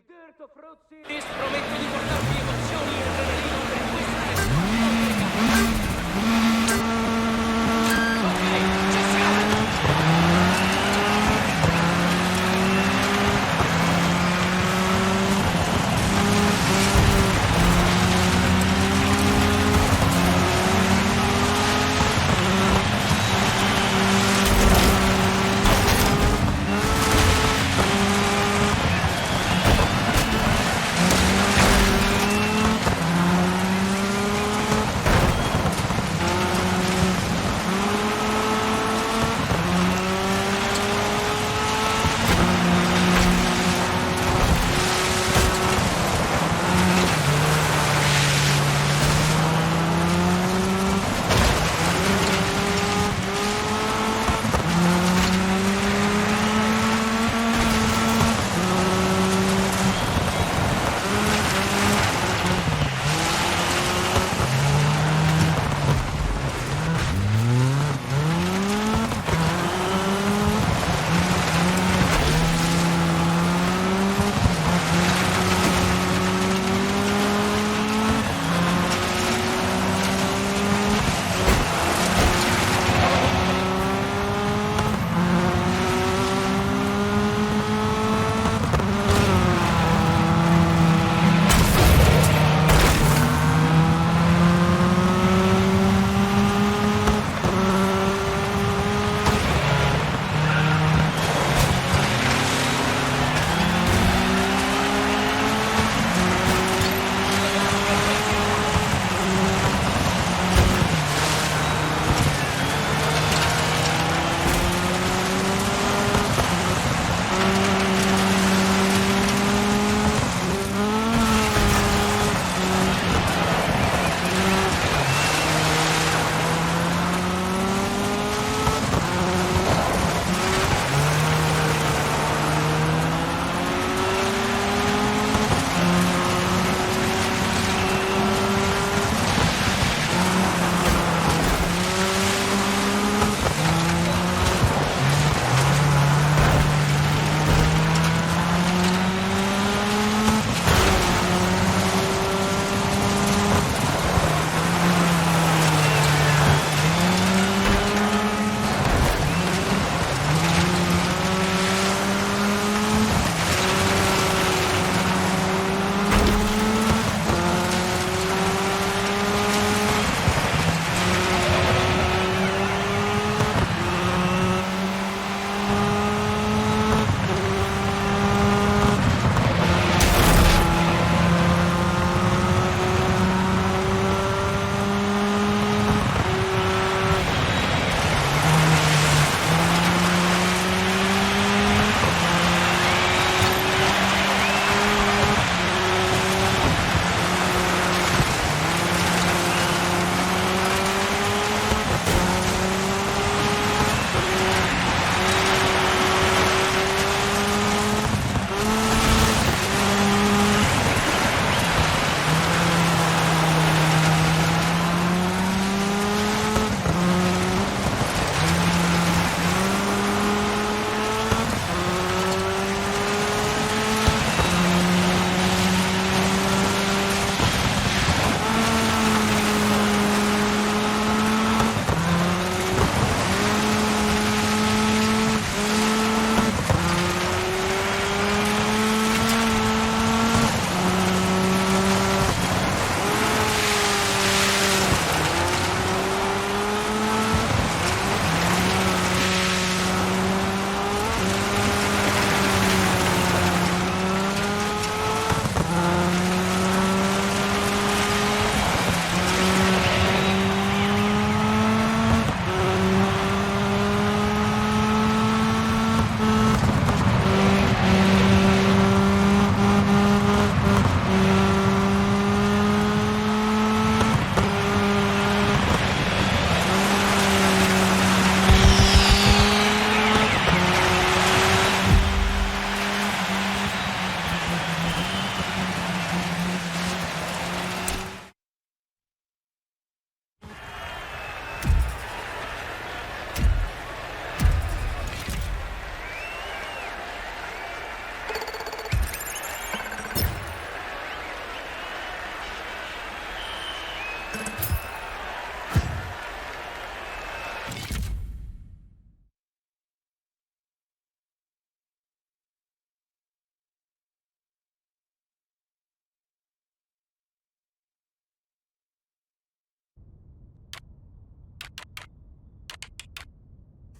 Dirt Off-Road Series promette di portarvi emozioni e adrenalina per questa Ok, ci siamo!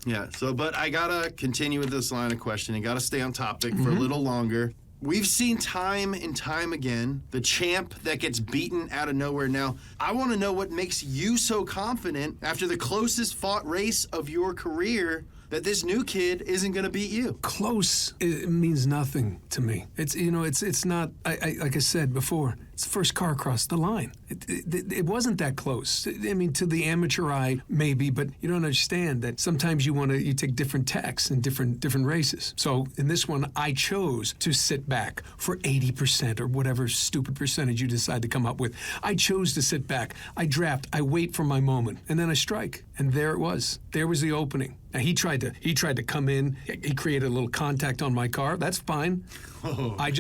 Yeah, but I gotta continue with this line of questioning. Gotta stay on topic for a little longer. We've seen time and time again the champ that gets beaten out of nowhere. Now, I want to know what makes you so confident after the closest fought race of your career that this new kid isn't going to beat you. Close, it means nothing to me. It's not, like I said before, it's the first car across the line. It wasn't that close. I mean, to the amateur eye, maybe, but you don't understand that sometimes you take different tacks in different races. So in this one, I chose to sit back for 80% or whatever stupid percentage you decide to come up with. I chose to sit back. I draft. I wait for my moment, and then I strike. And there it was. There was the opening. Now, he tried to come in. He created a little contact on my car. That's fine. Oh. I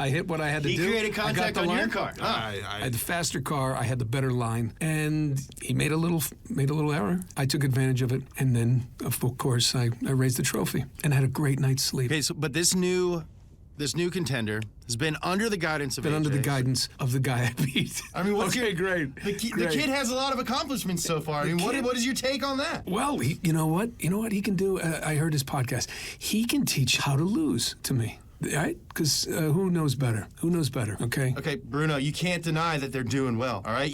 hit what I had to do. He created contact on your car. I had the faster car. I had the better line, and he made a little error. I took advantage of it, and then of course I raised the trophy and had a great night's sleep. Okay, but this new contender has been under the guidance of AJ. Under the guidance of the guy I beat. I mean, great. The kid has a lot of accomplishments so far. I mean, what is your take on that? Well, you know what he can do? I heard his podcast. He can teach how to lose to me. Right? Because who knows better? Who knows better, okay? Okay, Bruno, you can't deny that they're doing well, all right?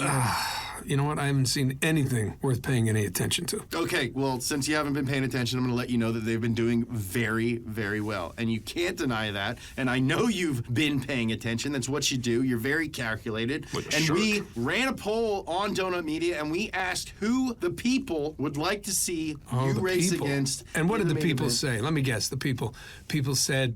You know what? I haven't seen anything worth paying any attention to. Okay, well, since you haven't been paying attention, I'm going to let you know that they've been doing very, very well. And you can't deny that. And I know you've been paying attention. That's what you do. You're very calculated. We ran a poll on Donut Media, and we asked who the people would like to see you race against. And what did the people say? Let me guess. The people said...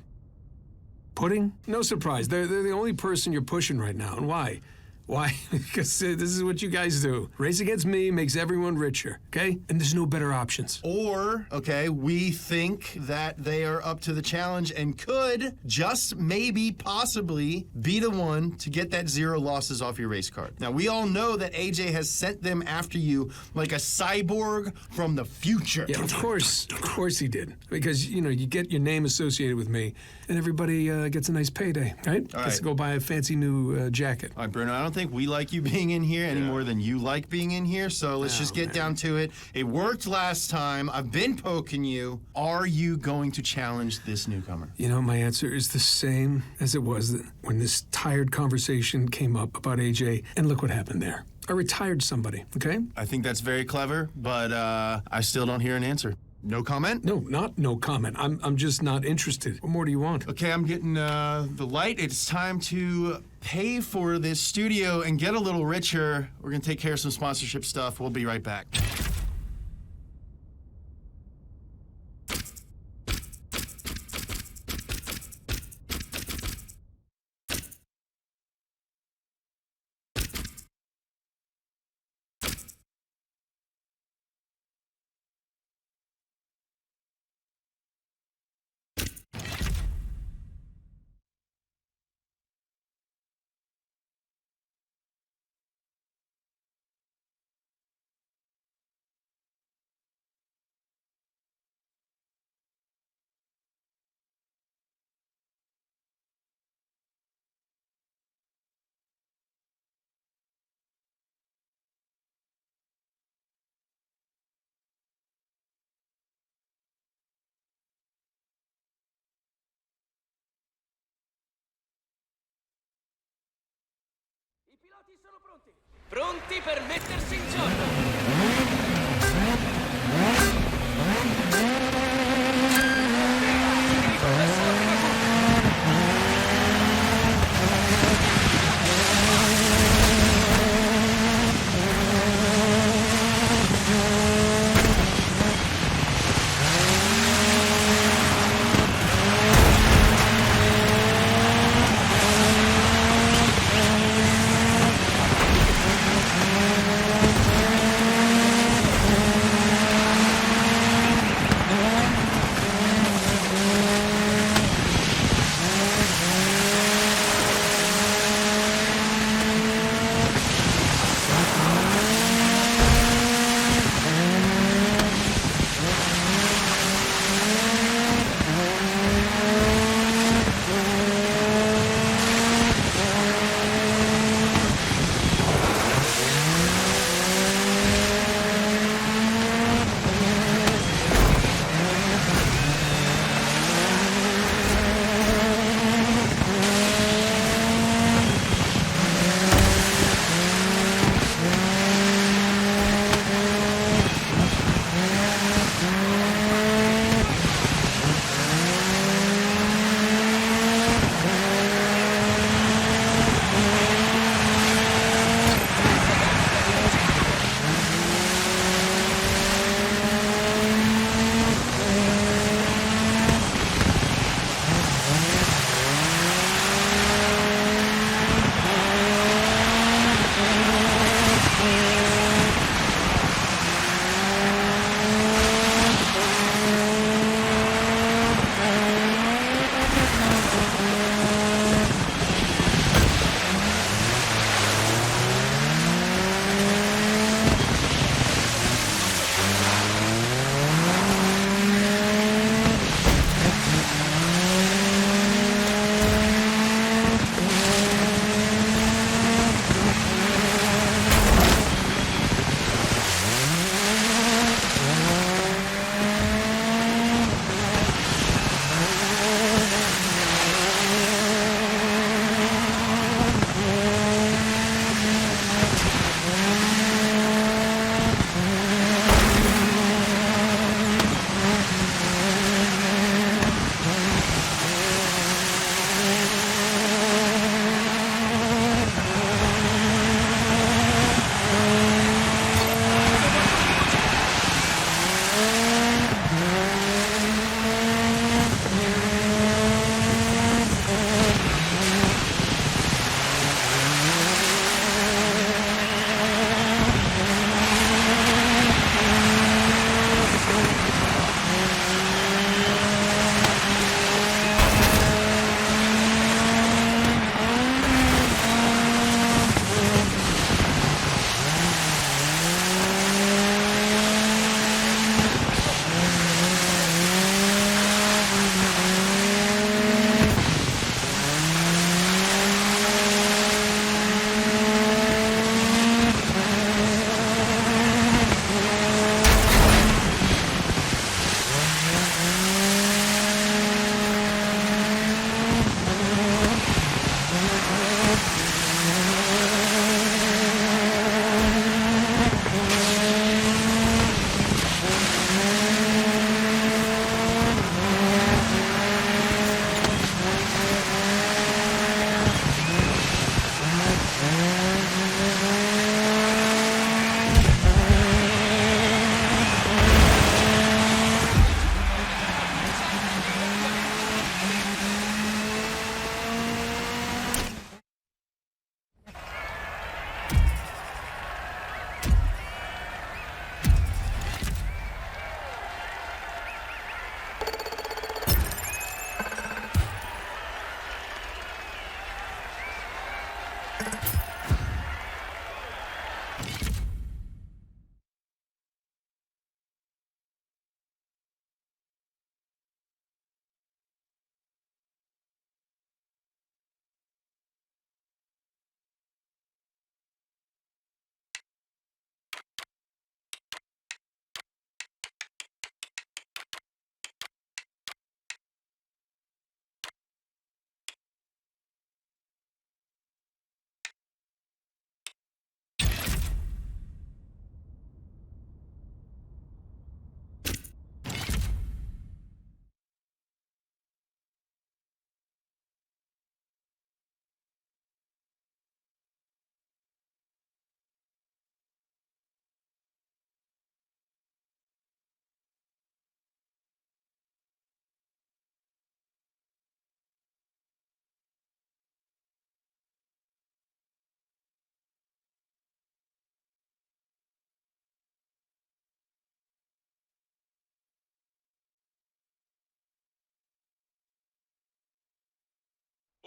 Pudding? No surprise. They're the only person you're pushing right now. And why? Why? Because this is what you guys do. Race against me makes everyone richer, okay? And there's no better options. Or, okay, we think that they are up to the challenge and could just maybe, possibly, be the one to get that 0 losses off your race card. Now, we all know that AJ has sent them after you like a cyborg from the future. Yeah, of course he did. Because, you get your name associated with me, and everybody gets a nice payday, right? Gets to go buy a fancy new jacket. All right, Bruno, I don't think we like you being in here any more than you like being in here, so let's just get down to it. It worked last time. I've been poking you. Are you going to challenge this newcomer? My answer is the same as it was when this tired conversation came up about AJ, and look what happened there. I retired somebody, okay? I think that's very clever, but I still don't hear an answer. No comment? No, not no comment. I'm just not interested. What more do you want? Okay, I'm getting the light. It's time to pay for this studio and get a little richer. We're going to take care of some sponsorship stuff. We'll be right back. I piloti sono pronti. Pronti per mettersi in gioco.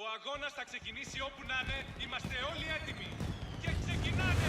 Ο αγώνας θα ξεκινήσει όπου να είναι. Είμαστε όλοι έτοιμοι. Και ξεκινάνε!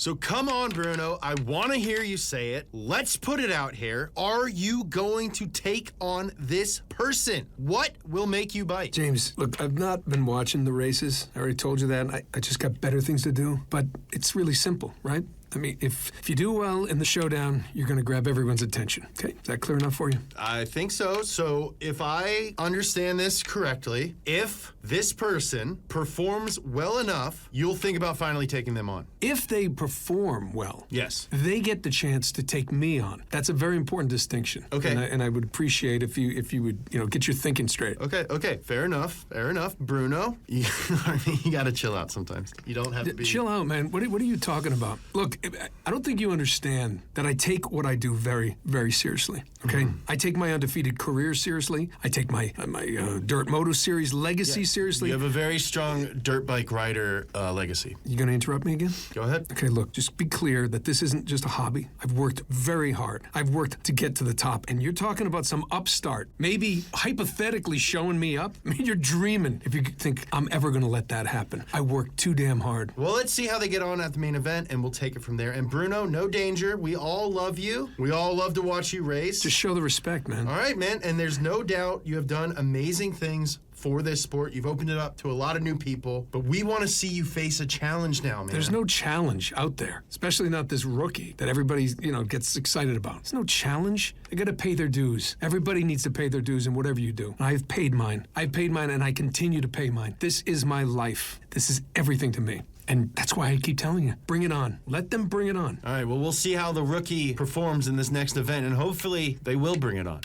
So come on, Bruno. I want to hear you say it. Let's put it out here. Are you going to take on this person? What will make you bite? James, look, I've not been watching the races. I already told you that. I just got better things to do. But it's really simple, right? I mean, if you do well in the showdown, you're going to grab everyone's attention. Okay, is that clear enough for you? I think so. So if I understand this correctly, if this person performs well enough, you'll think about finally taking them on. If they perform well, yes, they get the chance to take me on. That's a very important distinction. Okay. And I would appreciate if you would, get your thinking straight. Okay. Fair enough. Bruno, you got to chill out sometimes. You don't have to be... Chill out, man. What are you talking about? Look, I don't think you understand that I take what I do very, very seriously, okay? Mm-hmm. I take my undefeated career seriously. I take my Dirt Moto Series legacy seriously. You have a very strong dirt bike rider legacy. You going to interrupt me again? Go ahead. Okay, look, just be clear that this isn't just a hobby. I've worked very hard. I've worked to get to the top, and you're talking about some upstart, maybe hypothetically showing me up? I mean, you're dreaming if you think I'm ever going to let that happen. I worked too damn hard. Well, let's see how they get on at the main event, and we'll take it from there. And Bruno, no danger. We all love you. We all love to watch you race. Just show the respect, man. All right, man. And there's no doubt you have done amazing things for this sport. You've opened it up to a lot of new people, but we want to see you face a challenge now, man. There's no challenge out there, especially not this rookie that everybody, gets excited about. There's no challenge. They got to pay their dues. Everybody needs to pay their dues in whatever you do. I've paid mine. And I continue to pay mine. This is my life. This is everything to me. And that's why I keep telling you, bring it on. Let them bring it on. All right, well, we'll see how the rookie performs in this next event, and hopefully they will bring it on.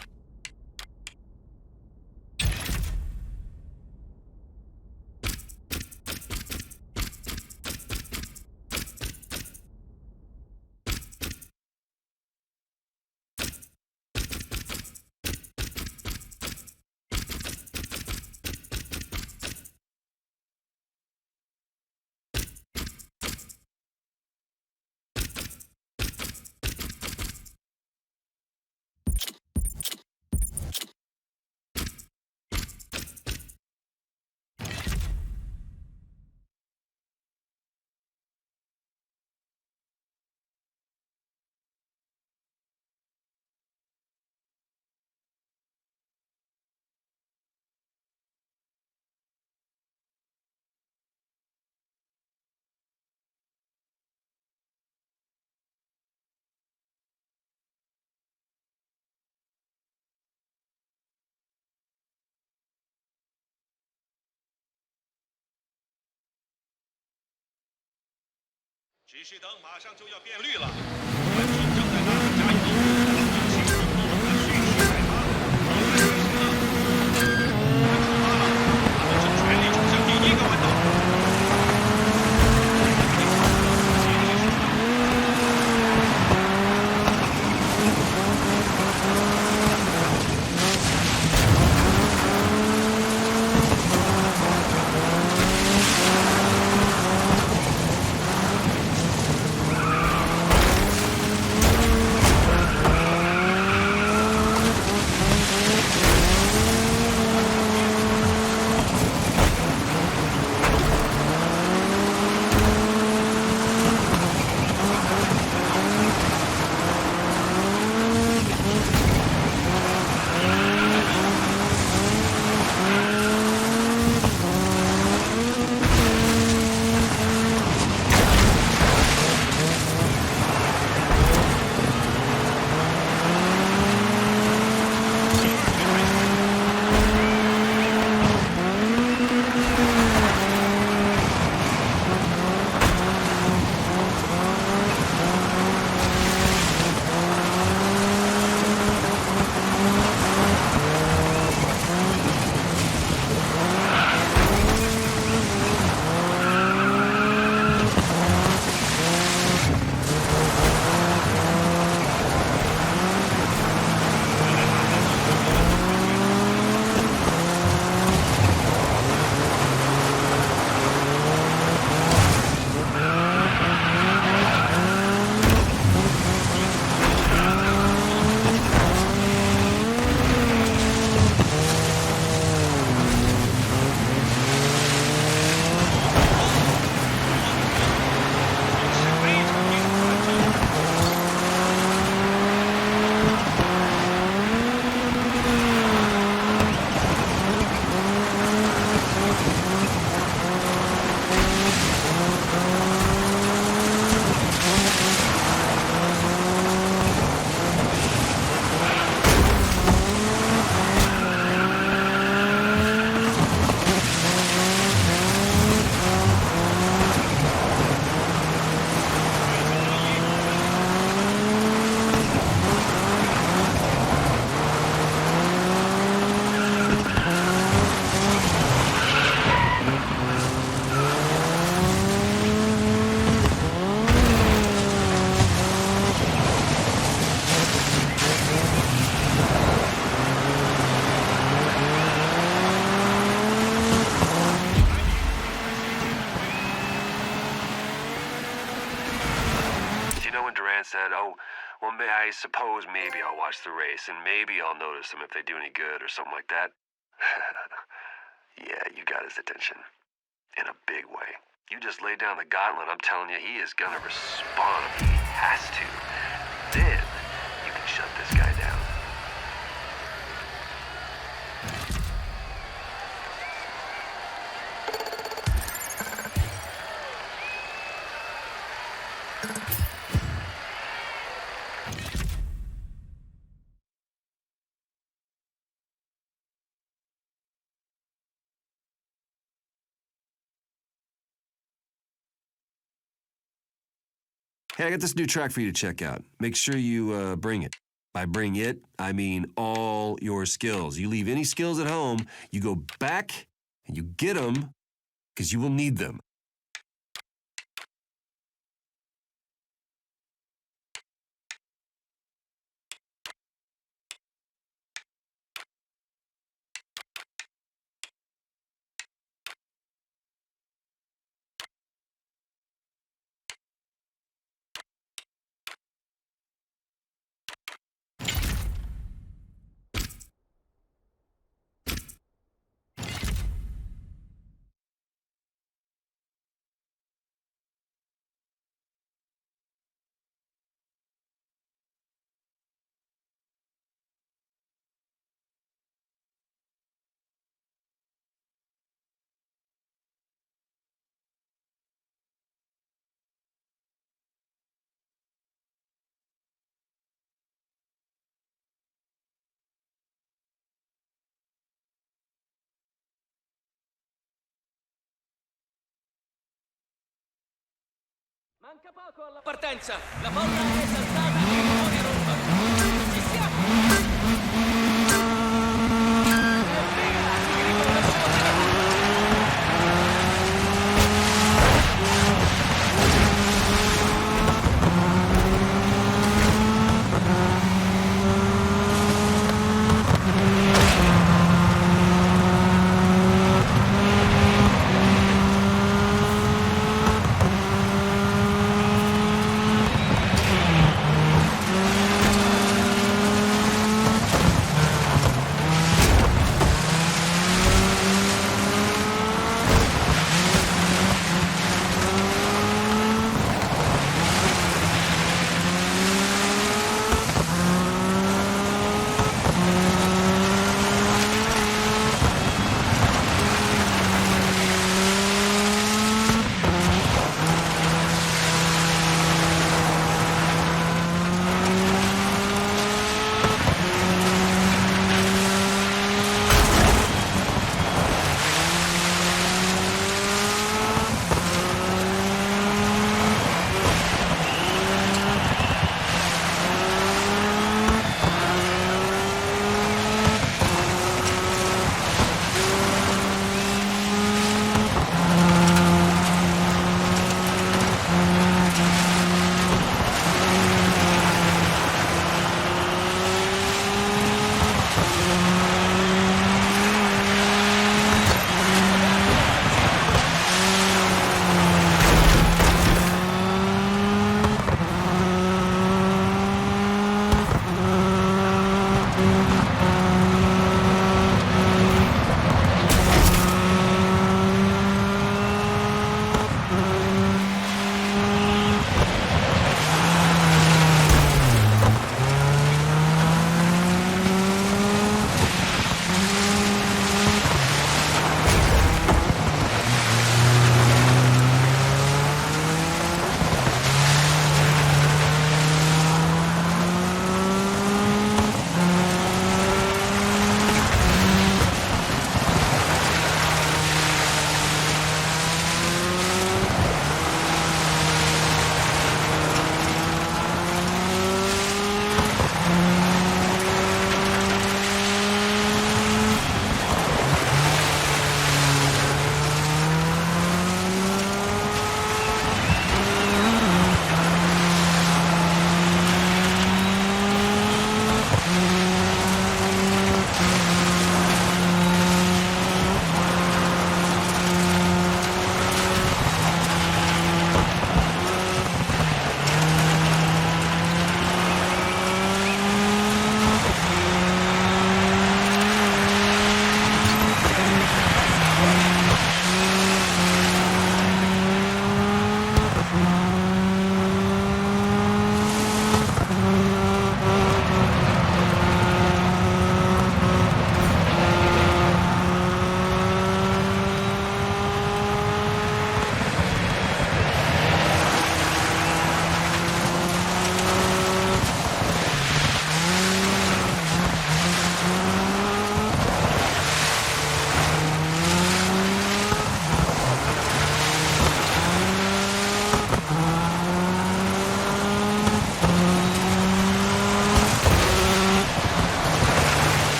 指示灯马上就要变绿了，我们正在大力加油，继续冲锋，蓄势待发。我们开始了，我们出发了，我们正全力冲向第一个弯道。Durand said, oh, well, I suppose maybe I'll watch the race, and maybe I'll notice them if they do any good or something like that. Yeah, you got his attention. In a big way. You just lay down the gauntlet, I'm telling you, he is gonna respond. He has to. Then, you can shut this guy down. Hey, I got this new track for you to check out. Make sure you bring it. By bring it, I mean all your skills. You leave any skills at home, you go back and you get them because you will need them. Manca poco alla partenza. La palla è saltata e fuori rumba. Ci siamo.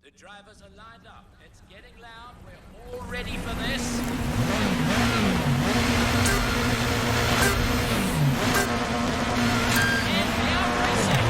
The drivers are lined up. It's getting loud. We're all ready for this. And they are racing.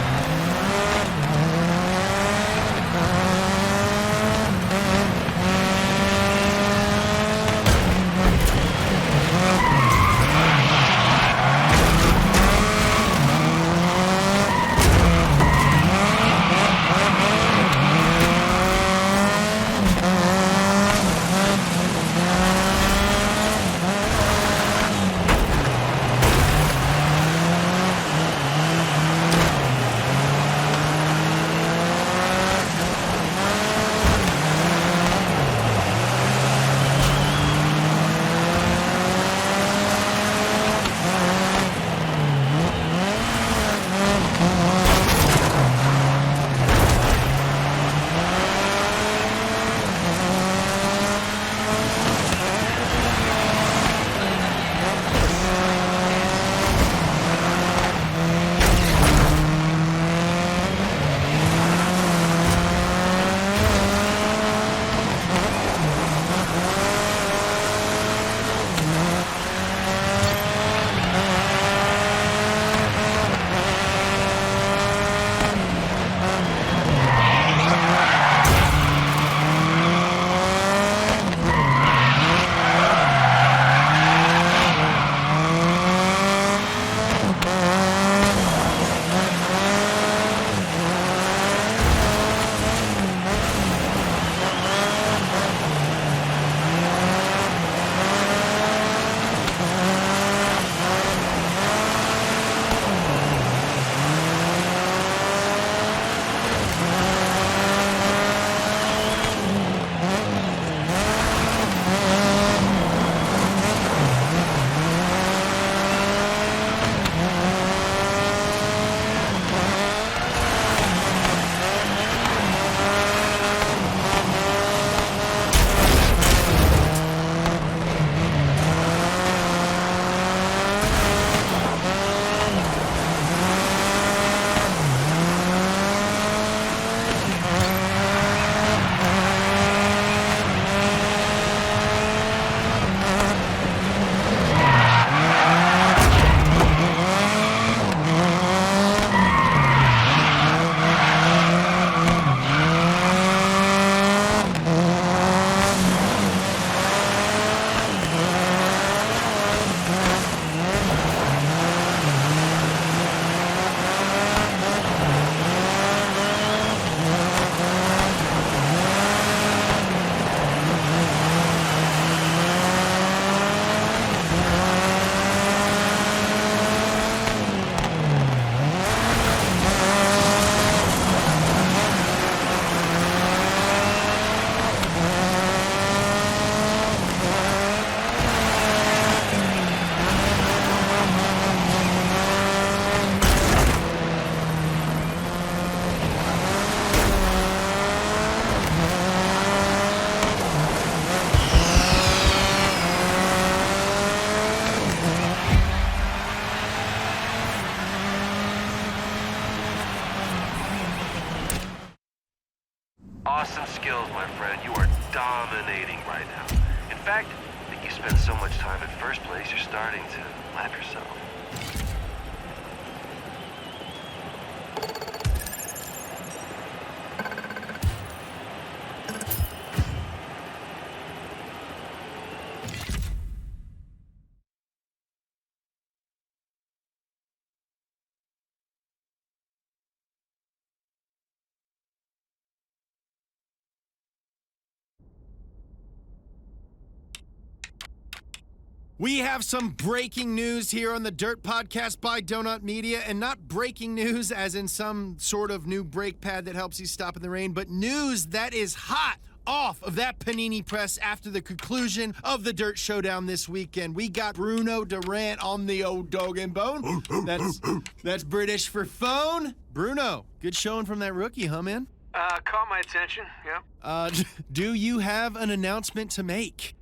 Awesome skills, my friend. You are dominating right now. In fact, I think you spend so much time in first place, you're starting to lap yourself. We have some breaking news here on the Dirt Podcast by Donut Media, and not breaking news as in some sort of new brake pad that helps you stop in the rain, but news that is hot off of that panini press after the conclusion of the Dirt Showdown this weekend. We got Bruno Durand on the old dog and bone. That's British for phone. Bruno, good showing from that rookie, huh, man? Caught my attention, yeah. Do you have an announcement to make?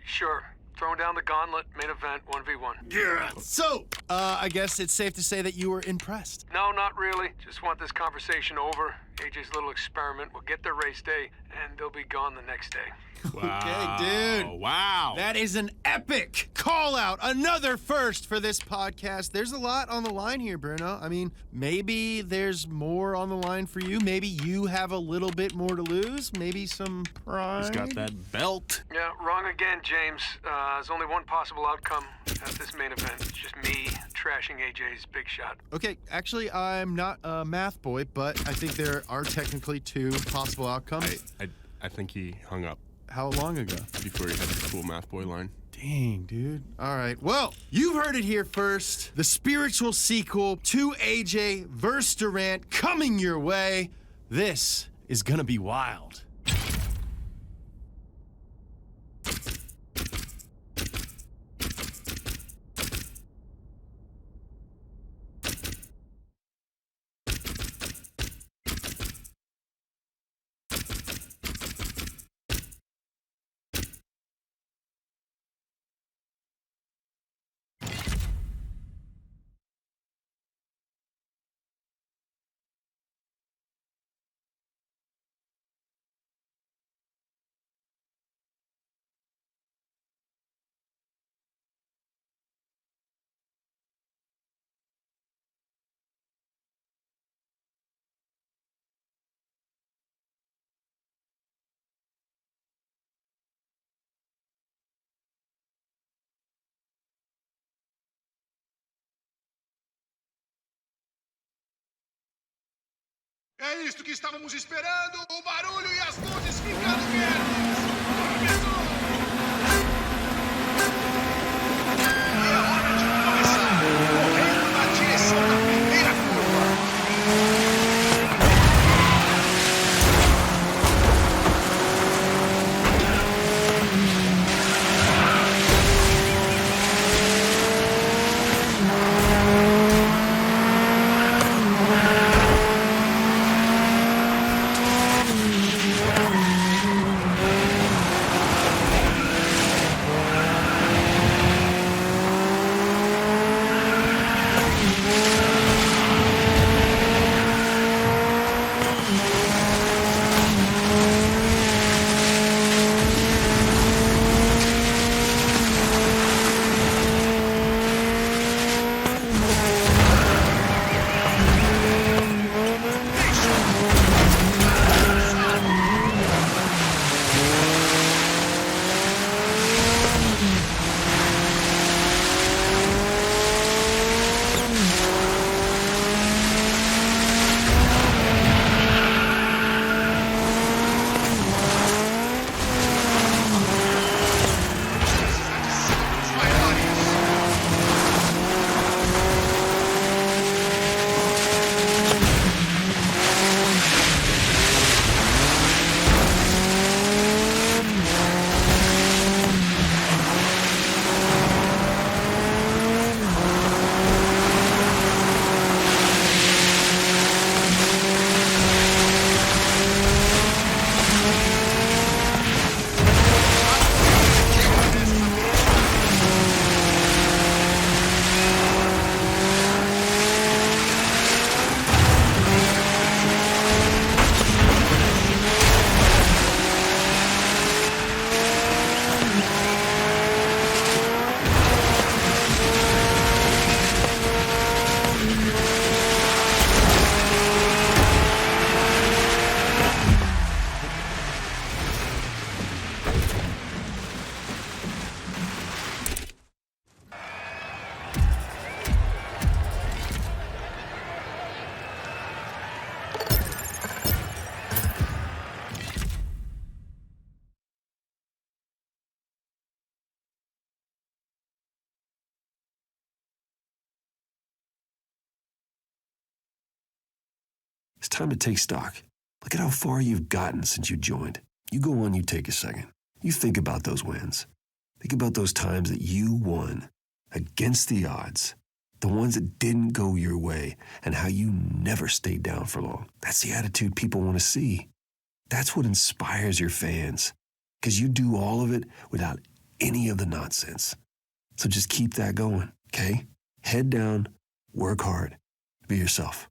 Sure. Throwing down the gauntlet, main event, 1v1. Yeah. So, I guess it's safe to say that you were impressed. No, not really. Just want this conversation over. AJ's little experiment will get their race day, and they'll be gone the next day. Wow. Okay, dude. Wow. That is an epic call out. Another first for this podcast. There's a lot on the line here, Bruno. I mean, maybe there's more on the line for you. Maybe you have a little bit more to lose. Maybe some pride. He's got that belt. Yeah, wrong again, James. There's only one possible outcome at this main event. It's just me trashing AJ's big shot. Okay, actually, I'm not a math boy, but I think there are technically two possible outcomes. I think he hung up How long ago? before he had the cool math boy line. Dang, dude. All right. Well, you've heard it here first. The spiritual sequel to AJ vs. Durant coming your way. This is gonna be wild. É isto que estávamos esperando! O barulho e as luzes ficando verdes! Começou! E é hora de começar! Correndo na direção da primeira curva! It's time to take stock. Look at how far you've gotten since you joined. You go on, you take a second. You think about those wins. Think about those times that you won against the odds. The ones that didn't go your way and how you never stayed down for long. That's the attitude people want to see. That's what inspires your fans. Because you do all of it without any of the nonsense. So just keep that going, okay? Head down, work hard, be yourself.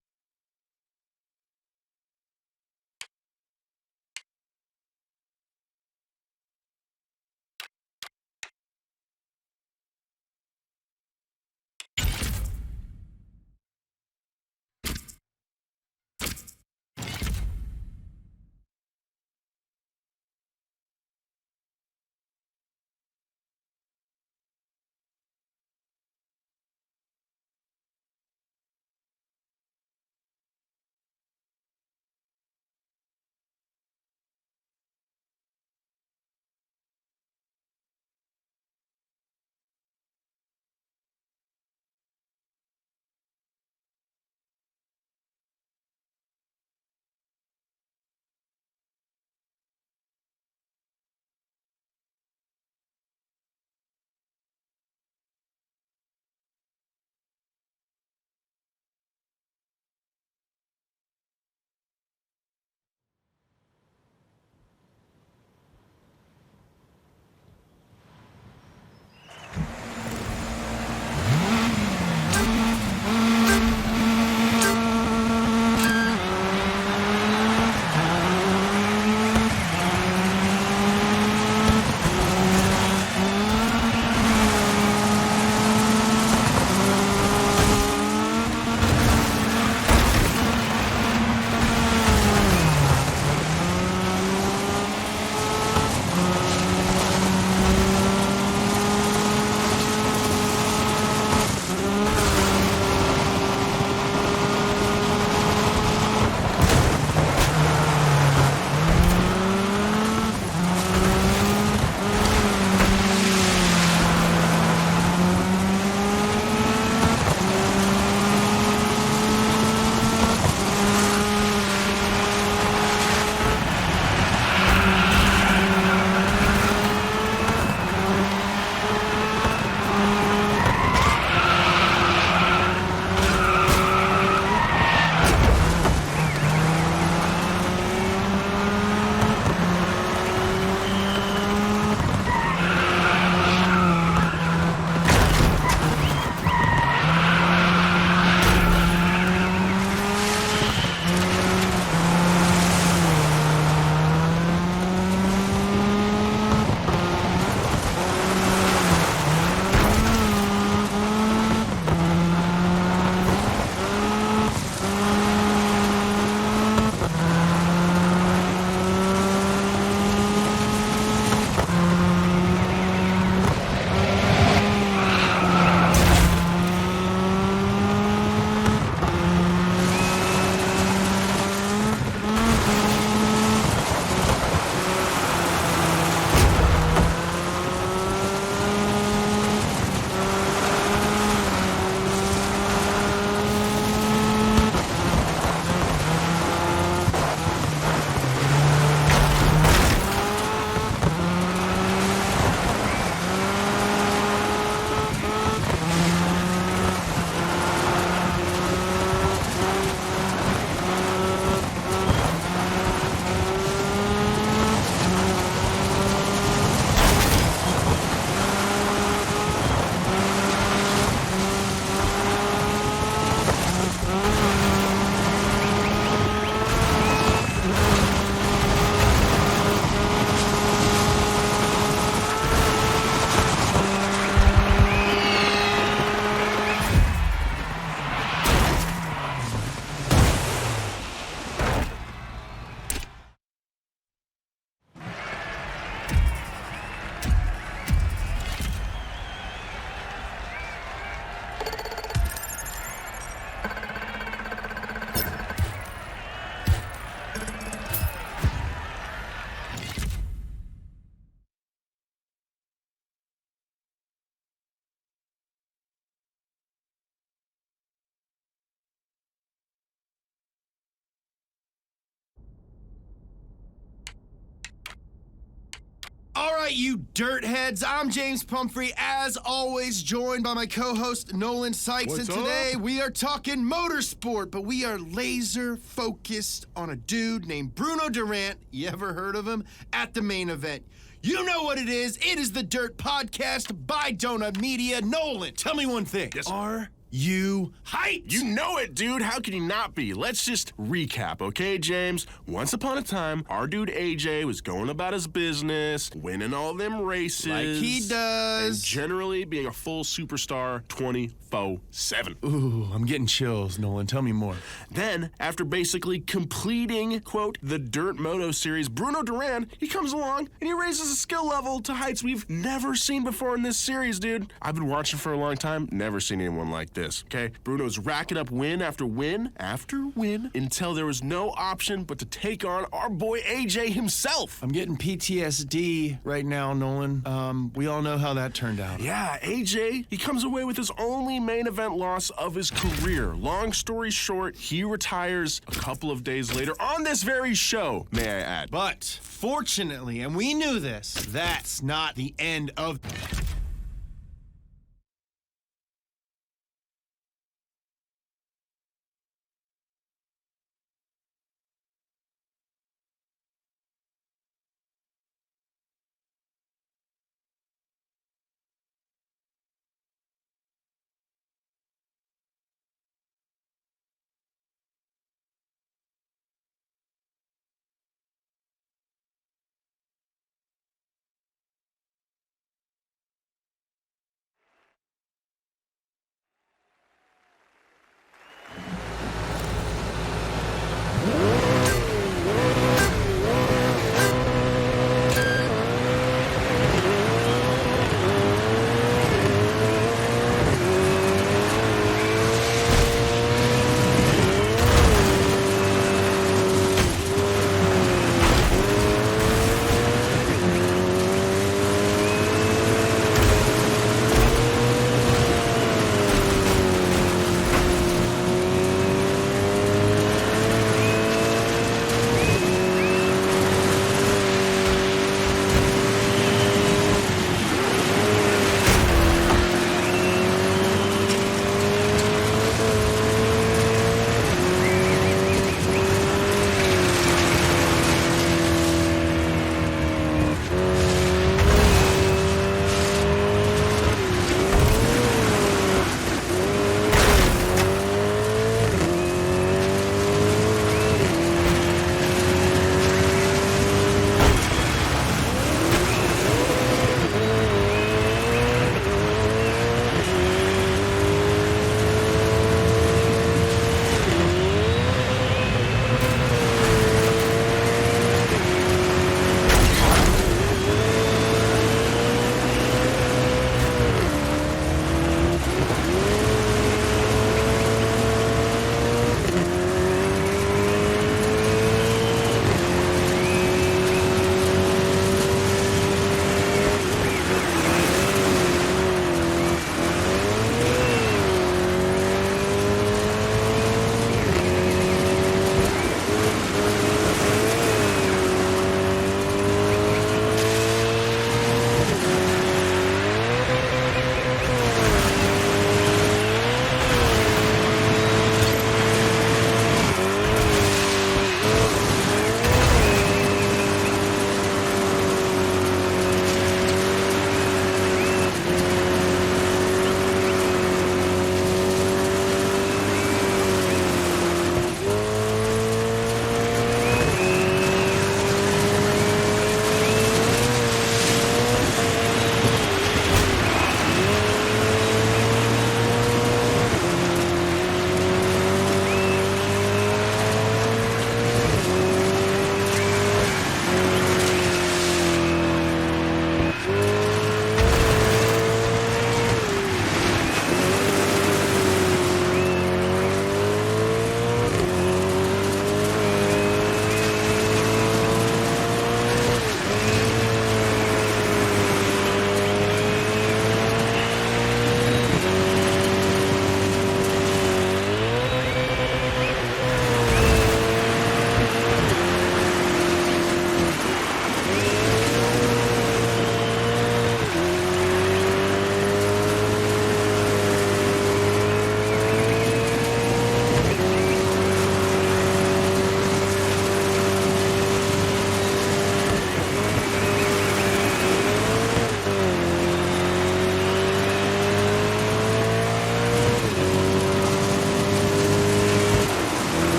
All right, you dirt heads. I'm James Pumphrey, as always, joined by my co-host Nolan Sykes. What's and today up? we are talking motorsport, but we are laser focused on a dude named Bruno Durand. You ever heard of him? At the main event. You know what it is. It is the Dirt Podcast by Donut Media. Nolan, tell me one thing. Yes. Are you hyped? You know it, dude. How can you not be? Let's just recap, okay, James? Once upon a time, our dude AJ was going about his business, winning all them races. Like he does. And generally being a full superstar 24/7. Ooh, I'm getting chills, Nolan. Tell me more. Then, after basically completing, quote, the Dirt Moto series, Bruno Durand, he comes along and he raises his skill level to heights we've never seen before in this series, dude. I've been watching for a long time, never seen anyone like this, okay? Bruno's racking up win after win after win until there was no option but to take on our boy AJ himself. I'm getting PTSD right now, Nolan. We all know how that turned out. Yeah, AJ, he comes away with his only main event loss of his career. Long story short, he retires a couple of days later on this very show, may I add. But fortunately, and we knew this, that's not the end of...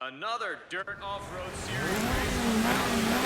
Another dirt off-road series race about to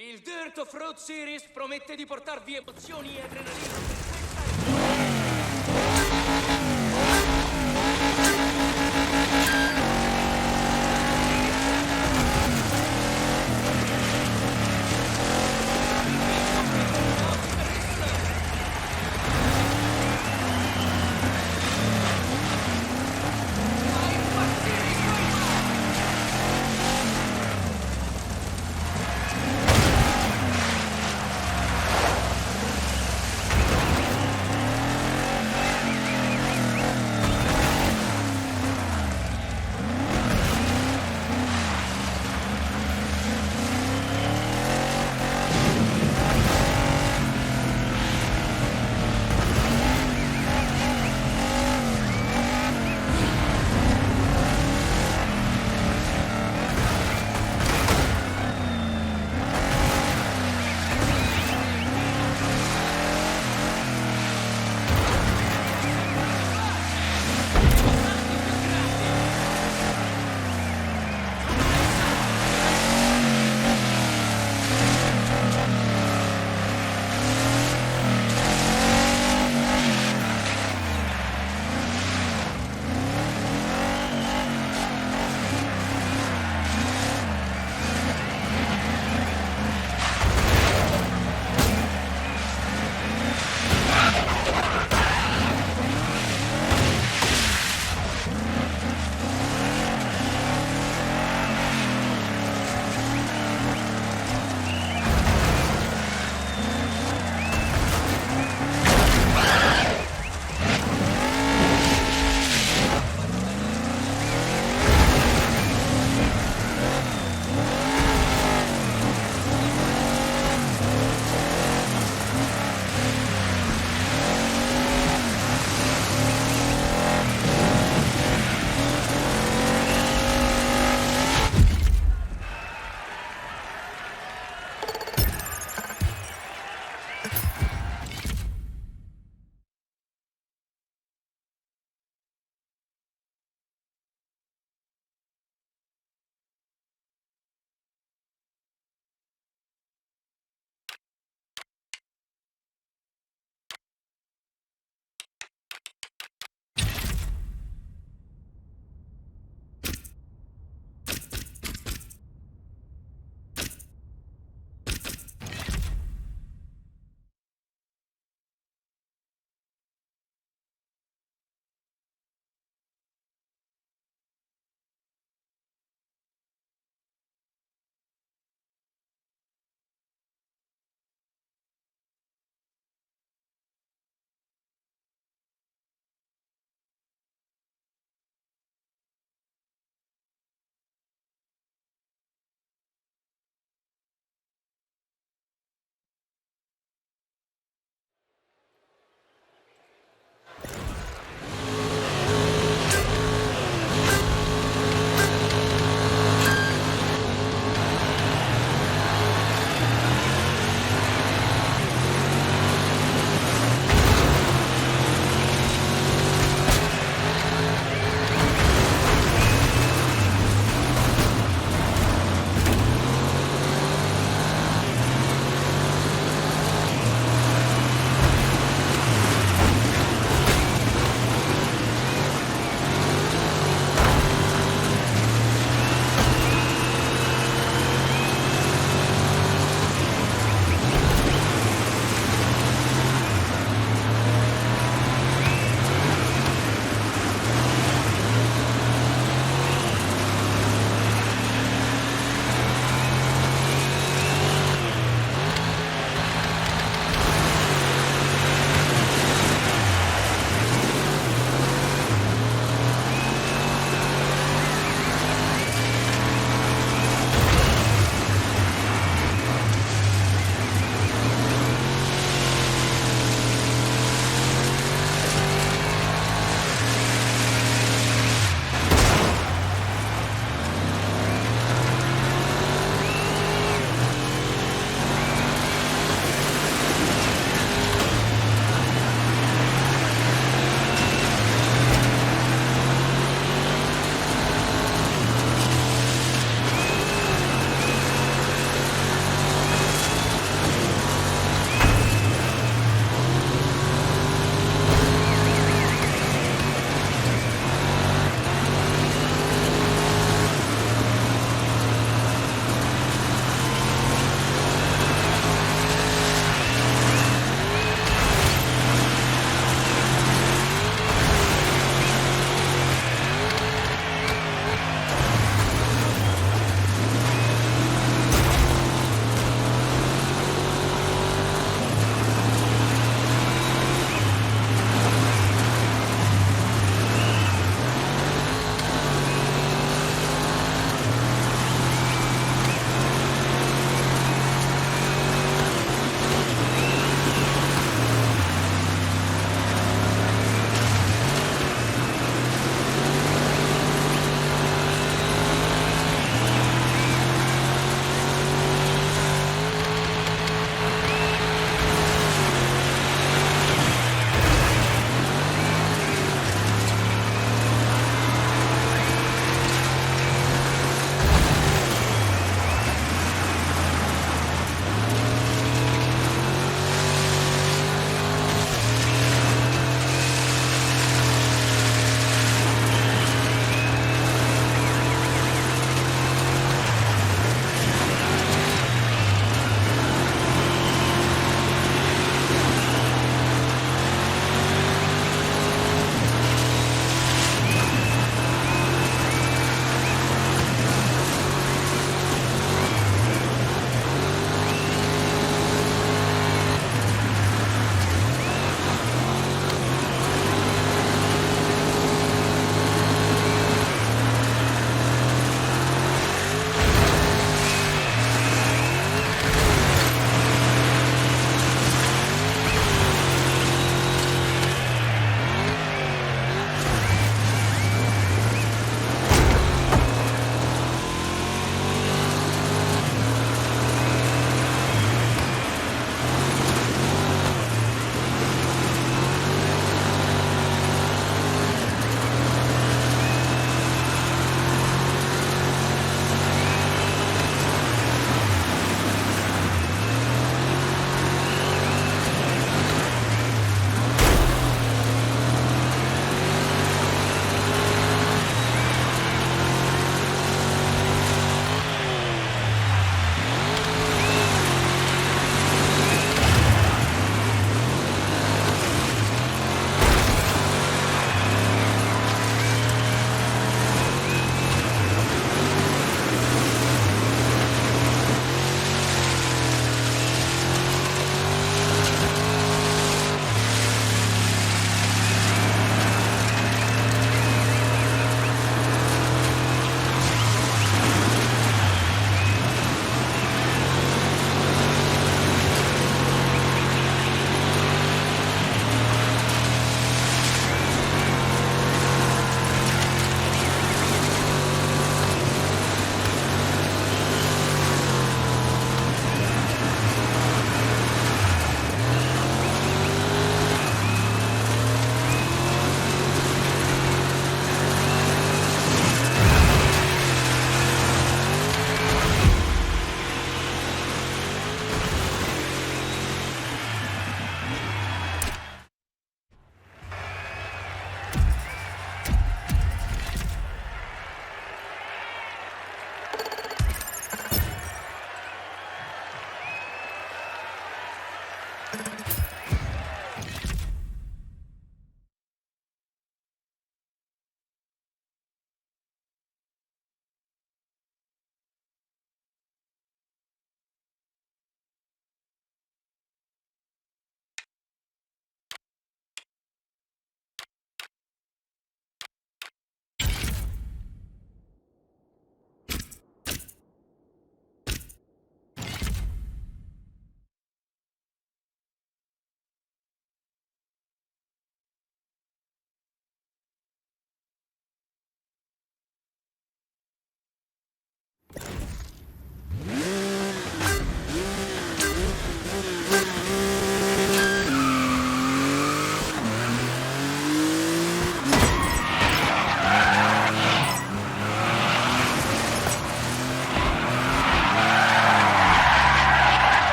Il Dirt Off-Road Series promette di portarvi emozioni e adrenalina.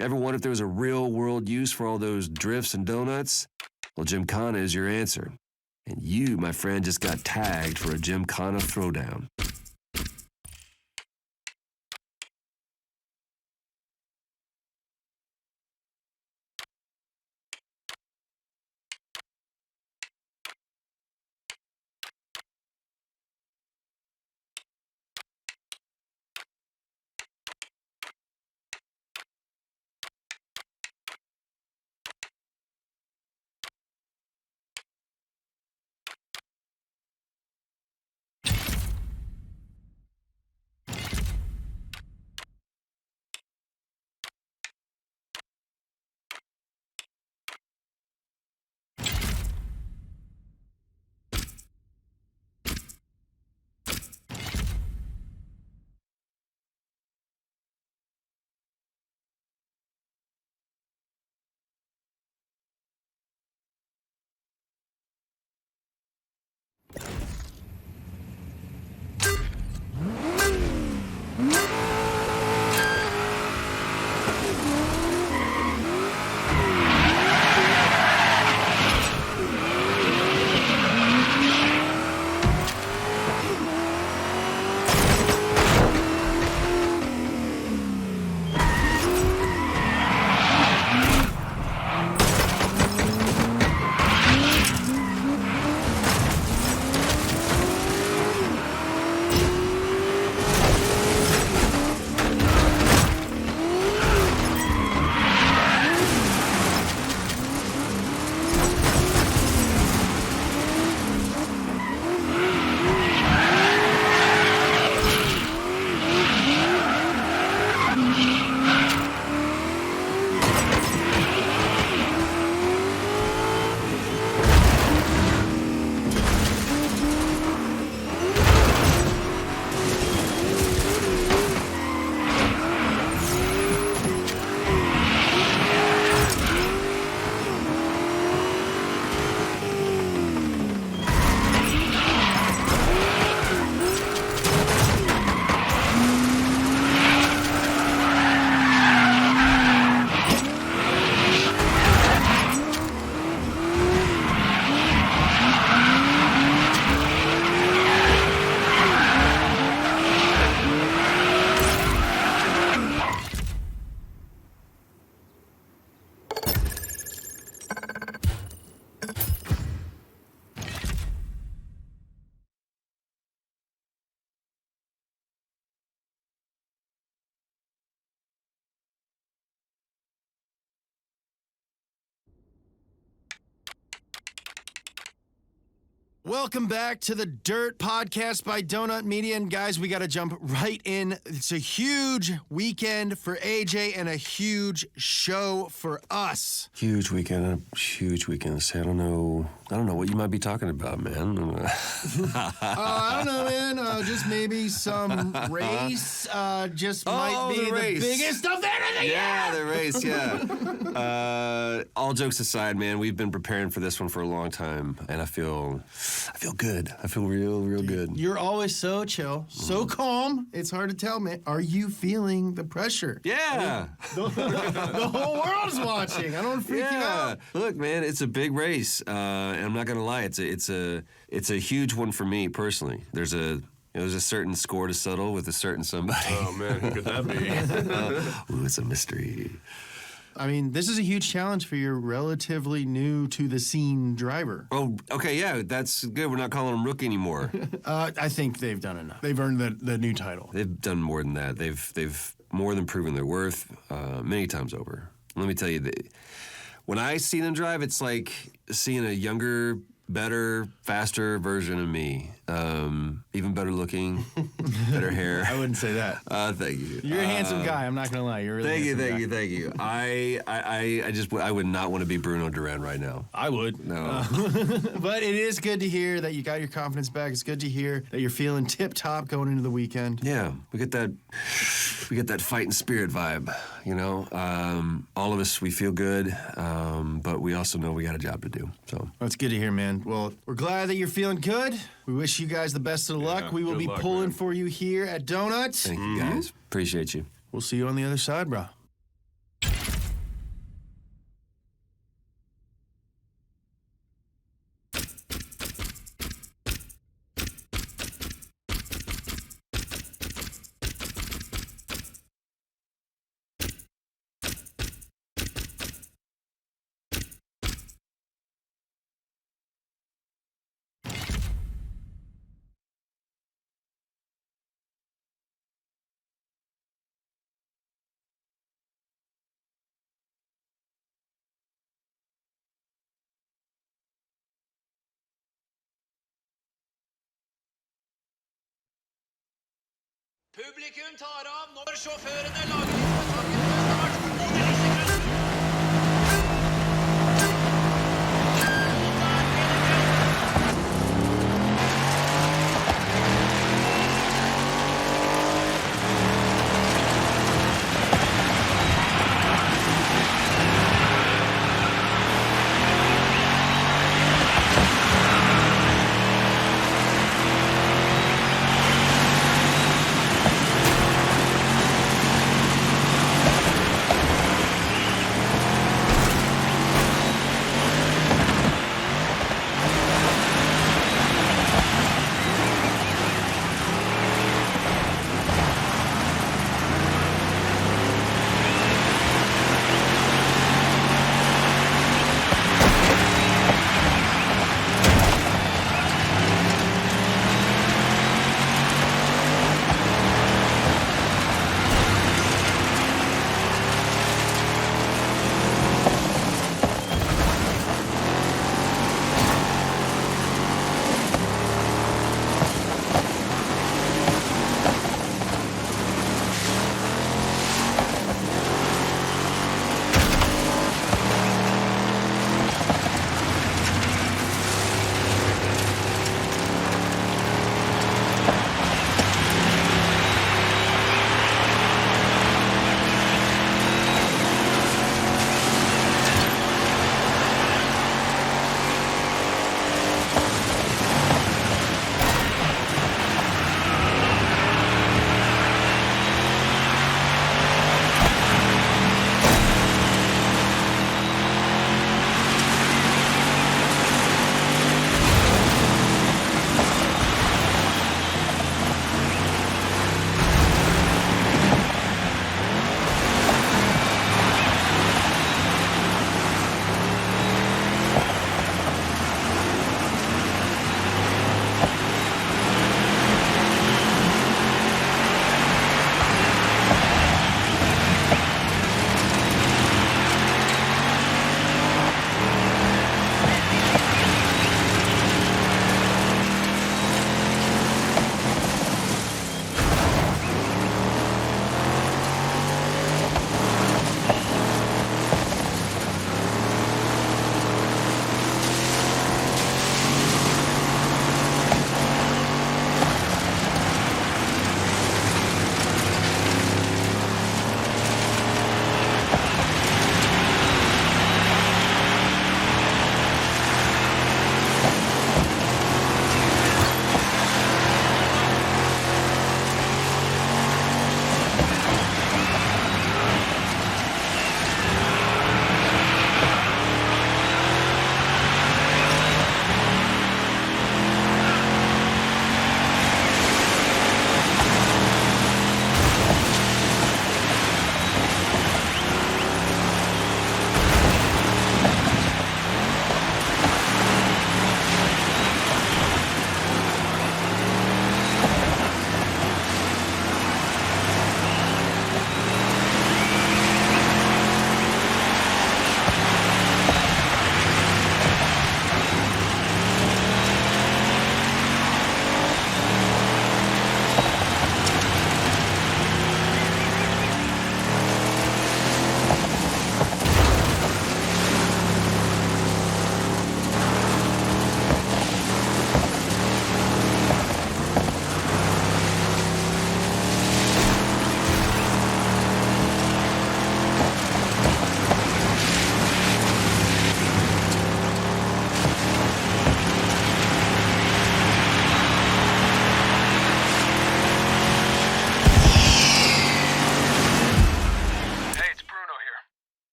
Ever wonder if there was a real-world use for all those drifts and donuts? Well, Jimkhana is your answer. And you, my friend, just got tagged for a Jimkhana throwdown. Welcome back to the Dirt Podcast by Donut Media. And guys, we got to jump right in. It's a huge weekend for AJ and a huge show for us. Huge weekend. Say, I don't know what you might be talking about, man. I don't know, man. Just maybe some race. Might be the biggest event of the year. Yeah, the race, yeah. All jokes aside, man, we've been preparing for this one for a long time, and I feel good. I feel real good. You're always so chill, so calm. It's hard to tell, man. Are you feeling the pressure? Yeah. The whole world's watching. I don't want to freak you out. Look, man, it's a big race. And I'm not gonna lie, it's a huge one for me personally. There's a certain score to settle with a certain somebody. Oh man, who could that be? Ooh, it's a mystery. I mean, this is a huge challenge for your relatively new to the scene driver. Oh, okay, yeah, that's good. We're not calling them rookie anymore. I think they've done enough. They've earned the new title. They've done more than that. They've more than proven their worth many times over. Let me tell you, when I see them drive, it's like seeing a younger, better, faster version of me. Even better looking, better hair. I wouldn't say that. Thank you. You're a handsome guy. I'm not gonna lie. You're a really Thank you. I would not want to be Bruno Durand right now. I would. No. But it is good to hear that you got your confidence back. It's good to hear that you're feeling tip top going into the weekend. Yeah, we get that fighting spirit vibe. You know, all of us, we feel good, but we also know we got a job to do. So that's good to hear, man. Well, we're glad that you're feeling good. We wish you guys the best of luck. We will be pulling for you here at Donuts. Thank you, guys. Appreciate you. We'll see you on the other side, bro. Publikum tar av når sjåførene lager litt med tanken før start, og det lyser grønt.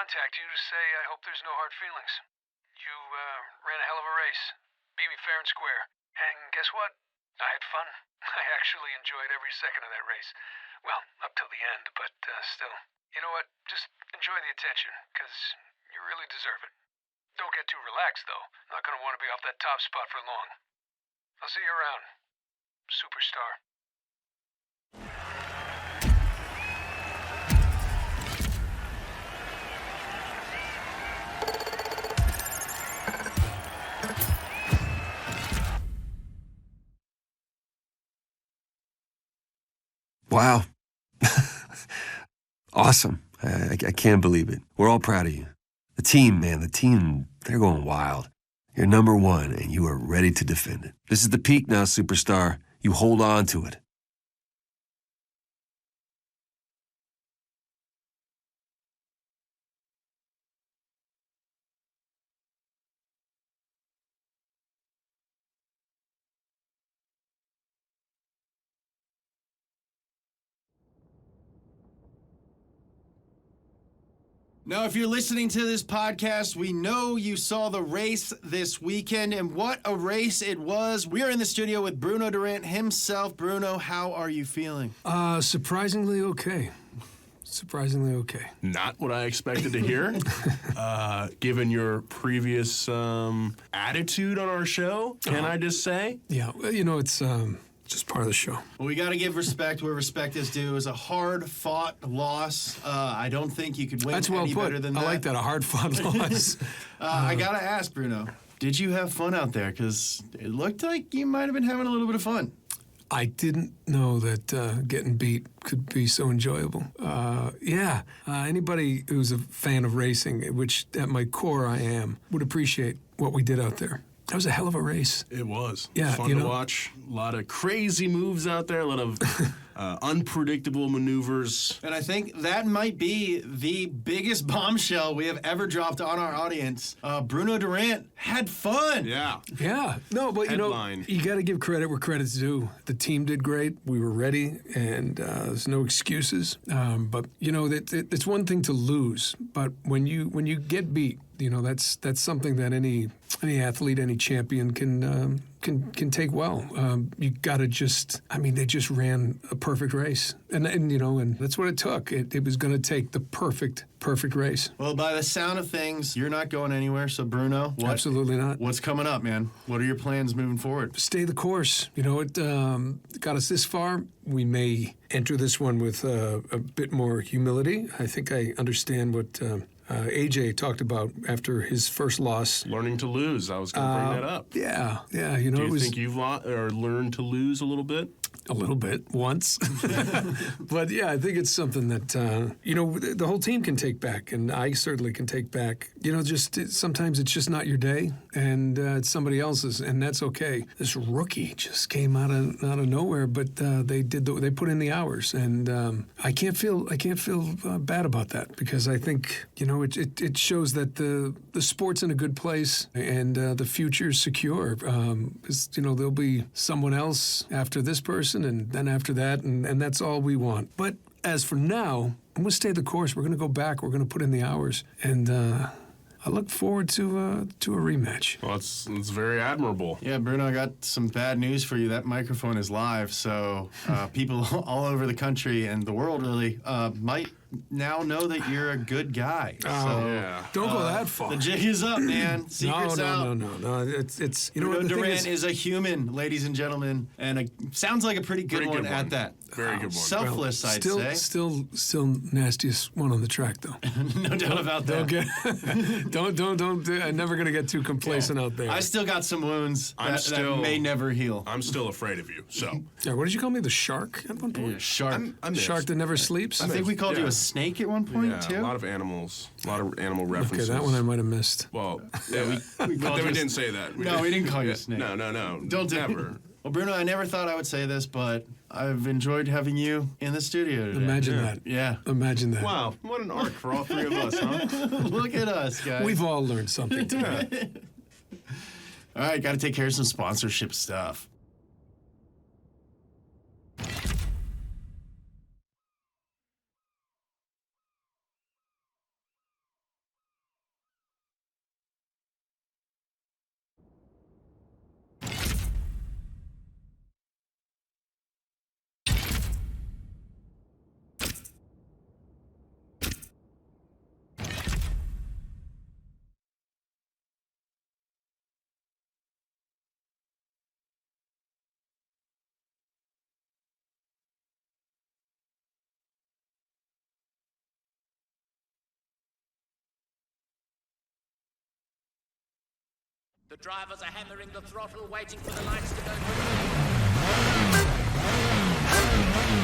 contact you to say I hope there's no hard feelings. You ran a hell of a race. Beat me fair and square. And guess what? I had fun. I actually enjoyed every second of that race. Well, up till the end, but still. You know what? Just enjoy the attention, because you really deserve it. Don't get too relaxed, though. Not gonna want to be off that top spot for long. I'll see you around, superstar. Wow. Awesome. I can't believe it. We're all proud of you. The team, man, they're going wild. You're number one, and you are ready to defend it. This is the peak now, superstar. You hold on to it. Now, if you're listening to this podcast, we know you saw the race this weekend, and what a race it was. We are in the studio with Bruno Durand himself. Bruno, how are you feeling? Surprisingly okay. Surprisingly okay. Not what I expected to hear. Given your previous attitude on our show, can I just say? Yeah, you know, it's just part of the show. Well, we got to give respect where respect is due. It was a hard-fought loss. I don't think you could win That's well any put. better than that. I like that, a hard-fought loss. I got to ask, Bruno, did you have fun out there? Because it looked like you might have been having a little bit of fun. I didn't know that getting beat could be so enjoyable. Anybody who's a fan of racing, which at my core I am, would appreciate what we did out there. That was a hell of a race. It was. Yeah, fun to watch. A lot of crazy moves out there, a lot of unpredictable maneuvers. And I think that might be the biggest bombshell we have ever dropped on our audience. Bruno Durand had fun. Yeah. Yeah. No, but Headline. you got to give credit where credit's due. The team did great. We were ready, and there's no excuses. But it's one thing to lose, but when you get beat, that's something that any athlete, any champion can take well. You got to they just ran a perfect race, and that's what it took. It was going to take the perfect race. Well, by the sound of things, you're not going anywhere. So, Bruno, Absolutely not. What's coming up, man? What are your plans moving forward? Stay the course. It got us this far. We may enter this one with a bit more humility. I think I understand what AJ talked about after his first loss. Learning to lose. I was going to bring that up. Yeah. Do you think you've learned to lose a little bit? A little bit, once. But yeah, I think it's something that, the whole team can take back, and I certainly can take back. Sometimes it's just not your day, and it's somebody else's, and that's okay. This rookie just came out of nowhere, but they put in the hours, and I can't feel bad about that, because I think, it shows that the sport's in a good place, and the future's secure. There'll be someone else after this person, and then after that, and that's all we want. But as for now, I'm going to stay the course. We're going to go back. We're going to put in the hours, and I look forward to a rematch. Well, it's very admirable. Yeah, Bruno, I got some bad news for you. That microphone is live, so people all over the country and the world really might now know that you're a good guy. Don't go that far. The jig is up, man. Secret's out. No. It's Bruno Durand is a human, ladies and gentlemen, and sounds like a pretty good one at that. Very good one. Selfless, I'd say. Still nastiest one on the track, though. No doubt about that. Don't. I'm never gonna get too complacent out there. I still got some wounds that may never heal. I'm still afraid of you. So. Yeah. What did you call me? The shark at one point? Yeah, shark. I'm shark that never sleeps. I think we called you a snake at one point too. A lot of animal references. Okay, that one I might have missed. Well, yeah, we didn't say that. We didn't call you a snake. No. Don't never. Well, Bruno, I never thought I would say this, but I've enjoyed having you in the studio today. Imagine that. Yeah. Imagine that. Wow, what an arc for all three of us, huh? Look at us, guys. We've all learned something today. All right, got to take care of some sponsorship stuff. The drivers are hammering the throttle, waiting for the lights to go green.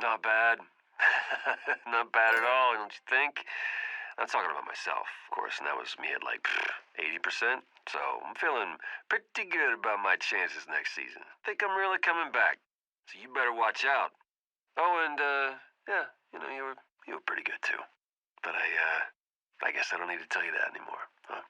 Not bad. Not bad at all, don't you think? I'm talking about myself, of course, and that was me at like 80%. So I'm feeling pretty good about my chances next season. Think I'm really coming back. So you better watch out. Oh, and yeah, you were pretty good too. But I guess I don't need to tell you that anymore, huh?